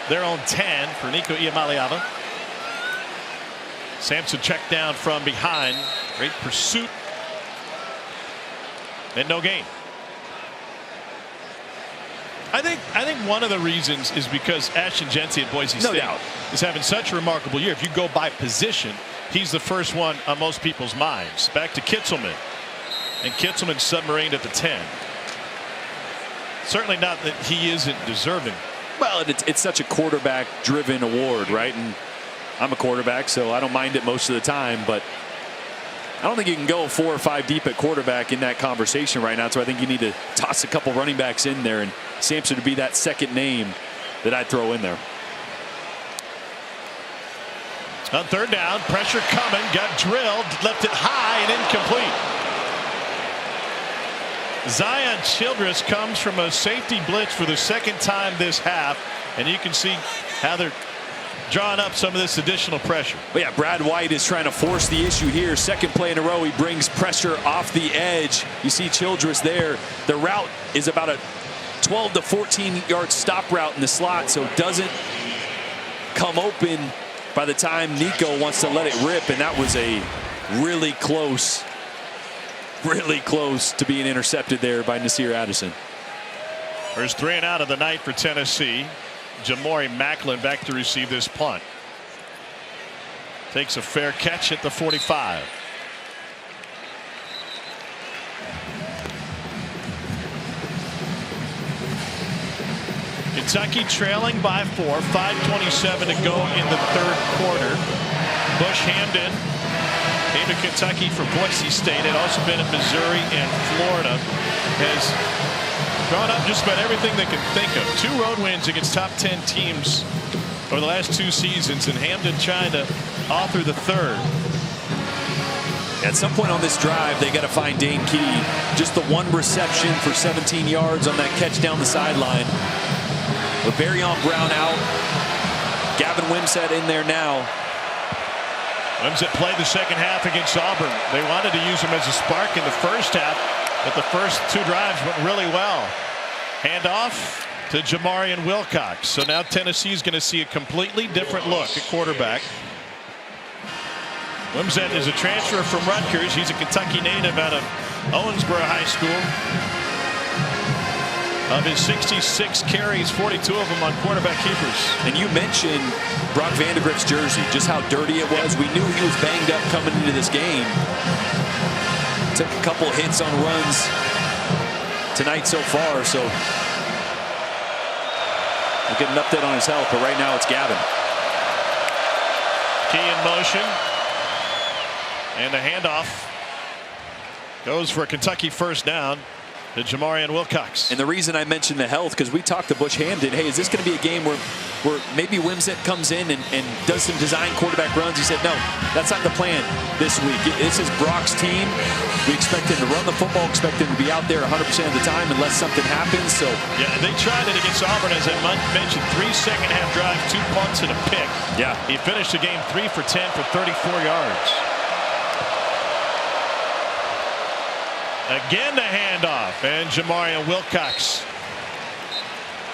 their own 10 for Nico Iamaleava. Sampson checked down from behind. Great pursuit. And no gain. I think one of the reasons is because Ashton Jency at Boise State is having such a remarkable year. If you go by position, he's the first one on most people's minds. Back to Kitzelman. And Kitzelman submarined at the 10. Certainly not that he isn't deserving. Well, it's such a quarterback-driven award, right? And I'm a quarterback, so I don't mind it most of the time, but I don't think you can go 4 or 5 deep at quarterback in that conversation right now. So I think you need to toss a couple running backs in there, and Sampson would be that second name that I'd throw in there. On third down, pressure coming, got drilled, left it high and incomplete. Zion Childress comes from a safety blitz for the second time this half, and you can see how they're drawing up some of this additional pressure. But yeah, Brad White is trying to force the issue here. Second play in a row, he brings pressure off the edge. You see Childress there. The route is about a 12 to 14-yard stop route in the slot, so it doesn't come open by the time Nico wants to let it rip, and that was a really close to being intercepted there by Nasir Addison. First 3 and out of the night for Tennessee. Jamori Macklin back to receive this punt. Takes a fair catch at the 45. Kentucky trailing by 4. 5:27 to go in the third quarter. Bush Hamden came to Kentucky for Boise State. Had also been at Missouri and Florida. Has drawn up just about everything they can think of. 2 road wins against top 10 teams over the last 2 seasons, and Hamden trying to author the third. At some point on this drive, they got to find Dane Key. Just the 1 reception for 17 yards on that catch down the sideline. With Barion Brown out, Gavin Wimsatt in there now. Wimsatt played the second half against Auburn. They wanted to use him as a spark in the first half, but the first 2 drives went really well. Handoff to Jamarian Wilcox. So now Tennessee's going to see a completely different look at quarterback. Wimsatt is a transfer from Rutgers. He's a Kentucky native out of Owensboro High School. Of his 66 carries, 42 of them on quarterback keepers. And you mentioned Brock Vandegrift's jersey, just how dirty it was. We knew he was banged up coming into this game. Took a couple hits on runs tonight so far, so we'll get an update on his health, but right now it's Gavin. Key in motion. And the handoff goes for a Kentucky first down to Jamarian Wilcox. And the reason I mentioned the health, because we talked to Bush Hamden, hey, is this going to be a game where maybe Wimsatt comes in and does some design quarterback runs? He said, no, that's not the plan this week. This is Brock's team. We expect him to run the football, expect him to be out there 100% of the time unless something happens. So yeah, they tried it against Auburn, as I mentioned. 3 second-half drives, 2 punts and a pick. Yeah, he finished the game 3 for 10 for 34 yards. Again the handoff, and Jamarian Wilcox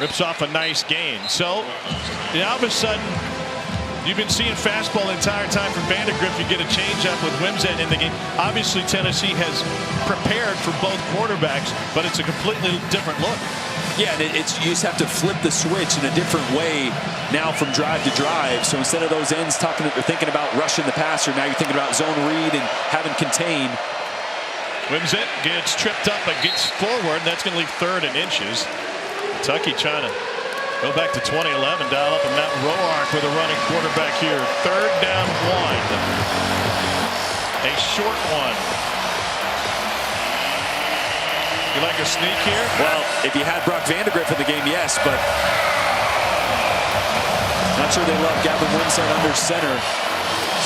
rips off a nice gain. So all of a sudden, you've been seeing fastball the entire time from Vandegrift. You get a changeup with Wimsatt in the game. Obviously, Tennessee has prepared for both quarterbacks, but it's a completely different look. Yeah, and you just have to flip the switch in a different way now from drive to drive. So instead of those ends thinking about rushing the passer, now you're thinking about zone read and having contain. Wimsatt gets tripped up but gets forward, and that's going to leave 3rd and inches. Kentucky trying to go back to 2011, dial up a Matt Roark with a running quarterback here. 3rd down 1. A short one. You like a sneak here? Well, if you had Brock Vandegrift in the game, yes, but not sure they love Gavin Wimsatt under center,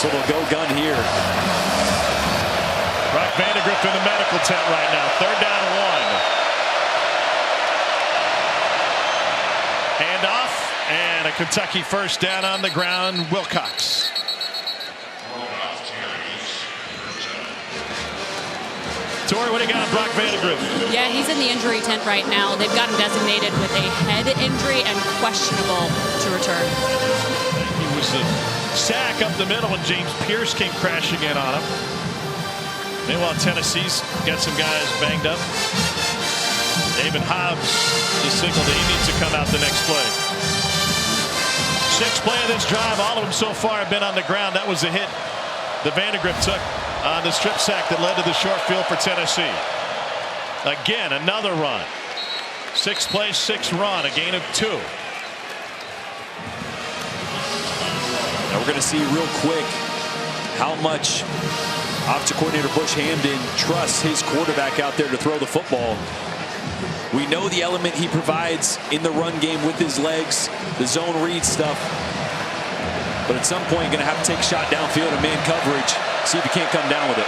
so they'll go gun here. Brock Vandegrift in the medical tent right now. 3rd down 1. Handoff and a Kentucky first down on the ground. Wilcox. Tori, what do you got on Brock Vandegrift? Yeah, he's in the injury tent right now. They've got him designated with a head injury and questionable to return. He was a sack up the middle when James Pierce came crashing in on him. Meanwhile, Tennessee's got some guys banged up. David Hobbs has signaled that he needs to come out the next play. 6th play of this drive. All of them so far have been on the ground. That was the hit that Vandegrift took on the strip sack that led to the short field for Tennessee. Again, another run. 6 play, 6 run, a gain of 2. Now we're going to see real quick how much offensive coordinator Bush Hamden trusts his quarterback out there to throw the football. We know the element he provides in the run game with his legs, the zone read stuff. But at some point, going to have to take a shot downfield in man coverage, see if he can't come down with it.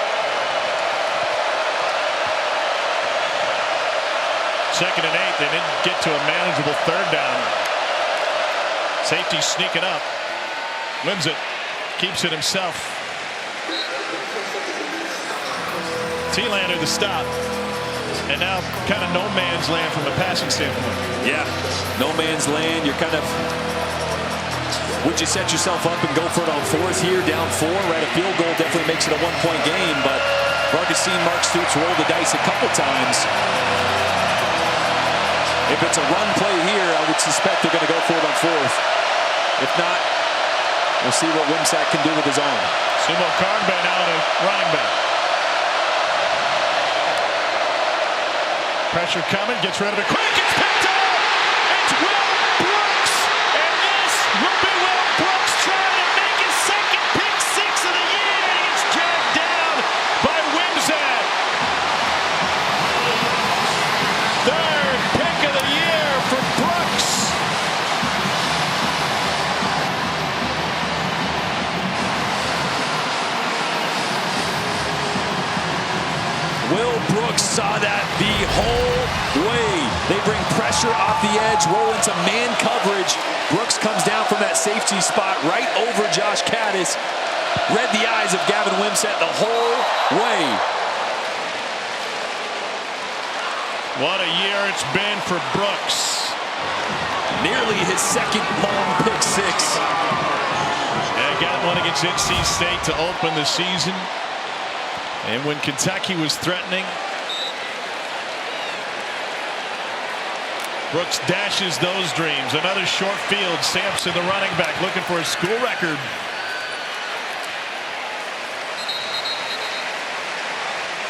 2nd and 8. They didn't get to a manageable 3rd down. Safety sneaking up. Wins it. Keeps it himself. Thielander the stop. And now kind of no man's land from a passing standpoint. Yeah, no man's land. You're kind of, would you set yourself up and go for it on 4th here, down 4? Right, a field goal definitely makes it a 1-point game, but we've already seen Mark Stoops roll the dice a couple times. If it's a run play here, I would suspect they're going to go for it on 4th. If not, we'll see what Wimsatt can do with his arm. Sumo Karngbe now in a running back. Pressure coming, gets rid of it quick, it's picked up! It's Will Brooks! And this will be Will Brooks trying to make his 2nd pick 6 of the year, and it's dragged down by Wimsatt. 3rd pick of the year for Brooks. Will Brooks saw that the whole way. They bring pressure off the edge, roll into man coverage. Brooks comes down from that safety spot right over Josh Caddis. Read the eyes of Gavin Wimsatt the whole way. What a year it's been for Brooks. Nearly his 2nd long pick 6. And got one against NC State to open the season. And when Kentucky was threatening, Brooks dashes those dreams. Another short field. Sampson, the running back, looking for a school record.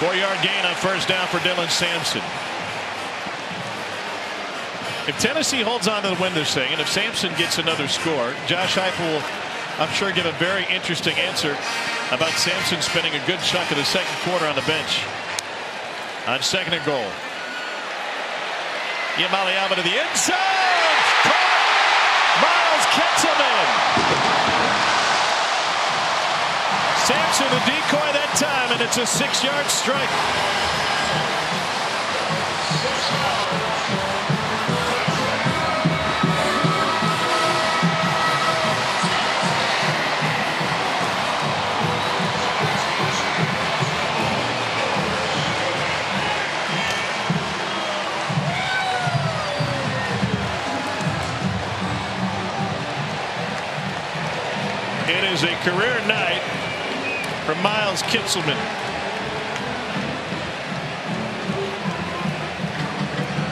Four-yard gain on 1st down for Dylan Sampson. If Tennessee holds on to the win this thing, and if Sampson gets another score, Josh Heupel will, I'm sure, give a very interesting answer about Sampson spending a good chunk of the 2nd quarter on the bench. On 2nd and goal. Iamaleava to the end zone. Caught. Miles Kitselman. Sampson the decoy that time, and it's a 6-yard strike. It is a career night for Miles Kitselman.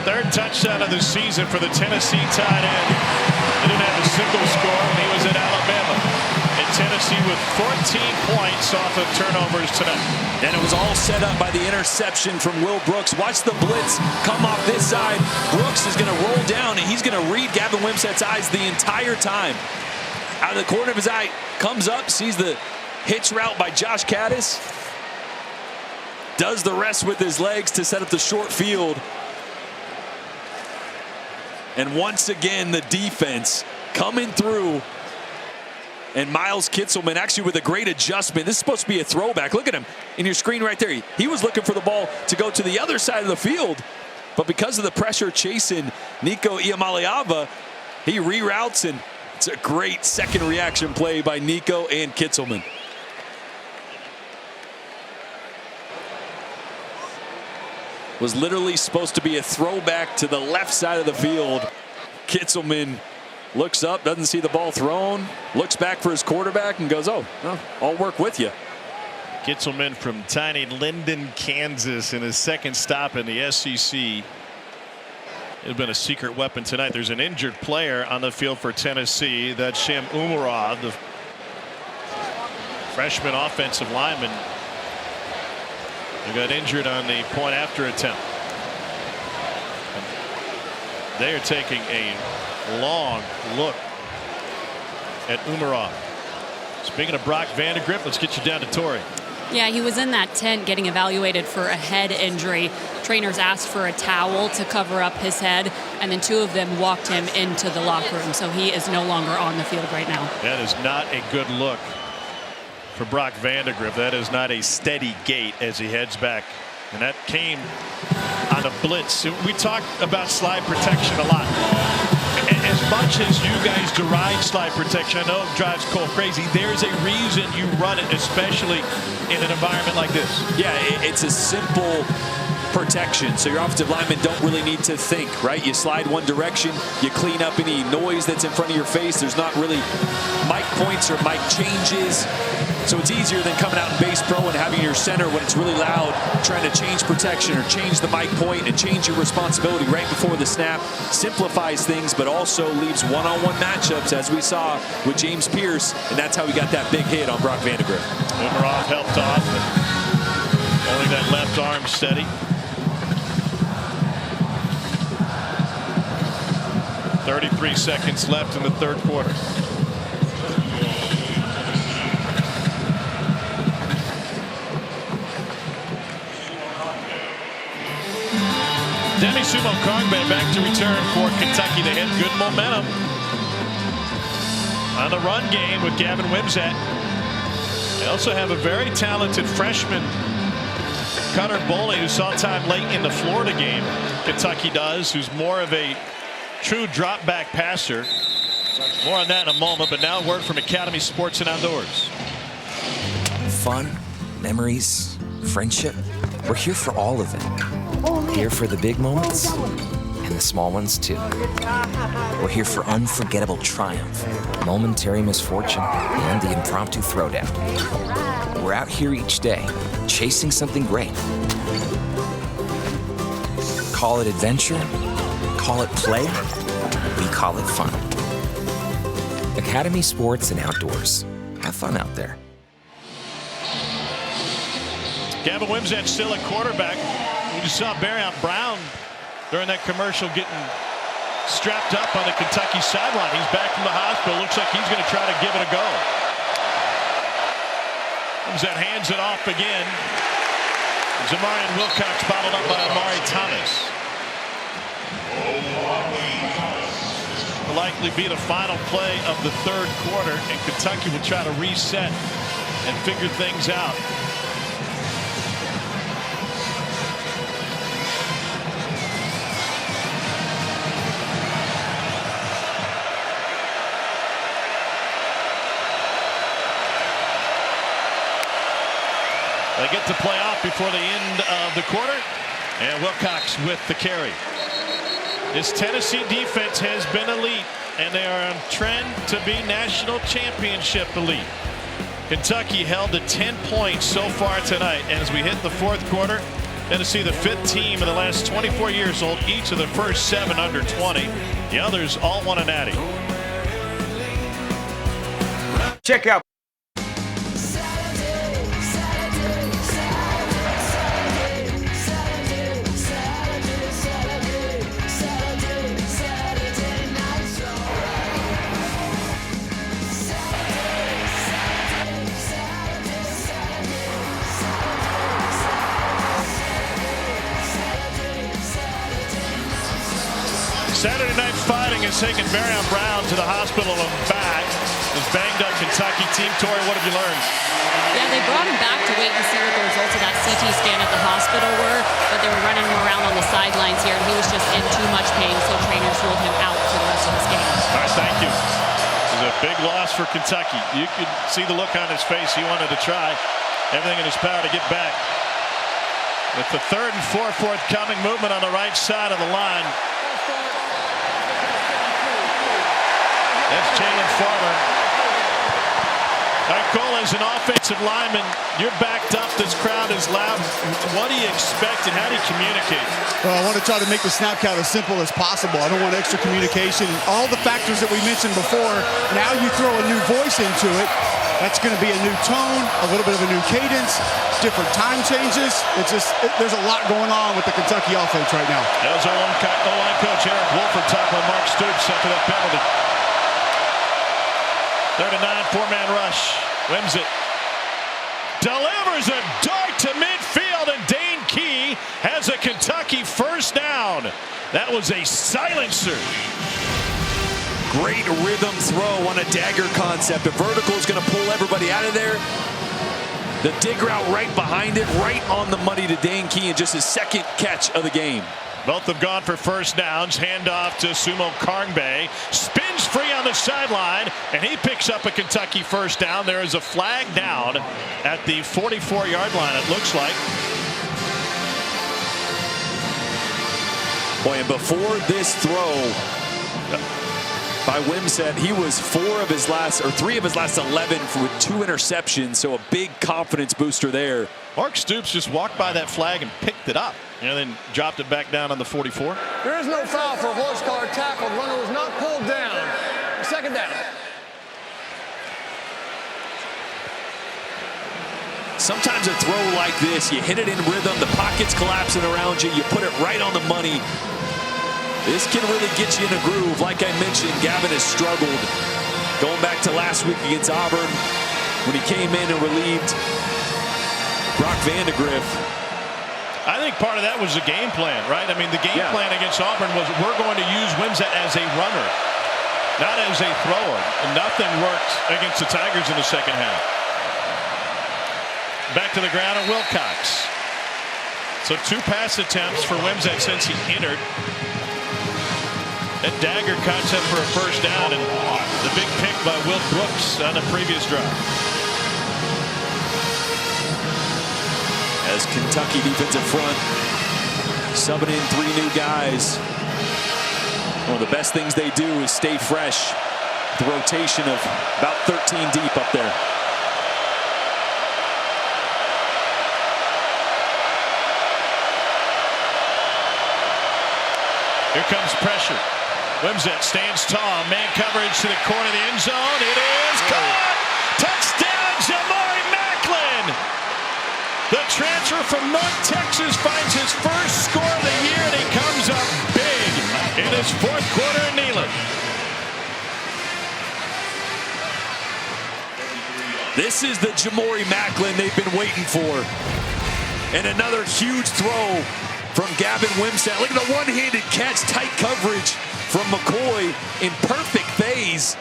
3rd touchdown of the season for the Tennessee tight end. He didn't have a single score when he was at Alabama. And Tennessee with 14 points off of turnovers tonight. And it was all set up by the interception from Will Brooks. Watch the blitz come off this side. Brooks is going to roll down, and he's going to read Gavin Wimsatt's eyes the entire time. Out of the corner of his eye, comes up, sees the hitch route by Josh Caddis. Does the rest with his legs to set up the short field. And once again, the defense coming through. And Miles Kitselman actually with a great adjustment. This is supposed to be a throwback. Look at him in your screen right there. He was looking for the ball to go to the other side of the field. But because of the pressure chasing Nico Iamaleava, he reroutes, and it's a great 2nd reaction play by Nico and Kitselman. Was literally supposed to be a throwback to the left side of the field. Kitselman looks up, doesn't see the ball thrown, looks back for his quarterback and goes, oh, well, I'll work with you. Kitselman from tiny Linden, Kansas, in his 2nd stop in the SEC. It's been a secret weapon tonight. There's an injured player on the field for Tennessee. That's Shem Umarov, the freshman offensive lineman, who got injured on the point after attempt. They are taking a long look at Umarov. Speaking of Brock Vandagriff, let's get you down to Torrey. Yeah, he was in that tent getting evaluated for a head injury. Trainers asked for a towel to cover up his head, and then 2 of them walked him into the locker room, so he is no longer on the field right now. That is not a good look for Brock Vandagriff. That is not a steady gait as he heads back And that came on a blitz. We talk about slide protection a lot. As much as you guys deride slide protection, I know it drives Cole crazy. There's a reason you run it, especially in an environment like this. Yeah, it's a simple protection, so your offensive linemen don't really need to think, right? You slide one direction, you clean up any noise that's in front of your face. There's not really mic points or mic changes, so it's easier than coming out in base pro and having your center, when it's really loud, trying to change protection or change the mic point and change your responsibility right before the snap. Simplifies things, but also leaves one-on-one matchups, as we saw with James Pierce, and that's how he got that big hit on Brock Vandagriff. Umarov helped off, and only that left arm steady. 33 seconds left in the third quarter. Demi Sumo Kongbe back to return for Kentucky. They had good momentum on the run game with Gavin Wimsatt. They also have a very talented freshman, Cutter Boley, who saw time late in the Florida game. Kentucky does, who's more of a true drop back passer. More on that in a moment, but now word from Academy Sports and Outdoors. Fun, memories, friendship. We're here for all of it. Here for the big moments and the small ones too. We're here for unforgettable triumph, momentary misfortune, and the impromptu throwdown. We're out here each day, chasing something great. Call it adventure, call it play, we call it fun. Academy Sports and Outdoors. Have fun out there. Gavin Wimsatt still at quarterback. We just saw Barrion Brown during that commercial getting strapped up on the Kentucky sideline. He's back from the hospital. Looks like he's going to try to give it a go. Wimsatt hands it off again. Zamarian Wilcox bottled up by Amari Thomas. Will likely be the final play of the third quarter, and Kentucky will try to reset and figure things out. They get to play off before the end of the quarter, and Wilcox with the carry. This Tennessee defense has been elite, and they are on trend to be national championship elite. Kentucky held to 10 points so far tonight, and as we hit the fourth quarter, Tennessee, the fifth team in the last 24 years, hold each of the first 7 under 20. The others all won a natty. Check out. Saturday Night Fighting has taken Barrion Brown to the hospital and back. This banged up Kentucky team. Tori, what have you learned? Yeah, they brought him back to wait and see what the results of that CT scan at the hospital were, but they were running him around on the sidelines here, and he was just in too much pain, so trainers ruled him out for the rest of this game. All right, thank you. It was a big loss for Kentucky. You could see the look on his face. He wanted to try everything in his power to get back. With the third and fourth forthcoming, movement on the right side of the line. That's Jalen Farmer. All right, Cole, as an offensive lineman, you're backed up. This crowd is loud. What do you expect, and how do you communicate? Well, I want to try to make the snap count as simple as possible. I don't want extra communication. All the factors that we mentioned before, now you throw a new voice into it. That's going to be a new tone, a little bit of a new cadence, different time changes. It's just, there's a lot going on with the Kentucky offense right now. That was our O-line coach, Eric Wolford, talking with Mark Stoops after that penalty. 3rd and 9, 4-man rush. Wimsatt delivers a dart to midfield, and Dane Key has a Kentucky first down. That was a silencer. Great rhythm throw on a dagger concept. A vertical is going to pull everybody out of there. The dig route right behind it, right on the money to Dane Key, and just his second catch of the game. Both have gone for first downs. Handoff to Sumo Karngbe. Spins free on the sideline, and he picks up a Kentucky first down. There is a flag down at the 44-yard line, it looks like. Boy, and before this throw by Wimsatt, he was 3 of his last 11 with 2 interceptions, so a big confidence booster there. Mark Stoops just walked by that flag and picked it up, and then dropped it back down on the 44. There is no foul for a horse collar tackle. The runner was not pulled down. Second down. Sometimes a throw like this, you hit it in rhythm, the pocket's collapsing around you, you put it right on the money. This can really get you in a groove. Like I mentioned, Gavin has struggled going back to last week against Auburn when he came in and relieved Brock Vandagriff. I think part of that was the game plan, right? I mean, the game plan against Auburn was we're going to use Wimsatt as a runner, not as a thrower. And nothing worked against the Tigers in the second half. Back to the ground and Wilcox. So 2 pass attempts for Wimsatt since he entered. That dagger cuts up for a first down, and the big pick by Will Brooks on the previous drive. As Kentucky defensive front subbing in 3 new guys. One of the best things they do is stay fresh. The rotation of about 13 deep up there. Here comes pressure. Wimsatt stands tall. Man coverage to the corner of the end zone. It is caught. Touchdown, Jamari Macklin. The transfer from North Texas finds his first score of the year, and he comes up big in his 4th quarter in Neyland. This is the Jamari Macklin they've been waiting for. And another huge throw from Gavin Wimsatt. Look at the one-handed catch, tight coverage from McCoy in perfect phase,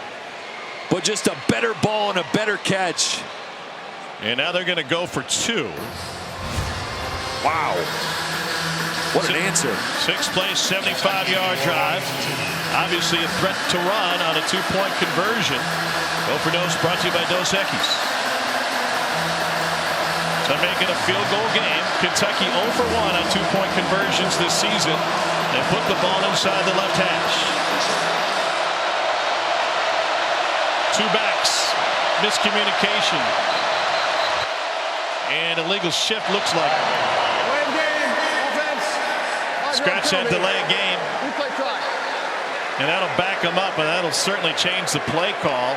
but just a better ball and a better catch. And now they're going to go for 2. Wow. What an answer. 6-play, 75-yard drive. Obviously a threat to run on a 2-point conversion. Go for Dos brought to you by Dos Equis. To make it a field goal game. Kentucky 0 for 1 on 2-point conversions this season. They put the ball inside the left hash. 2 backs. Miscommunication. And illegal shift looks like. Scratch that delay game. And that'll back them up, and that'll certainly change the play call.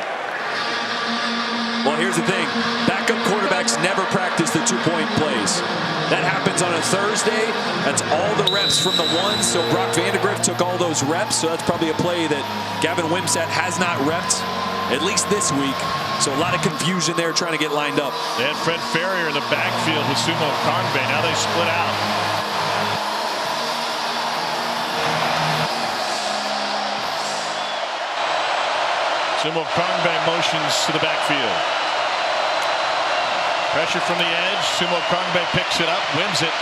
Well, here's the thing. Backup quarterbacks never practice the 2-point plays. That happens on a Thursday. That's all the reps from the 1. So Brock Vandagriff took all those reps. So that's probably a play that Gavin Wimsatt has not repped, at least this week. So a lot of confusion there trying to get lined up. They had Fred Ferrier in the backfield with Sumo Karngbe. Now they split out. Sumo Karngbe motions to the backfield. Pressure from the edge. Sumo Karngbe picks it up, wins it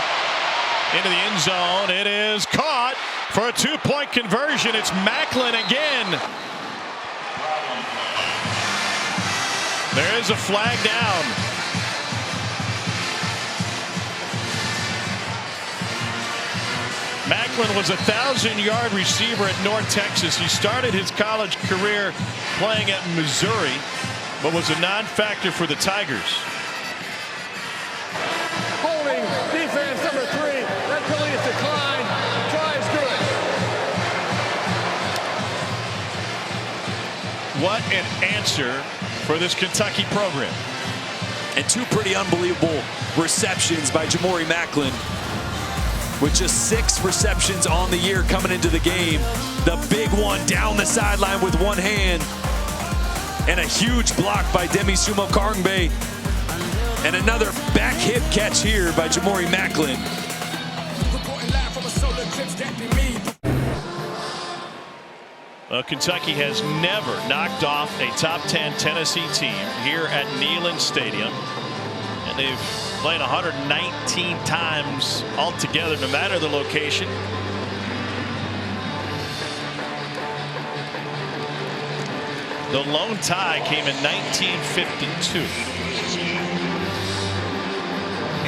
into the end zone. It is caught for a 2-point conversion. It's Macklin again. There is a flag down. Macklin was a 1,000-yard receiver at North Texas. He started his college career playing at Missouri, but was a non-factor for the Tigers. Holding defense number 3. That penalty is declined. Try is good. What an answer for this Kentucky program. And 2 pretty unbelievable receptions by Jamari Macklin. With just 6 receptions on the year coming into the game. The big one down the sideline with one hand. And a huge block by Demi Sumo Karngbe. And another back hip catch here by Jamari Macklin. Well, Kentucky has never knocked off a top 10 Tennessee team here at Neyland Stadium. And They've played 119 times altogether, no matter the location. The lone tie came in 1952.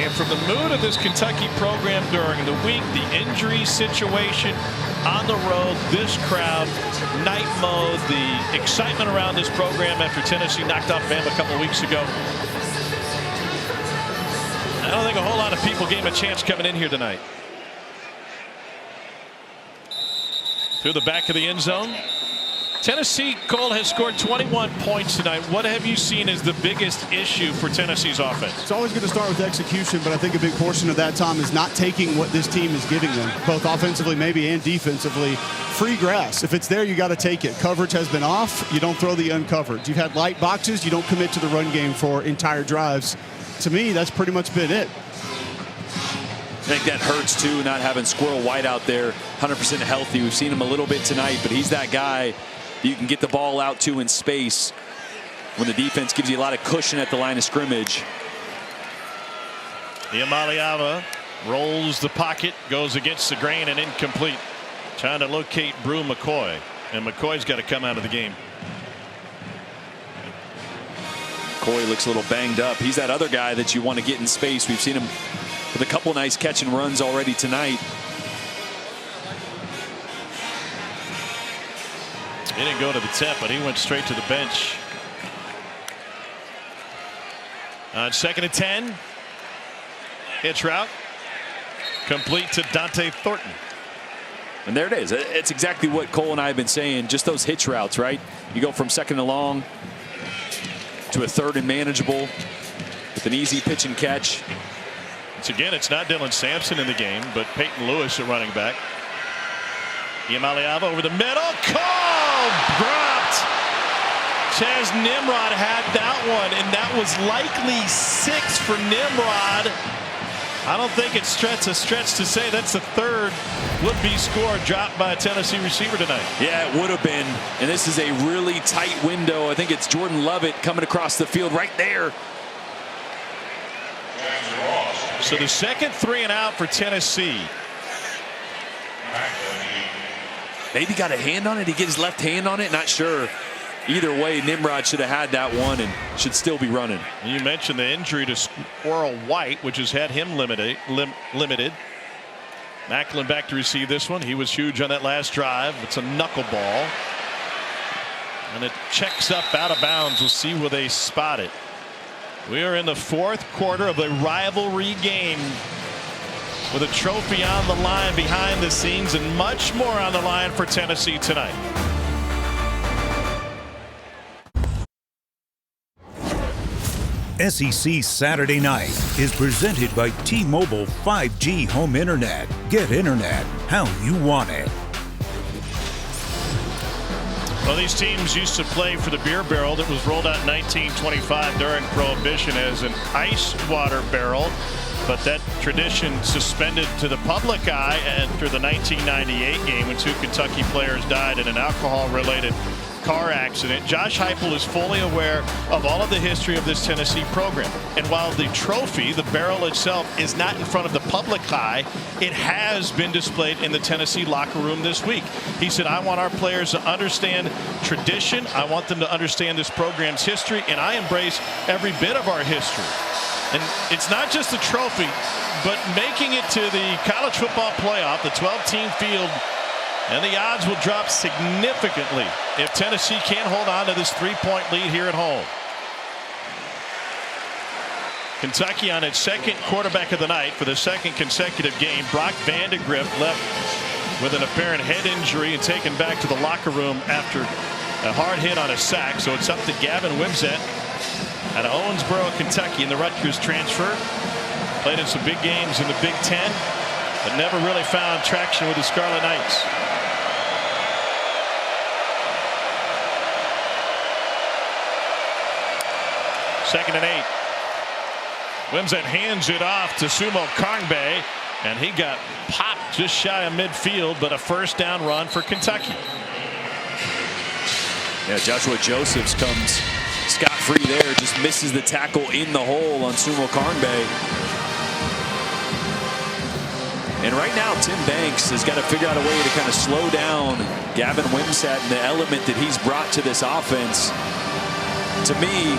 And from the mood of this Kentucky program during the week, the injury situation on the road, this crowd, night mode, the excitement around this program after Tennessee knocked off Bama a couple of weeks ago. I don't think a whole lot of people gave him a chance coming in here tonight. Through the back of the end zone. Tennessee, Cole, has scored 21 points tonight. What have you seen as the biggest issue for Tennessee's offense? It's always going to start with execution, but I think a big portion of that, Tom, is not taking what this team is giving them, both offensively maybe and defensively. Free grass. If it's there, you got to take it. Coverage has been off. You don't throw the uncovered. You've had light boxes. You don't commit to the run game for entire drives. To me, that's pretty much been it. I think that hurts, too, not having Squirrel White out there 100% healthy. We've seen him a little bit tonight, but he's that guy you can get the ball out to in space when the defense gives you a lot of cushion at the line of scrimmage. Iamaleava rolls the pocket, goes against the grain and incomplete. Trying to locate Brew McCoy, and McCoy's got to come out of the game. McCoy looks a little banged up. He's that other guy that you want to get in space. We've seen him with a couple nice catch and runs already tonight. He didn't go to the tip, but he went straight to the bench. On 2nd and 10. Hitch route. Complete to Dante Thornton. And there it is. It's exactly what Cole and I have been saying. Just those hitch routes, right? You go from 2nd and long to a 3rd and manageable with an easy pitch and catch. Again, it's not Dylan Sampson in the game, but Peyton Lewis at running back. Iamaleava over the middle. Dropped. Chaz Nimrod had that one, and that was likely 6 for Nimrod. I don't think it's a stretch to say that's the 3rd would-be score dropped by a Tennessee receiver tonight. Yeah, it would have been. And this is a really tight window. I think it's Jordan Lovett coming across the field right there. So the second 3 and out for Tennessee. Maybe got a hand on it. He get his left hand on it. Not sure. Either way, Nimrod should have had that one and should still be running. You mentioned the injury to Squirrel White, which has had him limited. Macklin back to receive this one. He was huge on that last drive. It's a knuckleball. And it checks up out of bounds. We'll see where they spot it. We are in the 4th quarter of a rivalry game, with a trophy on the line behind the scenes and much more on the line for Tennessee tonight. SEC Saturday Night is presented by T-Mobile 5G Home Internet. Get internet how you want it. Well, these teams used to play for the beer barrel that was rolled out in 1925 during Prohibition as an ice water barrel. But that tradition suspended to the public eye after the 1998 game when 2 Kentucky players died in an alcohol-related car accident. Josh Heupel is fully aware of all of the history of this Tennessee program. And while the trophy, the barrel itself, is not in front of the public eye, it has been displayed in the Tennessee locker room this week. He said, I want our players to understand tradition. I want them to understand this program's history, and I embrace every bit of our history. And it's not just the trophy, but making it to the college football playoff, the 12-team field, and the odds will drop significantly if Tennessee can't hold on to this 3-point lead here at home. Kentucky on its 2nd quarterback of the night for the 2nd consecutive game. Brock Vandegrift left with an apparent head injury and taken back to the locker room after a hard hit on a sack. So it's up to Gavin Wimsatt out of Owensboro, Kentucky, in the Rutgers transfer. Played in some big games in the Big Ten, but never really found traction with the Scarlet Knights. Second and 8. Wimsatt hands it off to Sumo Kongbe, and he got popped just shy of midfield, but a 1st down run for Kentucky. Yeah, Joshua Josephs comes scot-free there. Just misses the tackle in the hole on Sumo Karngbae. And right now, Tim Banks has got to figure out a way to kind of slow down Gavin Wimsatt and the element that he's brought to this offense. To me,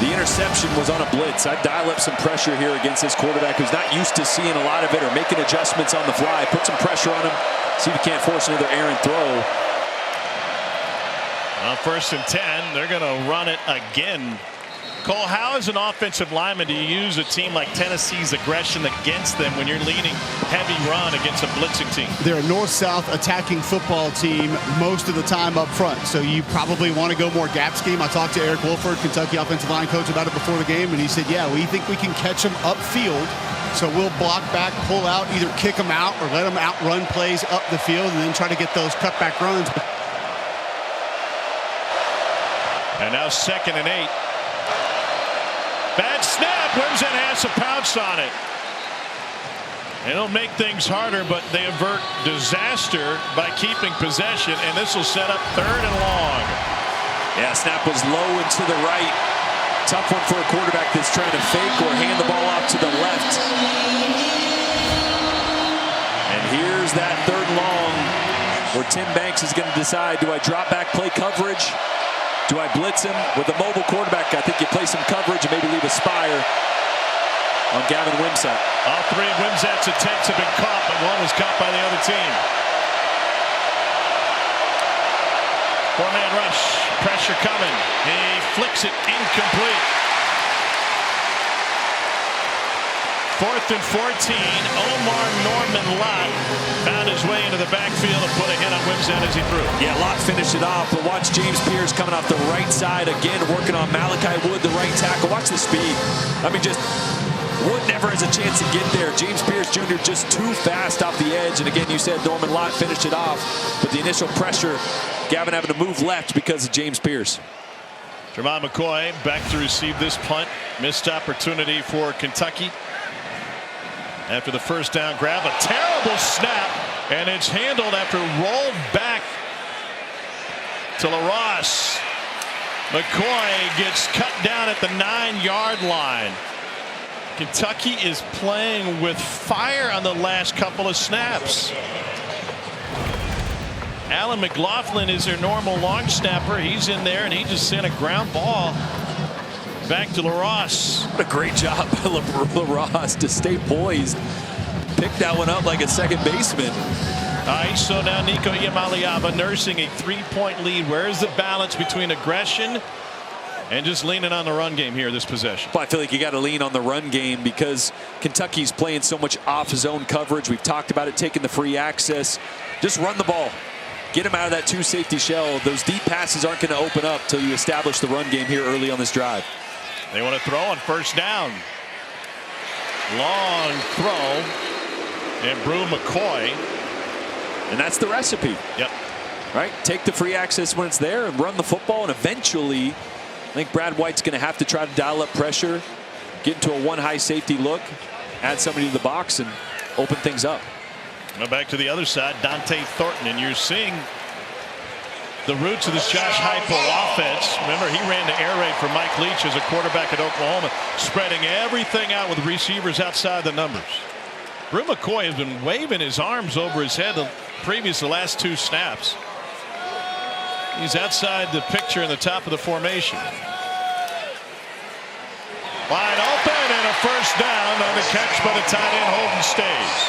the interception was on a blitz. I'd dial up some pressure here against this quarterback who's not used to seeing a lot of it or making adjustments on the fly. Put some pressure on him. See if you can't force another errant throw. On 1st and 10, they're going to run it again. Cole, how as an offensive lineman do you use a team like Tennessee's aggression against them when you're leading heavy run against a blitzing team? They're a north-south attacking football team most of the time up front, so you probably want to go more gap scheme. I talked to Eric Wolford, Kentucky offensive line coach, about it before the game, and he said, yeah, we think we can catch them upfield, so we'll block back, pull out, either kick them out or let them outrun plays up the field and then try to get those cutback runs. And now 2nd and 8. Bad snap. Wimsatt has to pounce on it. It'll make things harder, but they avert disaster by keeping possession, and this will set up 3rd and long. Yeah, snap was low and to the right. Tough one for a quarterback that's trying to fake or hand the ball off to the left. And here's that 3rd long where Tim Banks is going to decide, do I drop back, play coverage? Do I blitz him? With a mobile quarterback, I think you play some coverage and maybe leave a spire on Gavin Wimsatt. All 3 of Wimsatt's attempts have been caught, but one was caught by the other team. 4-man rush. Pressure coming. He flicks it incomplete. 4th and 14. Omar Norman Lott found his way into the backfield and put a hit on Wimsatt as he threw. Yeah, Lott finished it off, but watch James Pierce coming off the right side again, working on Malachi Wood, the right tackle. Watch the speed. I mean, just Wood never has a chance to get there. James Pierce Jr. just too fast off the edge. And again, you said Norman Lott finished it off, but the initial pressure, Gavin having to move left because of James Pierce. Jermon McCoy back to receive this punt. Missed opportunity for Kentucky. After the first down grab, a terrible snap, and it's handled after rolled back to LaRosse. McCoy gets cut down at the 9-yard line. Kentucky is playing with fire on the last couple of snaps. Alan McLaughlin is their normal long snapper. He's in there, and he just sent a ground ball back to LaRosse. What a great job by LaRosse to stay poised. Pick that one up like a second baseman. So now Nico Iamaleava nursing a 3-point lead. Where's the balance between aggression and just leaning on the run game here this possession? Well, I feel like you got to lean on the run game because Kentucky's playing so much off-zone coverage. We've talked about it, taking the free access. Just run the ball. Get him out of that 2-safety shell. Those deep passes aren't going to open up till you establish the run game here early on this drive. They want to throw on 1st down. Long throw. And Brew McCoy. And that's the recipe. Yep. Right? Take the free access when it's there and run the football. And eventually, I think Brad White's going to have to try to dial up pressure, get into a 1-high safety look, add somebody to the box, and open things up. Now back to the other side, Dante Thornton. And you're seeing the roots of this Josh Heupel offense. Remember, he ran the air raid for Mike Leach as a quarterback at Oklahoma, spreading everything out with receivers outside the numbers. Brew McCoy has been waving his arms over his head the last 2 snaps. He's outside the picture in the top of the formation. Wide open and a 1st down on the catch by the tight end Holden Staes.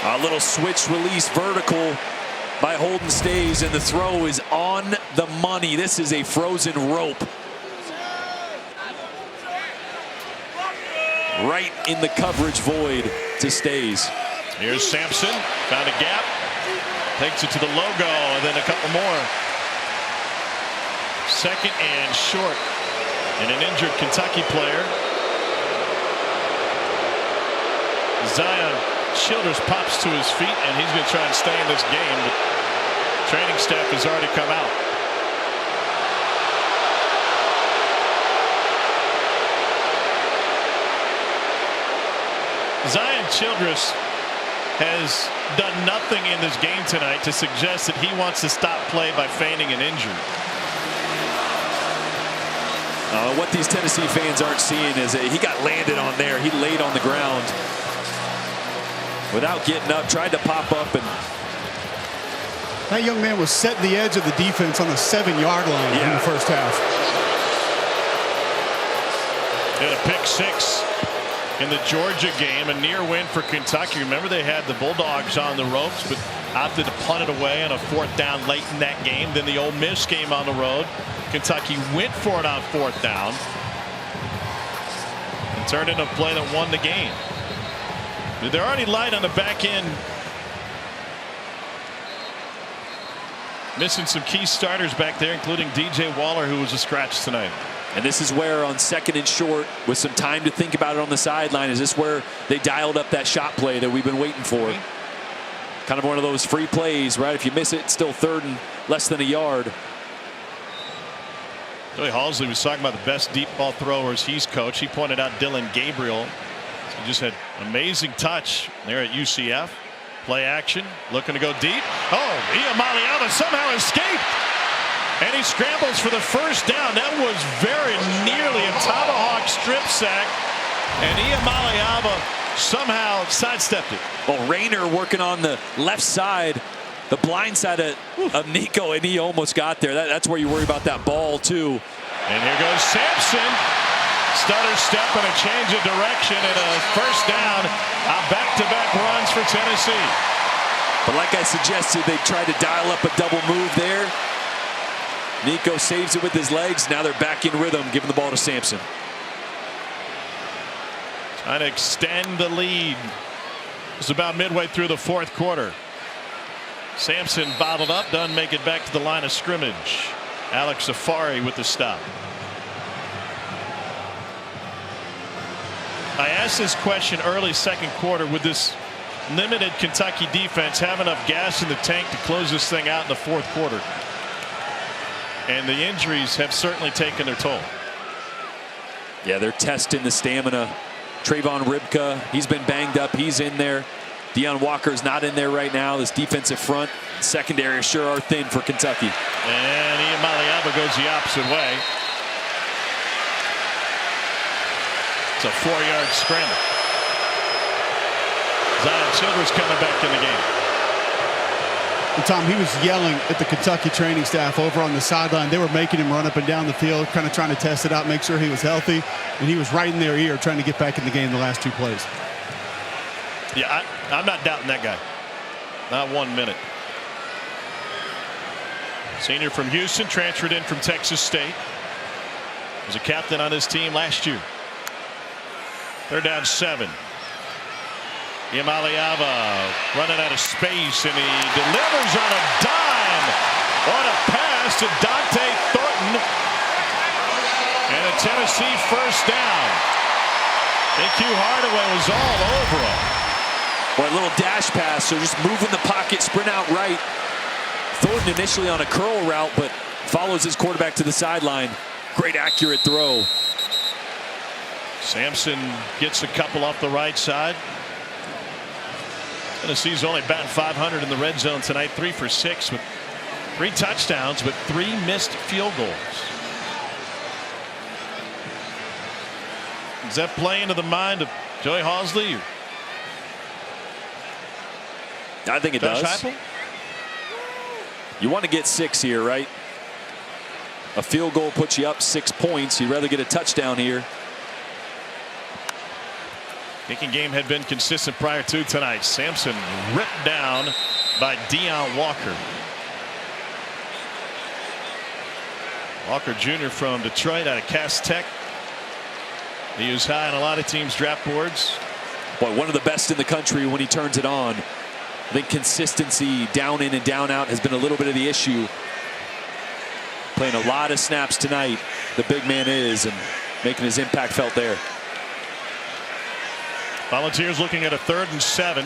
A little switch release vertical by Holden Staes, and the throw is on the money. This is a frozen rope. Right in the coverage void to Staes. Here's Sampson, found a gap, takes it to the logo, and then a couple more. 2nd and short, and an injured Kentucky player. Zion Childress pops to his feet, and he's going to try and stay in this game, but training staff has already come out. Zion Childress has done nothing in this game tonight to suggest that he wants to stop play by feigning an injury. What these Tennessee fans aren't seeing is that he got landed on there. He laid on the ground without getting up, tried to pop up, and that young man was setting the edge of the defense on the 7-yard line in the first half. Hit a pick 6 in the Georgia game, a near win for Kentucky. Remember, they had the Bulldogs on the ropes, but opted to punt it away on a 4th down late in that game. Then the Ole Miss game on the road, Kentucky went for it on 4th down and turned into a play that won the game. They're already light on the back end, missing some key starters back there, including DJ Waller, who was a scratch tonight. And this is where, on 2nd and short, with some time to think about it on the sideline, is this where they dialed up that shot play that we've been waiting for? Kind of one of those free plays, right? If you miss it, it's still 3rd and less than a yard. Joey Halzle was talking about the best deep ball throwers he's coached. He pointed out Dylan Gabriel. He just had amazing touch there at UCF. Play action, looking to go deep. Oh, Iamaleava somehow escaped. And he scrambles for the first down. That was very nearly a tomahawk strip sack. And Iamaleava somehow sidestepped it. Well, Rayner working on the left side, the blind side of Nico, and he almost got there. That's where you worry about that ball, too. And here goes Sampson. Stutter step and a change of direction and a first down. Back-to-back runs for Tennessee. But like I suggested, they tried to dial up a double move there. Nico saves it with his legs. Now they're back in rhythm, giving the ball to Sampson. Trying to extend the lead. It's about midway through the 4th quarter. Sampson bottled up, doesn't make it back to the line of scrimmage. Alex Safari with the stop. I asked this question early 2nd quarter. Would this limited Kentucky defense have enough gas in the tank to close this thing out in the 4th quarter? And the injuries have certainly taken their toll. Yeah, they're testing the stamina. Trayvon Ribka, he's been banged up. He's in there. Deion Walker's not in there right now. This defensive front, secondary sure are thin for Kentucky. And Iamaleava goes the opposite way. It's a 4-yard scramble. Zion Childress coming back in the game. And Tom, he was yelling at the Kentucky training staff over on the sideline. They were making him run up and down the field, kind of trying to test it out, make sure he was healthy. And he was right in their ear trying to get back in the game the last 2 plays. Yeah, I'm not doubting that guy. Not 1 minute. Senior from Houston, transferred in from Texas State. Was a captain on his team last year. 3rd down 7. Iamaleava running out of space, and he delivers on a dime. What a pass to Dante Thornton. And a Tennessee first down. A.Q. Hardaway was all over him. Well, a little dash pass, so just moving the pocket, sprint out right. Thornton initially on a curl route, but follows his quarterback to the sideline. Great accurate throw. Sampson gets a couple off the right side. Tennessee's only batting .500 in the red zone tonight. 3 for 6 with 3 touchdowns, but 3 missed field goals. Does that play into the mind of Joey Halzle? I think it Josh does. Heupel? You want to get 6 here, right? A field goal puts you up 6 points. You'd rather get a touchdown here. Kicking game had been consistent prior to tonight. Sampson ripped down by Deion Walker. Walker Jr. from Detroit out of Cass Tech. He was high on a lot of teams' draft boards. Boy, one of the best in the country when he turns it on. I think consistency down in and down out has been a little bit of the issue. Playing a lot of snaps tonight, the big man is, and making his impact felt there. Volunteers looking at a 3rd and 7.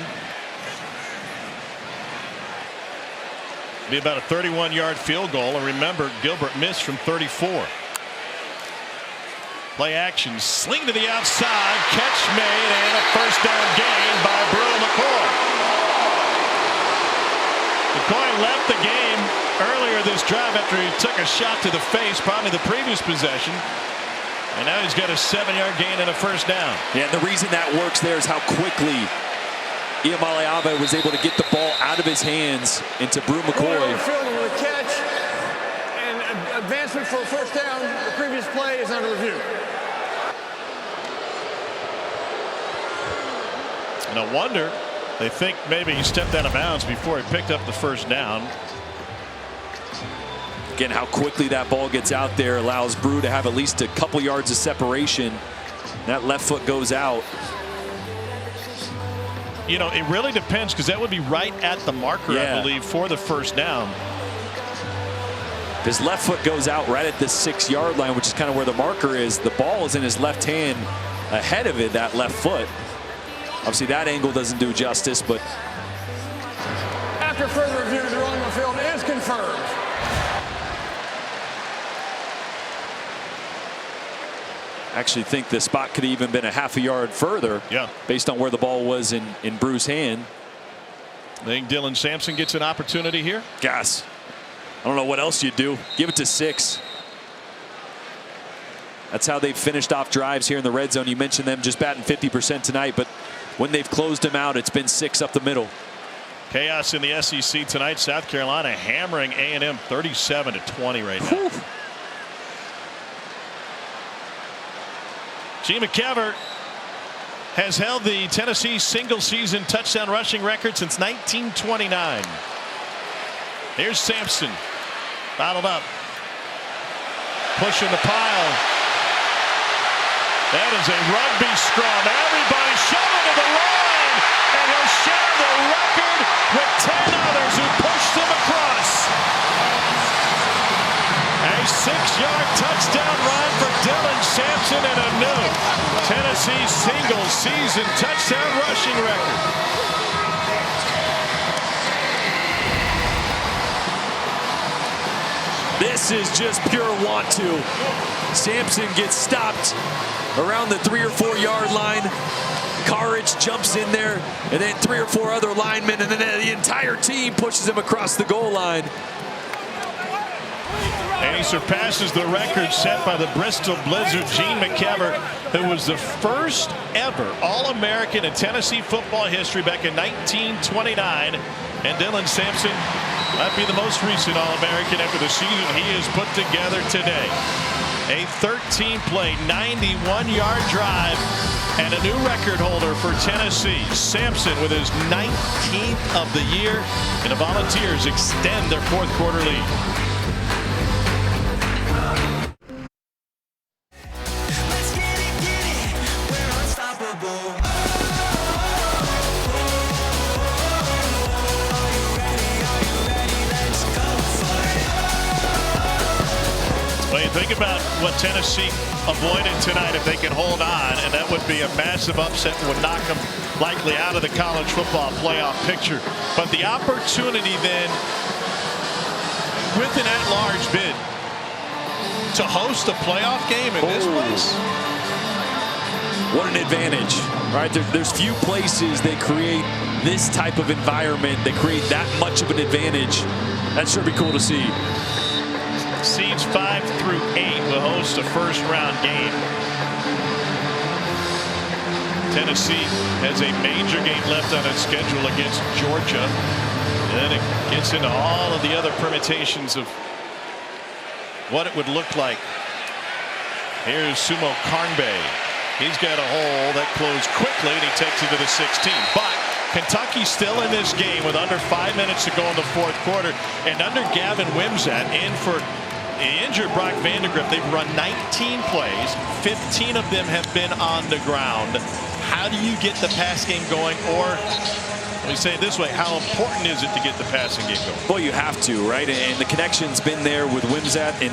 Be about a 31-yard field goal. And remember, Gilbert missed from 34. Play action, sling to the outside, catch made, and a first down gain by Brew McCoy. McCoy left the game earlier this drive after he took a shot to the face, probably the previous possession. And now he's got a 7-yard gain and a first down. Yeah, and the reason that works there is how quickly Iamaleava was able to get the ball out of his hands into Bru McCoy. With a catch and advancement for a first down. The previous play is under review. No wonder they think maybe he stepped out of bounds before he picked up the first down. Again, how quickly that ball gets out there allows Bru to have at least a couple yards of separation. That left foot goes out. You know, it really depends, because that would be right at the marker, I believe, for the first down. His left foot goes out right at the 6-yard line, which is kind of where the marker is. The ball is in his left hand ahead of it, that left foot. Obviously, that angle doesn't do justice, but After further review, the ruling on the field is confirmed. actually think the spot could have even been a half a yard further, based on where the ball was in Bru's hand. I think Dylan Sampson gets an opportunity here. Gosh, I don't know what else you do. Give it to 6. That's how they've finished off drives here in the red zone. You mentioned them just batting 50% tonight, but when they've closed them out, it's been 6 up the middle. Chaos in the SEC tonight. South Carolina hammering A&M 37-20 right now. Whew. G. McKever has held the Tennessee single-season touchdown rushing record since 1929. Here's Sampson, bottled up, pushing the pile. That is a rugby scrum. Everybody shoving to the line, and he'll share the record with 10 others who pushed him across. A 6-yard touchdown run for Dylan Sampson and a new Tennessee single-season touchdown rushing record. This is just pure want to. Sampson gets stopped around the 3 or 4 yard line. Carriage jumps in there, and then 3 or 4 other linemen, and then the entire team pushes him across the goal line. And he surpasses the record set by the Bristol Blizzard, Gene McKever, who was the first ever All-American in Tennessee football history back in 1929. And Dylan Sampson might be the most recent All-American after the season he has put together today. A 13-play, 91-yard drive, and a new record holder for Tennessee. Sampson with his 19th of the year, and the Volunteers extend their fourth quarter lead. Think about what Tennessee avoided tonight if they can hold on, and that would be a massive upset and would knock them likely out of the college football playoff picture. But the opportunity then, with an at-large bid, to host a playoff game in this place. What an advantage, right? There's few places they create this type of environment, they create that much of an advantage. That sure be cool to see. Seeds 5 through 8 will host a first-round game. Tennessee has a major game left on its schedule against Georgia. And then it gets into all of the other permutations of what it would look like. Here's Sumo Karnbe. He's got a hole that closed quickly, and he takes it to the 16. But Kentucky's still in this game with under 5 minutes to go in the fourth quarter. And under Gavin Wimsatt, in for the injured Brock Vandagriff, they've run 19 plays. 15 of them have been on the ground. How do you get the pass game going? Or, let me say it this way, how important is it to get the passing game going? Well, you have to, right? And the connection's been there with Wimsatt and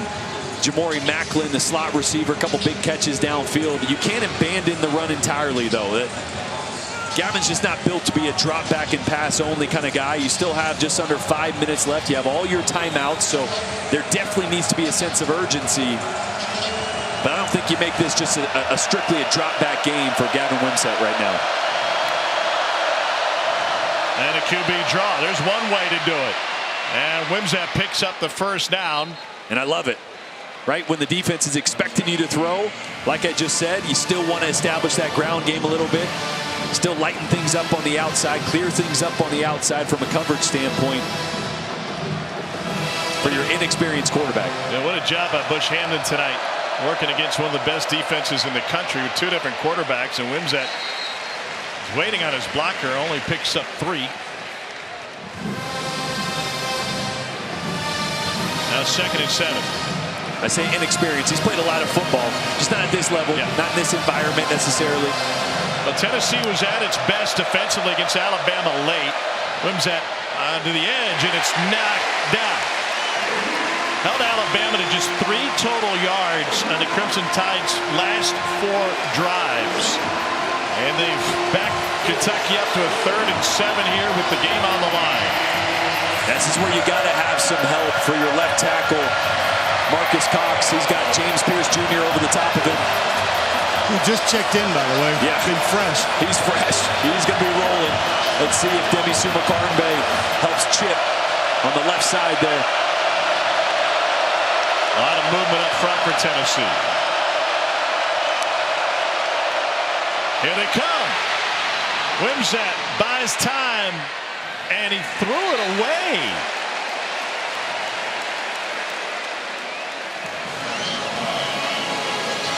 Jamori Macklin, the slot receiver, a couple big catches downfield. You can't abandon the run entirely, though. Gavin's just not built to be a drop back and pass only kind of guy. You still have just under 5 minutes left. You have all your timeouts, so there definitely needs to be a sense of urgency. But I don't think you make this just a strictly a drop back game for Gavin Wimsatt right now. And a QB draw. There's one way to do it. And Wimsatt picks up the first down. And I love it. right? When the defense is expecting you to throw, like I just said, you still want to establish that ground game a little bit. Still lighten things up on the outside, clear things up on the outside from a coverage standpoint for your inexperienced quarterback. Yeah, what a job by Bush Hamdan tonight, working against one of the best defenses in the country with 2 different quarterbacks, and Wimsatt is waiting on his blocker, only picks up 3. Now 2nd and 7. I say inexperienced. He's played a lot of football, just not at this level, not in this environment necessarily. But Tennessee was at its best defensively against Alabama late. Wimsatt onto the edge, and it's knocked down. Held Alabama to just 3 total yards on the Crimson Tide's last 4 drives. And they've backed Kentucky up to a 3rd and 7 here with the game on the line. This is where you got to have some help for your left tackle, Marcus Cox. He's got James Pierce Jr. over the top of him. He just checked in, by the way. Yeah. Been fresh. He's fresh. He's going to be rolling. Let's see if Demi Sumakarnbe helps Chip on the left side there. A lot of movement up front for Tennessee. Here they come. Wimsatt buys time, and he threw it away.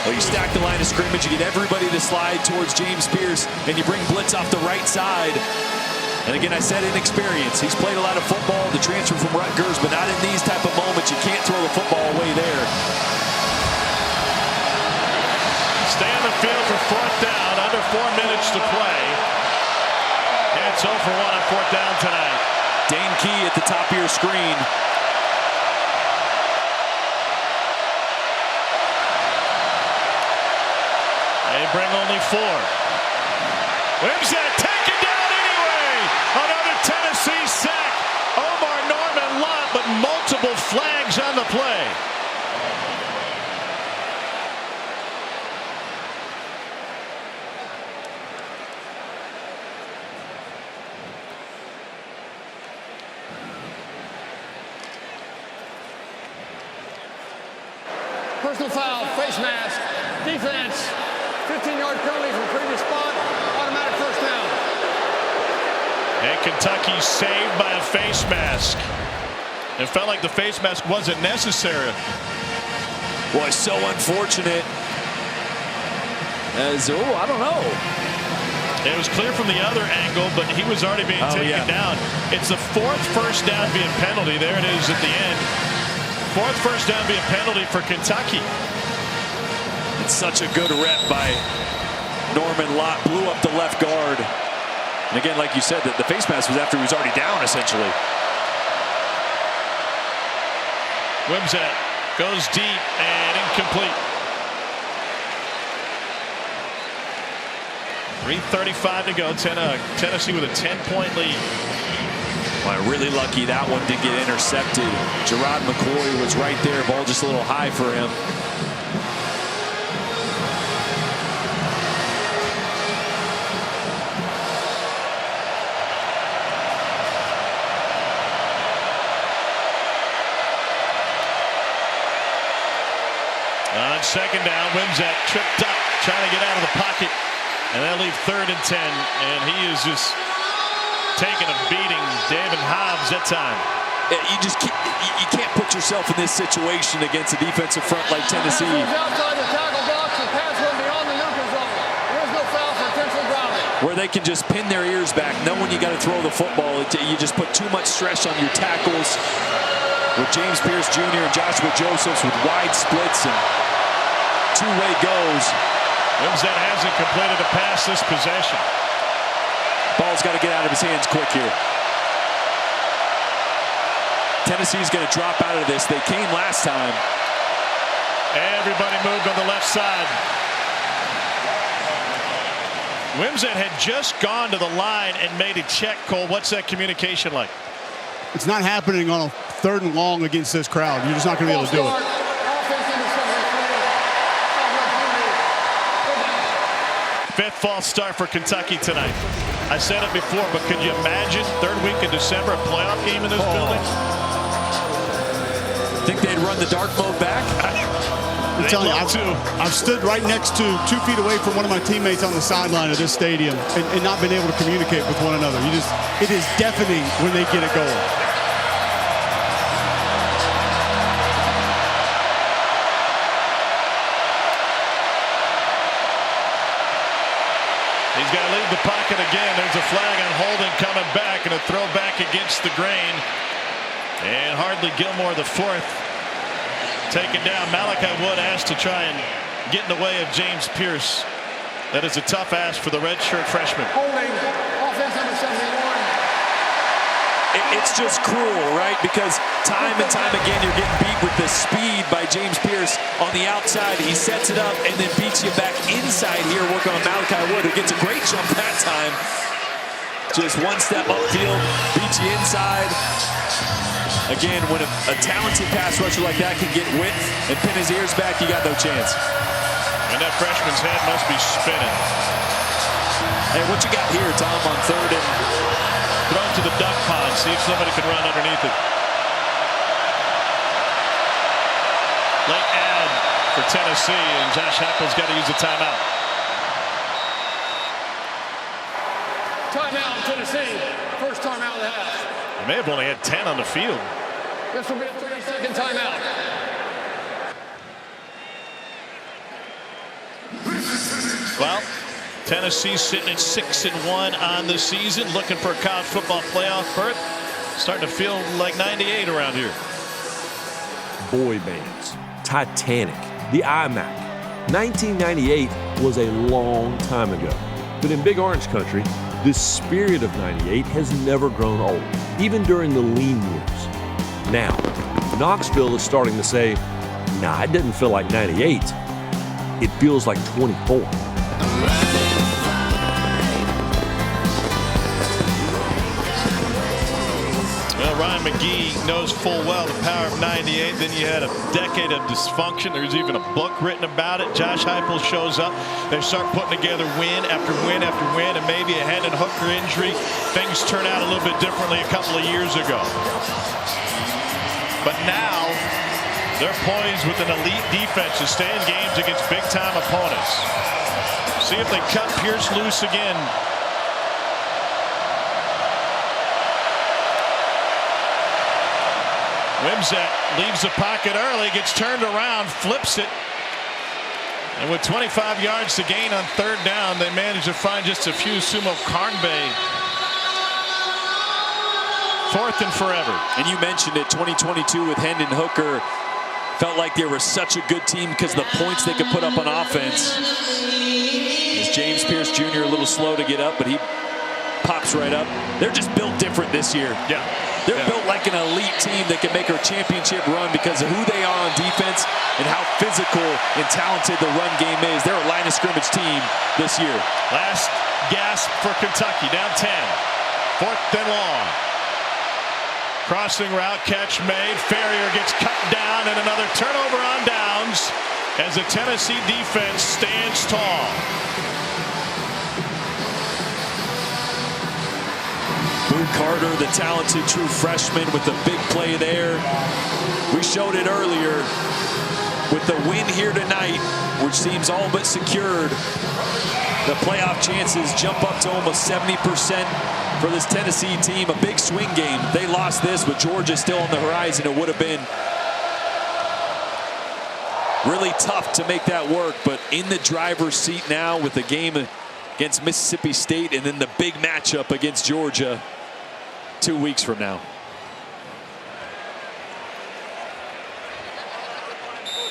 Well, you stack the line of scrimmage, you get everybody to slide towards James Pierce, and you bring blitz off the right side. And again, I said inexperience. He's played a lot of football, the transfer from Rutgers, but not in these type of moments. You can't throw the football away there. Stay on the field for 4th down, under 4 minutes to play. And it's 0 for 1 on 4th down tonight. Dane Key at the top of your screen. They bring only 4. Wimsatt taken down anyway. Another Tennessee sack. Omar Norman Lott, but multiple flags on the play. Personal foul, face mask, defense, 15-yard penalty from previous spot, automatic 1st down. And Kentucky saved by a face mask. It felt like the face mask wasn't necessary. Boy, so unfortunate. As, I don't know. It was clear from the other angle, but he was already being taken down. It's the 4th 1st down via penalty. There it is at the end. 4th 1st down via penalty for Kentucky. It's such a good rep by Norman Lott. Blew up the left guard. And again, like you said, the face mask was after he was already down, essentially. Wimsatt goes deep and incomplete. 3:35 to go. Tennessee with a 10-point lead. Well, really lucky that one did get intercepted. Gerard McCoy was right there. Ball just a little high for him. On 2nd down, Wimsatt tripped up, trying to get out of the pocket. And they'll leave 3rd and 10. And he is just taking a beating. David Hobbs that time. You can't put yourself in this situation against a defensive front like Tennessee. Outside the tackle box, the pass went beyond the neutral zone. There is no foul for intentional grounding. Where they can just pin their ears back, knowing you got to throw the football. You just put too much stress on your tackles. With James Pierce Jr. and Joshua Josephs with wide splits and two-way goes. Wimsatt hasn't completed a pass this possession. Ball's got to get out of his hands quick here. Tennessee's going to drop out of this. They came last time. Everybody moved on the left side. Wimsatt had just gone to the line and made a check. Cole, what's that communication like? It's not happening on a 3rd and long against this crowd. You're just not going to be able to do it. Fifth false start for Kentucky tonight. I said it before, but could you imagine 3rd week in December, a playoff game in this building? Think they'd run the dark mode back? I'm telling you, I've stood right next to 2 feet away from one of my teammates on the sideline of this stadium and not been able to communicate with one another. It is deafening when they get it going. He's got to leave the pocket again. There's a flag on holding coming back, and a throw back against the grain. And Hardly Gilmore, the fourth, taken down. Malachi Wood asked to try and get in the way of James Pierce. That is a tough ask for the redshirt freshman. Holding, offense number 71. It's just cruel, right? Because time and time again, you're getting beat with the speed by James Pierce on the outside. He sets it up and then beats you back inside here, working on Malachi Wood, who gets a great jump that time. Just one step upfield, beats you inside. Again, when a talented pass rusher like that can get width and pin his ears back, you got no chance. And that freshman's head must be spinning. Hey, what you got here, Tom, on third and thrown to the duck pond. See if somebody can run underneath it. Late ad for Tennessee, and Josh Heupel's got to use a timeout. Timeout, Tennessee. First timeout of the half. They may have only had 10 on the field. This will be a 30-second timeout. Well, Tennessee sitting at 6-1 on the season, looking for a college football playoff berth. Starting to feel like 98 around here. Boy bands, Titanic, the iMac. 1998 was a long time ago. But in Big Orange Country, the spirit of 98 has never grown old, even during the lean years. Now, Knoxville is starting to say, nah, it doesn't feel like 98. It feels like 24. Well, Ryan McGee knows full well the power of 98. Then you had a decade of dysfunction. There's even a book written about it. Josh Heupel shows up. They start putting together win after win after win, and maybe a Hendon Hooker injury. Things turn out a little bit differently a couple of years ago. But now they're poised with an elite defense to stay in games against big-time opponents. See if they cut Pierce loose again. Wimsatt leaves the pocket early, gets turned around, flips it. And with 25 yards to gain on third down, they manage to find just a few. Sumo Karnbay. Fourth and forever. And you mentioned it, 2022 with Hendon Hooker. Felt like they were such a good team because of the points they could put up on offense. Is James Pierce Jr. a little slow to get up, but he pops right up. They're just built different this year. Yeah. They're built like an elite team that can make a championship run because of who they are on defense and how physical and talented the run game is. They're a line of scrimmage team this year. Last gasp for Kentucky, down 10. Fourth and long. Crossing route, catch made. Ferrier gets cut down, and another turnover on downs as the Tennessee defense stands tall. Boone Carter, the talented true freshman with the big play there. We showed it earlier with the win here tonight, which seems all but secured. The playoff chances jump up to almost 70% for this Tennessee team. A big swing game. They lost this with Georgia still on the horizon. It would have been really tough to make that work, but in the driver's seat now with the game against Mississippi State and then the big matchup against Georgia 2 weeks from now.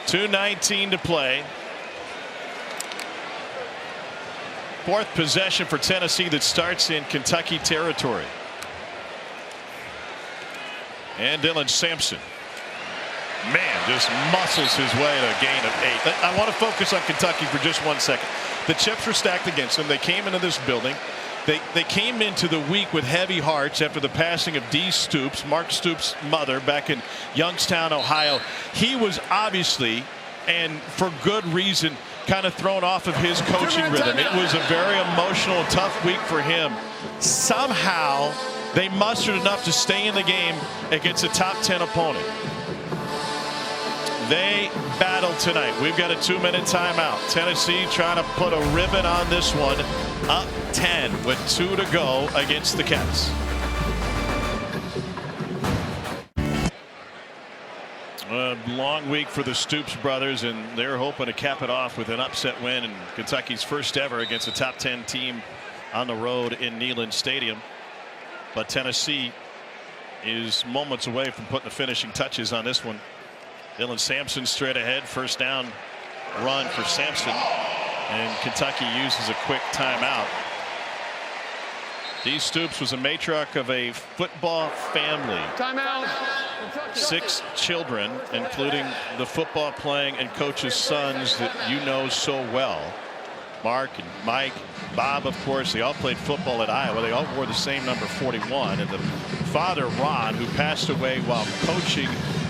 .219 to play. Fourth possession for Tennessee that starts in Kentucky territory. And Dylan Sampson. Man, just muscles his way to a gain of 8. I want to focus on Kentucky for just 1 second. The chips were stacked against them. They came into this building. They came into the week with heavy hearts after the passing of Dee Stoops, Mark Stoops' mother, back in Youngstown, Ohio. He was obviously, and for good reason, kind of thrown off of his coaching rhythm. It was a very emotional, tough week for him. Somehow, they mustered enough to stay in the game against a top 10 opponent. they battle tonight. We've got a 2-minute timeout. Tennessee trying to put a ribbon on this one. Up 10 with 2 to go against the Cats. A long week for the Stoops brothers, and they're hoping to cap it off with an upset win and Kentucky's first ever against a top 10 team on the road in Neyland Stadium. But Tennessee is moments away from putting the finishing touches on this one. Dylan Sampson straight ahead, first down run for Sampson, and Kentucky uses a quick timeout. Dee Stoops was a matriarch of a football family. Timeout. 6 children, including the football playing and coach's sons that you know so well. Mark and Mike, Bob, of course, they all played football at Iowa. They all wore the same number 41. And the father, Ron, who passed away while coaching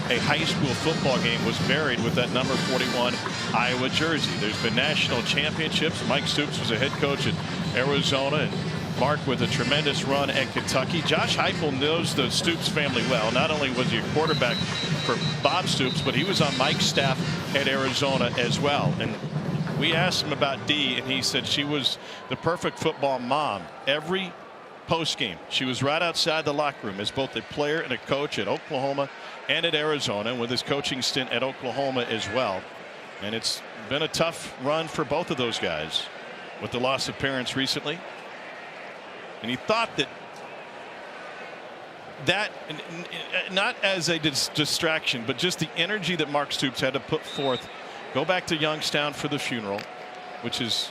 a high school football game, was buried with that number 41 Iowa jersey. There's been national championships. Mike Stoops was a head coach at Arizona, and Mark with a tremendous run at Kentucky. Josh Heupel knows the Stoops family well. Not only was he a quarterback for Bob Stoops, but he was on Mike's staff at Arizona as well. And we asked him about Dee, and he said she was the perfect football mom. Every post game, she was right outside the locker room as both a player and a coach at Oklahoma and at Arizona, with his coaching stint at Oklahoma as well. And it's been a tough run for both of those guys with the loss of parents recently. And he thought that not as a distraction, but just the energy that Mark Stoops had to put forth. Go back to Youngstown for the funeral, which his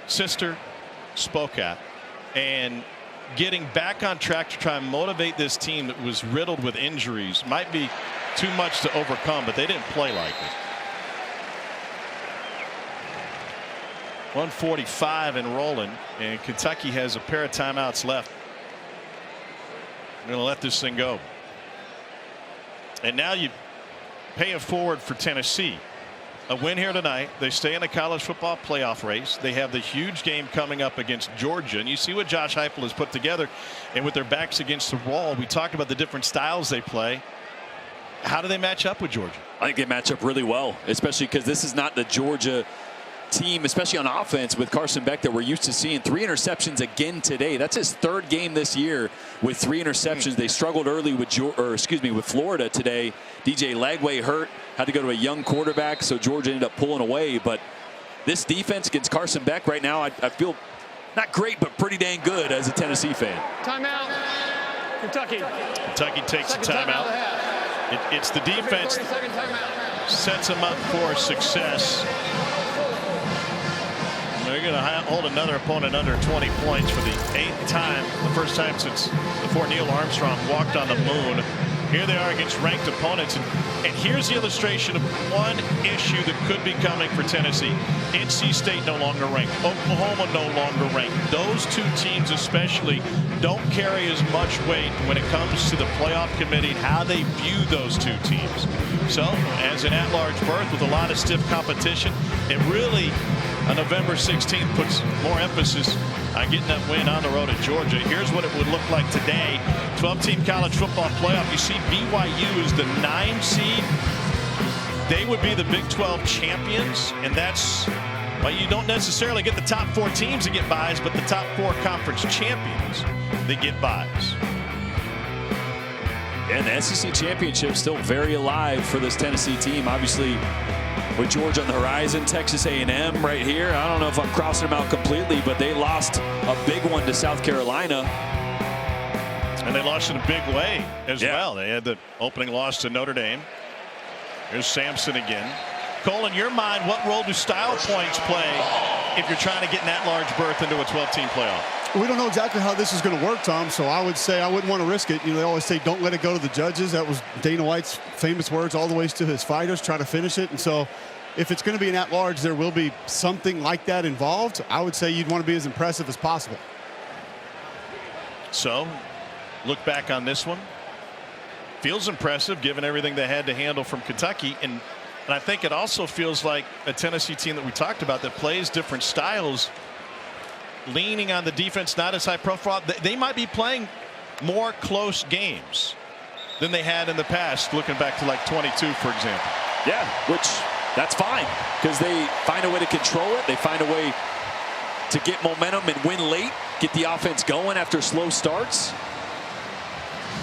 sister spoke at, and getting back on track to try and motivate this team that was riddled with injuries might be too much to overcome, but they didn't play like it. 1:45 and rolling, and Kentucky has a pair of timeouts left. I'm going to let this thing go. And now you pay it forward for Tennessee. A win here tonight. They stay in the college football playoff race. They have the huge game coming up against Georgia. And you see what Josh Heupel has put together. And with their backs against the wall, we talked about the different styles they play. How do they match up with Georgia? I think they match up really well, especially because this is not the Georgia team, especially on offense, with Carson Beck that we're used to seeing. 3 interceptions again today. That's his 3rd game this year with 3 interceptions. They struggled early with Florida today. DJ Lagway hurt, had to go to a young quarterback, so Georgia ended up pulling away. But this defense against Carson Beck right now, I feel not great, but pretty dang good as a Tennessee fan. Timeout. Kentucky. Kentucky takes a timeout. It's the defense that sets them up for success. They're going to hold another opponent under 20 points for the 8th time, the first time since before Neil Armstrong walked on the moon. Here they are against ranked opponents, and here's the illustration of one issue that could be coming for Tennessee. NC State no longer ranked. Oklahoma no longer ranked. Those 2 teams especially don't carry as much weight when it comes to the playoff committee and how they view those 2 teams. So as an at-large berth with a lot of stiff competition, it really on November 16th puts more emphasis on getting that win on the road at Georgia. Here's what it would look like today. 12-team college football playoff. You see BYU is the 9 seed. They would be the Big 12 champions, and that's why you don't necessarily get the top 4 teams to get buys, but the top 4 conference champions that get buys. And the SEC championship still very alive for this Tennessee team. Obviously, with Georgia on the horizon, Texas A&M right here. I don't know if I'm crossing them out completely, but they lost a big one to South Carolina. And they lost in a big way as well. They had the opening loss to Notre Dame. Here's Sampson again. Cole, in your mind, what role do style points play if you're trying to get in that large berth into a 12-team playoff? We don't know exactly how this is going to work, Tom, so I would say I wouldn't want to risk it. You know, they always say don't let it go to the judges. That was Dana White's famous words all the way to his fighters, try to finish it. And so if it's going to be an at-large, there will be something like that involved. I would say you'd want to be as impressive as possible. So look back on this one. Feels impressive given everything they had to handle from Kentucky. And I think it also feels like a Tennessee team that we talked about that plays different styles, leaning on the defense, not as high profile. They might be playing more close games than they had in the past, looking back to like 22, for example. Yeah, which that's fine because they find a way to control it. They find a way to get momentum and win late, get the offense going after slow starts.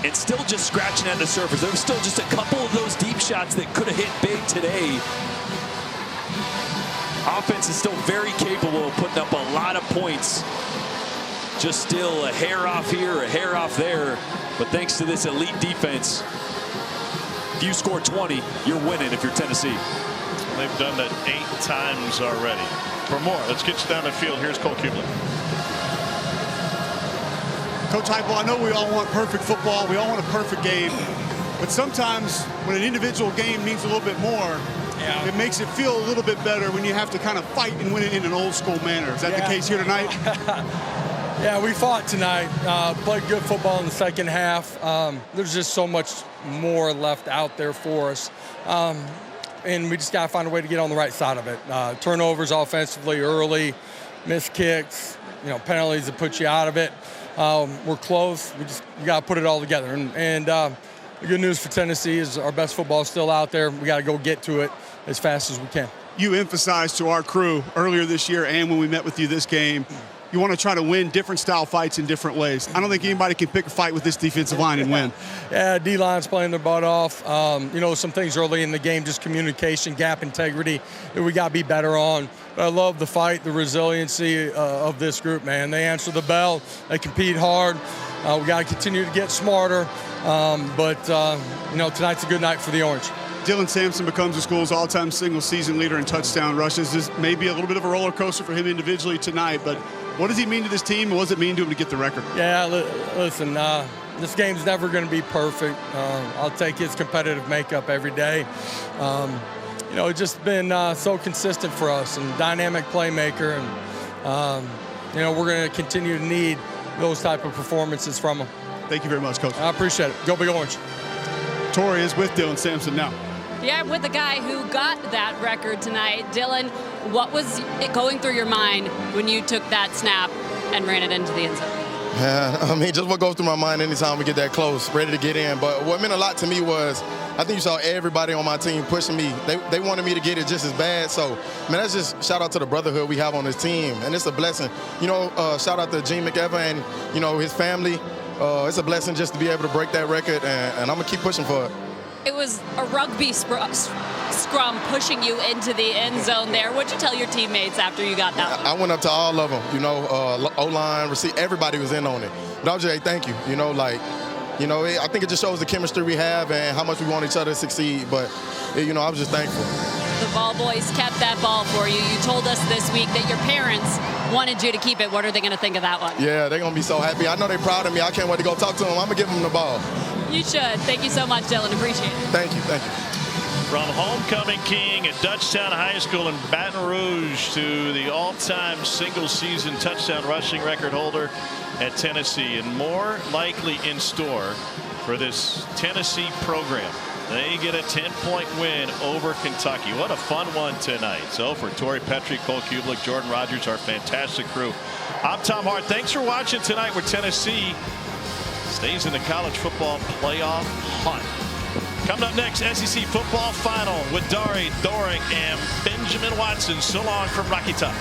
And still just scratching at the surface. There was still just a couple of those deep shots that could have hit big today. Offense is still very capable of putting up a lot of points. Just still a hair off here, a hair off there. But thanks to this elite defense, if you score 20, you're winning if you're Tennessee. They've done that 8 times already. For more, let's get you down the field. Here's Cole Cubelic. Coach Heupel, I know we all want perfect football. We all want a perfect game. But sometimes when an individual game means a little bit more, it makes it feel a little bit better when you have to kind of fight and win it in an old school manner. Is that the case here tonight? Yeah, we fought tonight. Played good football in the second half. There's just so much more left out there for us. And we just got to find a way to get on the right side of it. Turnovers offensively early, missed kicks, penalties that put you out of it. We're close. We got to put it all together. And the good news for Tennessee is our best football is still out there. We got to go get to it as fast as we can. You emphasized to our crew earlier this year and when we met with you this game, you want to try to win different style fights in different ways. I don't think anybody can pick a fight with this defensive line and win. Yeah, D-line's playing their butt off. Some things early in the game, just communication, gap integrity that we got to be better on. But I love the fight, the resiliency of this group, man. They answer the bell. They compete hard. We got to continue to get smarter. But tonight's a good night for the Orange. Dylan Sampson becomes the school's all-time single-season leader in touchdown rushes. This may be a little bit of a roller coaster for him individually tonight, but what does he mean to this team, and what does it mean to him to get the record? Yeah, listen, this game's never going to be perfect. I'll take his competitive makeup every day. It's just been so consistent for us and dynamic playmaker, and we're going to continue to need those type of performances from him. Thank you very much, Coach. I appreciate it. Go Big Orange. Tori is with Dylan Sampson now. Yeah, with the guy who got that record tonight. Dylan, what was it going through your mind when you took that snap and ran it into the end zone? Yeah, just what goes through my mind anytime we get that close, ready to get in. But what meant a lot to me was, I think you saw everybody on my team pushing me. They wanted me to get it just as bad. So, that's just shout out to the brotherhood we have on this team. And it's a blessing. Shout out to Gene McEver and, his family. It's a blessing just to be able to break that record, and I'm going to keep pushing for it. It was a rugby scrum pushing you into the end zone there. What'd you tell your teammates after you got that one? I went up to all of them, O-line, receive, everybody was in on it. But I was just like, thank you, I think it just shows the chemistry we have and how much we want each other to succeed. But, I was just thankful. The ball boys kept that ball for you. You told us this week that your parents wanted you to keep it. What are they going to think of that one? Yeah, they're going to be so happy. I know they're proud of me. I can't wait to go talk to them. I'm going to give them the ball. You should. Thank you so much, Dylan. Appreciate it. Thank you. From homecoming king at Dutchtown High School in Baton Rouge to the all-time single-season touchdown rushing record holder at Tennessee, and more likely in store for this Tennessee program. They get a 10-point win over Kentucky. What a fun one tonight. So for Tori Petrie, Cole Cubelic, Jordan Rogers, our fantastic crew, I'm Tom Hart. Thanks for watching tonight, where Tennessee stays in the college football playoff hunt. Coming up next, SEC football final with Dari Doring and Benjamin Watson. So long from Rocky Top.